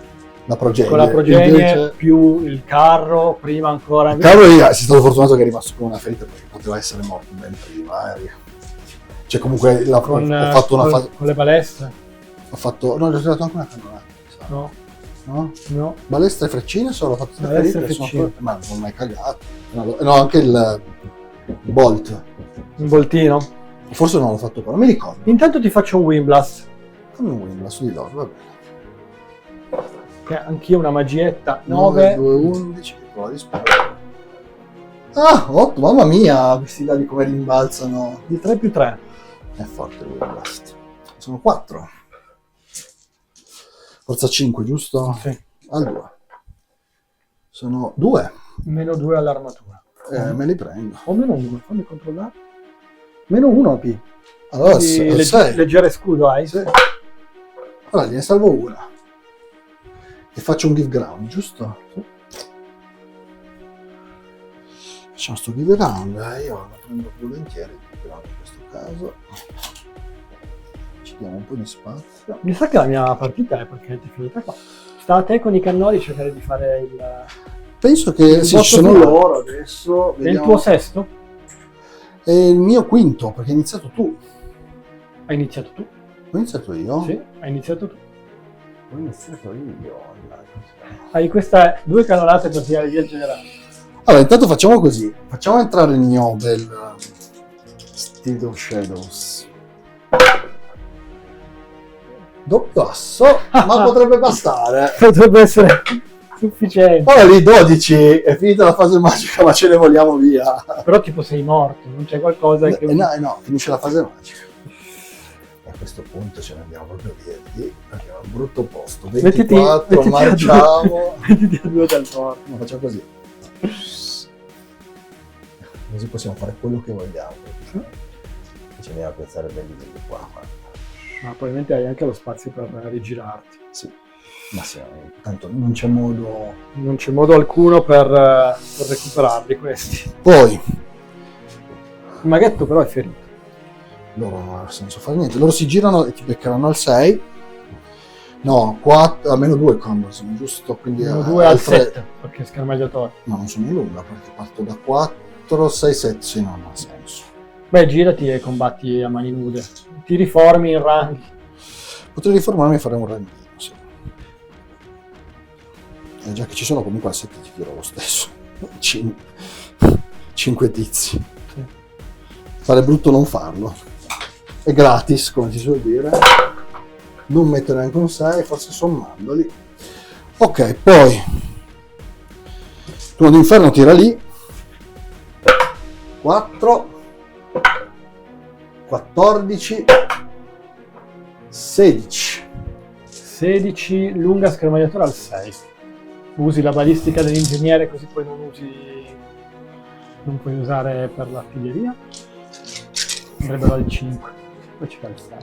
progenie. Con la progenie più il carro, prima ancora. Il carro sei stato fortunato che è rimasto con una ferita perché poteva essere morto ben prima. Cioè comunque ho fatto una fase. Con le balestre? Ho fatto. No, ho tirato anche una cannonata. No? Balestre e freccine solo, ho fatto 3 ferite. Ma non ho mai cagato. No, anche il bolt. Un boltino? Forse non l'ho fatto però, non mi ricordo. Intanto ti faccio un Windblast. Fammi un Windblast di loro, va bene. Che anch'io una magietta. 9, 2, 11, poi spero. 8, mamma mia, questi dadi come rimbalzano. Di 3 più 3. È forte il Windblast. Sono 4. Forza 5, giusto? Sì. Allora. Sono 2. Meno 2 all'armatura. Me li prendo. O meno 1, fammi controllare. Meno 1 AP. Allora, 6. Leggere scudo hai? Sì. Allora, gliene salvo una. E faccio un give ground, giusto? Sì. Facciamo sto give ground. Io lo prendo volentieri il give ground in questo caso. Ci Occupiamo un po' di spazio. Mi sa che la mia partita è praticamente finita qua. Sta a te con i cannoli cercare di fare Penso che il sì, botto ci sono finale. loro adesso. È il Vediamo. tuo sesto? È il mio quinto, perché hai iniziato tu. Hai iniziato tu? Ho iniziato io? Sì, hai iniziato tu. Ho iniziato io. Hai queste 2 cannolate per tirare via il generale. Allora, intanto facciamo così. Facciamo entrare il mio bel State of Shadows. Doppio asso, ma potrebbe bastare. Potrebbe essere sufficiente. Ora lì 12, è finita la fase magica, ma ce ne vogliamo via. Però tipo sei morto, non c'è qualcosa che... No, finisce la fase magica. A questo punto ce ne andiamo proprio via lì, perché è un brutto posto. 24, mettiti marciamo. Mettiti a 2 dal morto. No, facciamo così. Così possiamo fare quello che vogliamo. Ci andiamo a piazzare belli qua. Ma probabilmente hai anche lo spazio per rigirarti. Sì. Ma sì, tanto non c'è modo. Non c'è modo alcuno per recuperarli questi. Poi, Il maghetto però è ferito. loro non ha senso fare niente. Loro si girano e ti beccheranno al 6. No, 4, almeno 2 combo, sono giusto? Quindi Sono 2 al tre. 7, perché è schermagliatore. No, non sono in lunga, perché parto da 4, 6, 7. Sì, no, non ha senso. Beh, girati e combatti a mani nude. Ti riformi in ranghi. Potrei riformarmi e fare un ranghino, sì. Già che ci sono, comunque al 7 ti tiro lo stesso. 5 tizi. Sì. Fare brutto non farlo. È gratis, come si suol dire. Non mettere neanche un 6, forse sommandoli. Ok, poi turno d'inferno tira lì. 4, 14, 16. 16, lunga schermagliatura al 6. Usi la balistica dell'ingegnere così poi non puoi usare per l'artiglieria. Andrebbero al 5. Poi ci fai il 6.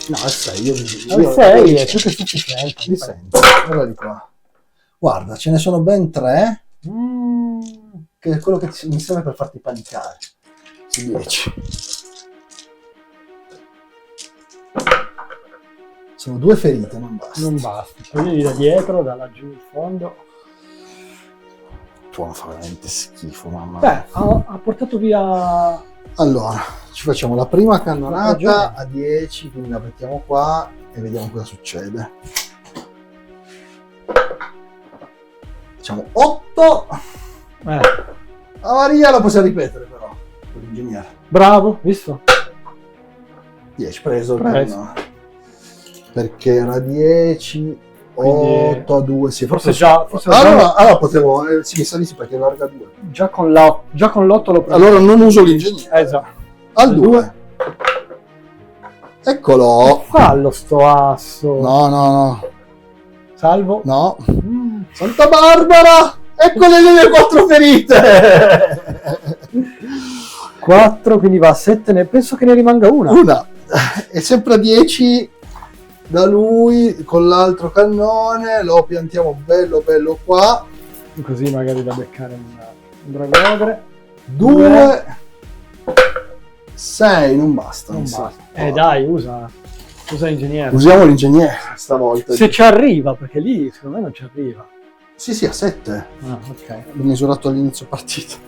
No, al 6 io Al 6 è più che sufficiente. Mi sento. Guarda di qua. Guarda, ce ne sono ben 3. Che è quello che mi serve per farti panicare. Su 10. Sono 2 ferite, non basta. Non basta. Toglili da dietro, da laggiù in fondo. Può fare veramente schifo, mamma. Beh, ha portato via... Allora, ci facciamo la prima cannonata ragione. a 10, quindi la mettiamo qua e vediamo cosa succede. Facciamo 8. La Maria la possiamo ripetere però, con l'ingegnere. Bravo, visto? 10 preso. Preso. No. Perché era 10, Quindi- 8 a 2, sì, Forse già... Allora potevo, sì, mi sa di sì perché è larga 2. Già con l'8 lo prendi. Allora non uso l'ingegnere. Esatto. Al 2. Eccolo. Fallo sto asso. No. Salvo. No. Santa Barbara! Eccole le 4 ferite! 4, quindi va a 7. Penso che ne rimanga una. Una. È sempre a 10 da lui con l'altro cannone. Lo piantiamo bello qua. Così magari da beccare un dragonodre. 2, 6, non basta. Non mi sa. basta. Dai, usa l'ingegnere. Usiamo l'ingegnere stavolta. Se ci arriva, perché lì secondo me non ci arriva. Sì, a 7. Ah, ok. L'ho misurato all'inizio partita.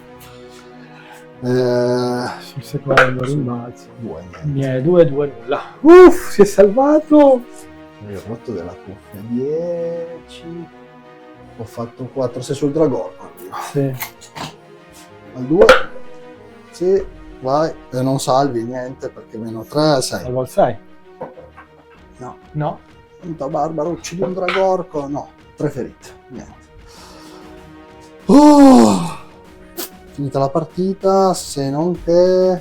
Sul secondo rimbalzo. 2. 2, nulla. Si è salvato. Io ho fatto della cuffia 10. Ho fatto 4, 6 sul dragono. Sì. Al 2. Sì, vai. E non salvi niente perché meno 3, 6. Salvo al 6. No. Santa Barbara, uccidi un dragorco. No, 3 ferite. Niente. Finita la partita, se non che...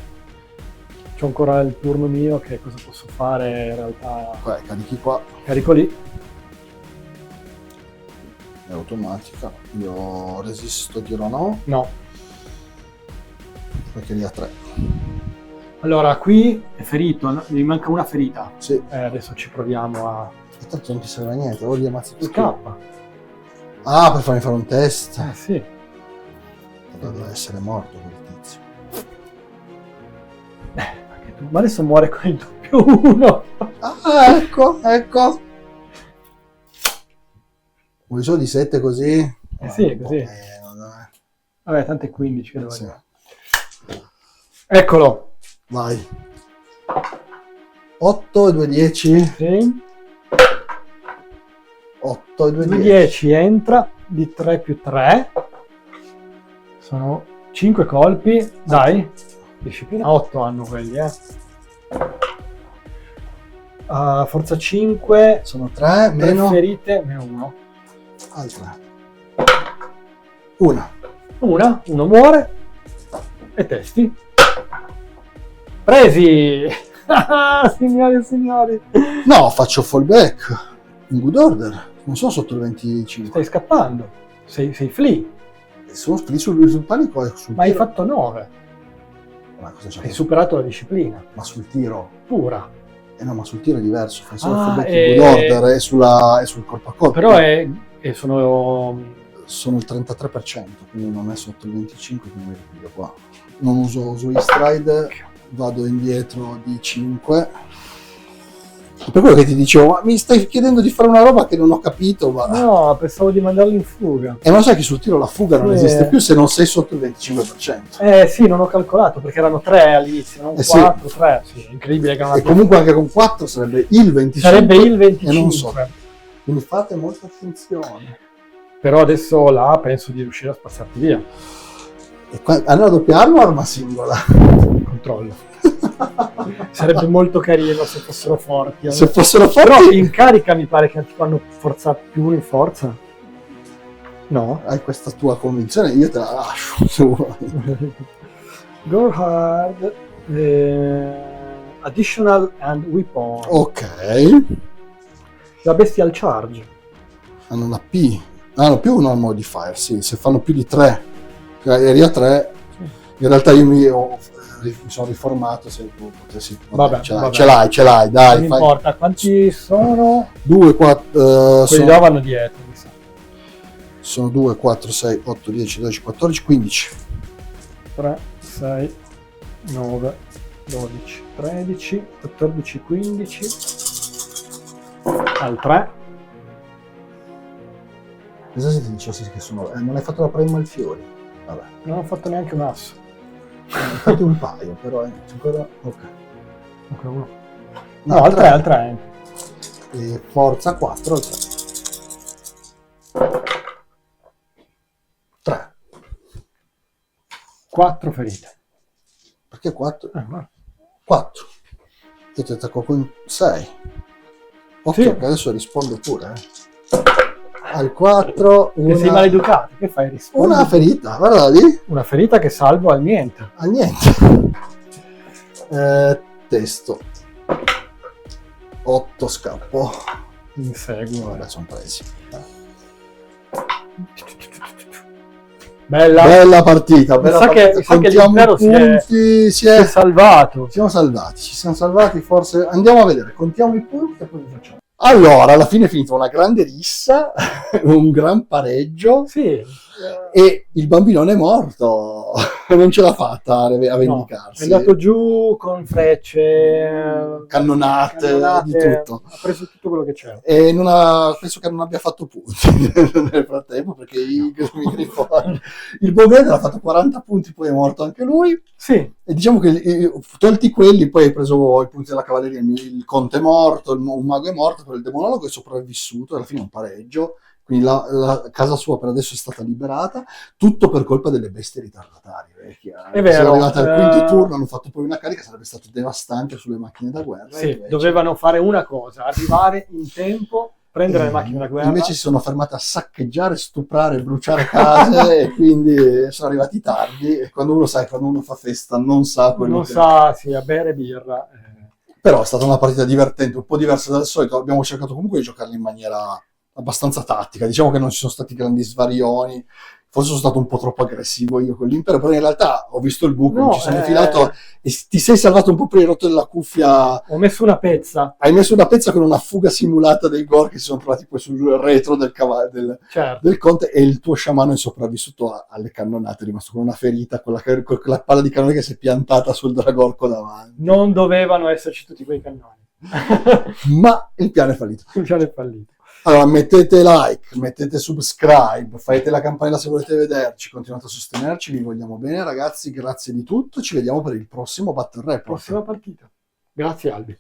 C'ho ancora il turno mio, che cosa posso fare in realtà? Carichi qua, Carico lì. è automatica. Io resisto, tiro no, No. perché lì ha 3. Allora, qui è ferito, no? Gli manca una ferita. Sì, Adesso ci proviamo a... e tanto non ti serve a niente, o li ammazzi tutti. Scappa. Ah, per farmi fare un test. Sì. Deve essere morto quel tizio. Anche Ma adesso muore con il doppio 1. Ah, ecco. Vuoi solo di 7 così? Sì, così. Dai. Vabbè, tanto è 15 che devo Sì. dire. Eccolo. Vai. 8 e 2 10. Sì. 8 e 2 2 10. 10 entra di 3 più 3. Sono 5 colpi. Dai. Disciplina 8 hanno quelli, forza 5. Sono 3 meno Ferite, meno 1. altra. Una. Uno muore. E testi. Presi! Signori e signori. No, faccio fallback. In good order. Non sono sotto il 25. Stai scappando. Sei flea. Sono lì sul panico e sul Ma hai tiro. fatto 9. Ma cosa c'è? Hai superato la disciplina. Ma sul tiro? Pura. No, ma sul tiro è diverso. Fai solo Ah, fallback in good order e sul corpo a corpo. Però sono... Sono il 33%, quindi non è sotto il 25%, quindi mi ripiglio qua. Non uso e-stride, vado indietro di 5. Per quello che ti dicevo, ma mi stai chiedendo di fare una roba che non ho capito, ma... No, pensavo di mandarlo in fuga. E ma sai che sul tiro la fuga non esiste più se non sei sotto il 25%. Sì, non ho calcolato perché erano 3 all'inizio, non 4, 3. Sì, incredibile che non E abbia... comunque anche con 4 sarebbe il 25%. Sarebbe il 25. E non so. Quindi fate molta attenzione. Però adesso là penso di riuscire a spazzarti via. E qua, hanno la doppia arma o arma singola? Controllo. Sarebbe molto carino se fossero forti. Se fossero forti... Però in carica mi pare che fanno forza più uno in forza. No? Hai questa tua convinzione, io te la lascio se vuoi. Go hard. Additional and weapon. Ok. La bestial charge. Hanno una P. Hanno più un modifier, sì. Se fanno più di 3, area 3, in realtà io mi sono riformato, se tu potessi... Vabbè. Ce l'hai, dai. Non importa, quanti sono? 2, 4... Quelli là vanno dietro, mi sa. Sono 2, 4, 6, 8, 10, 12, 14, 15. 3, 6, 9, 12, 13, 14, 15. Al 3. Cosa se ti dicessi che sono... non hai fatto la prima al fiori? Vabbè. Non ho fatto neanche un asso. Fate un paio, però ancora... Ok. Ancora uno. No, al 3, al 3. E forza 4 al 3. 3. 4 ferite. Perché 4? No. 4. Io ti attacco con 6. Occhio, Sì. che adesso rispondo pure. Al 4, Che sei maleducato, che fai? Rispondi? una ferita, guarda lì. Una ferita che salvo al niente. A niente. Testo. 8 scappo. Inseguo. Vabbè, sono presi. Bella partita, bella sa partita. che Contiamo l'impero i punti, si è salvato. ci siamo salvati, forse. Andiamo a vedere, contiamo i punti e poi li facciamo. Allora, alla fine è finita una grande rissa, un gran pareggio, Sì. e il bambino è morto, non ce l'ha fatta a vendicarsi. È andato giù con frecce, Cannonate, di tutto. Ha preso tutto quello che c'era. E penso che non abbia fatto punti nel frattempo, perché i grifoni... Il Boghead ha fatto 40 punti, poi è morto anche lui. Sì. E diciamo che tolti quelli, poi hai preso i punti della cavalleria. Il conte è morto, un mago è morto, però il demonologo è sopravvissuto, alla fine è un pareggio. Quindi la casa sua per adesso è stata liberata, tutto per colpa delle bestie ritardatarie. È vero. Sono arrivate al quinto turno, hanno fatto poi una carica, sarebbe stato devastante sulle macchine da guerra. Sì, invece... dovevano fare una cosa, arrivare in tempo, prendere le macchine da guerra. Invece si sono fermate a saccheggiare, stuprare, bruciare case e quindi sono arrivati tardi. E quando uno fa festa non sa quello non che... sa, sì, a bere birra. Però è stata una partita divertente, un po' diversa dal solito. Abbiamo cercato comunque di giocarla in maniera abbastanza tattica. Diciamo che non ci sono stati grandi svarioni. Forse sono stato un po' troppo aggressivo io con l'Impero, però in realtà ho visto il buco, No, mi ci sono infilato e ti sei salvato un po' per il rotto della cuffia. Ho messo una pezza. Hai messo una pezza con una fuga simulata dei Gore che si sono trovati poi sul retro del Certo. del conte, e il tuo sciamano è sopravvissuto alle cannonate, è rimasto con una ferita, con la palla di cannone che si è piantata sul dragorco davanti. Non dovevano esserci tutti quei cannoni. Ma il piano è fallito. Il piano è fallito. Allora mettete like, mettete subscribe, fate la campanella se volete vederci, continuate a sostenerci, vi vogliamo bene ragazzi, grazie di tutto, ci vediamo per il prossimo Battle Report. Prossima partita. Grazie Albi.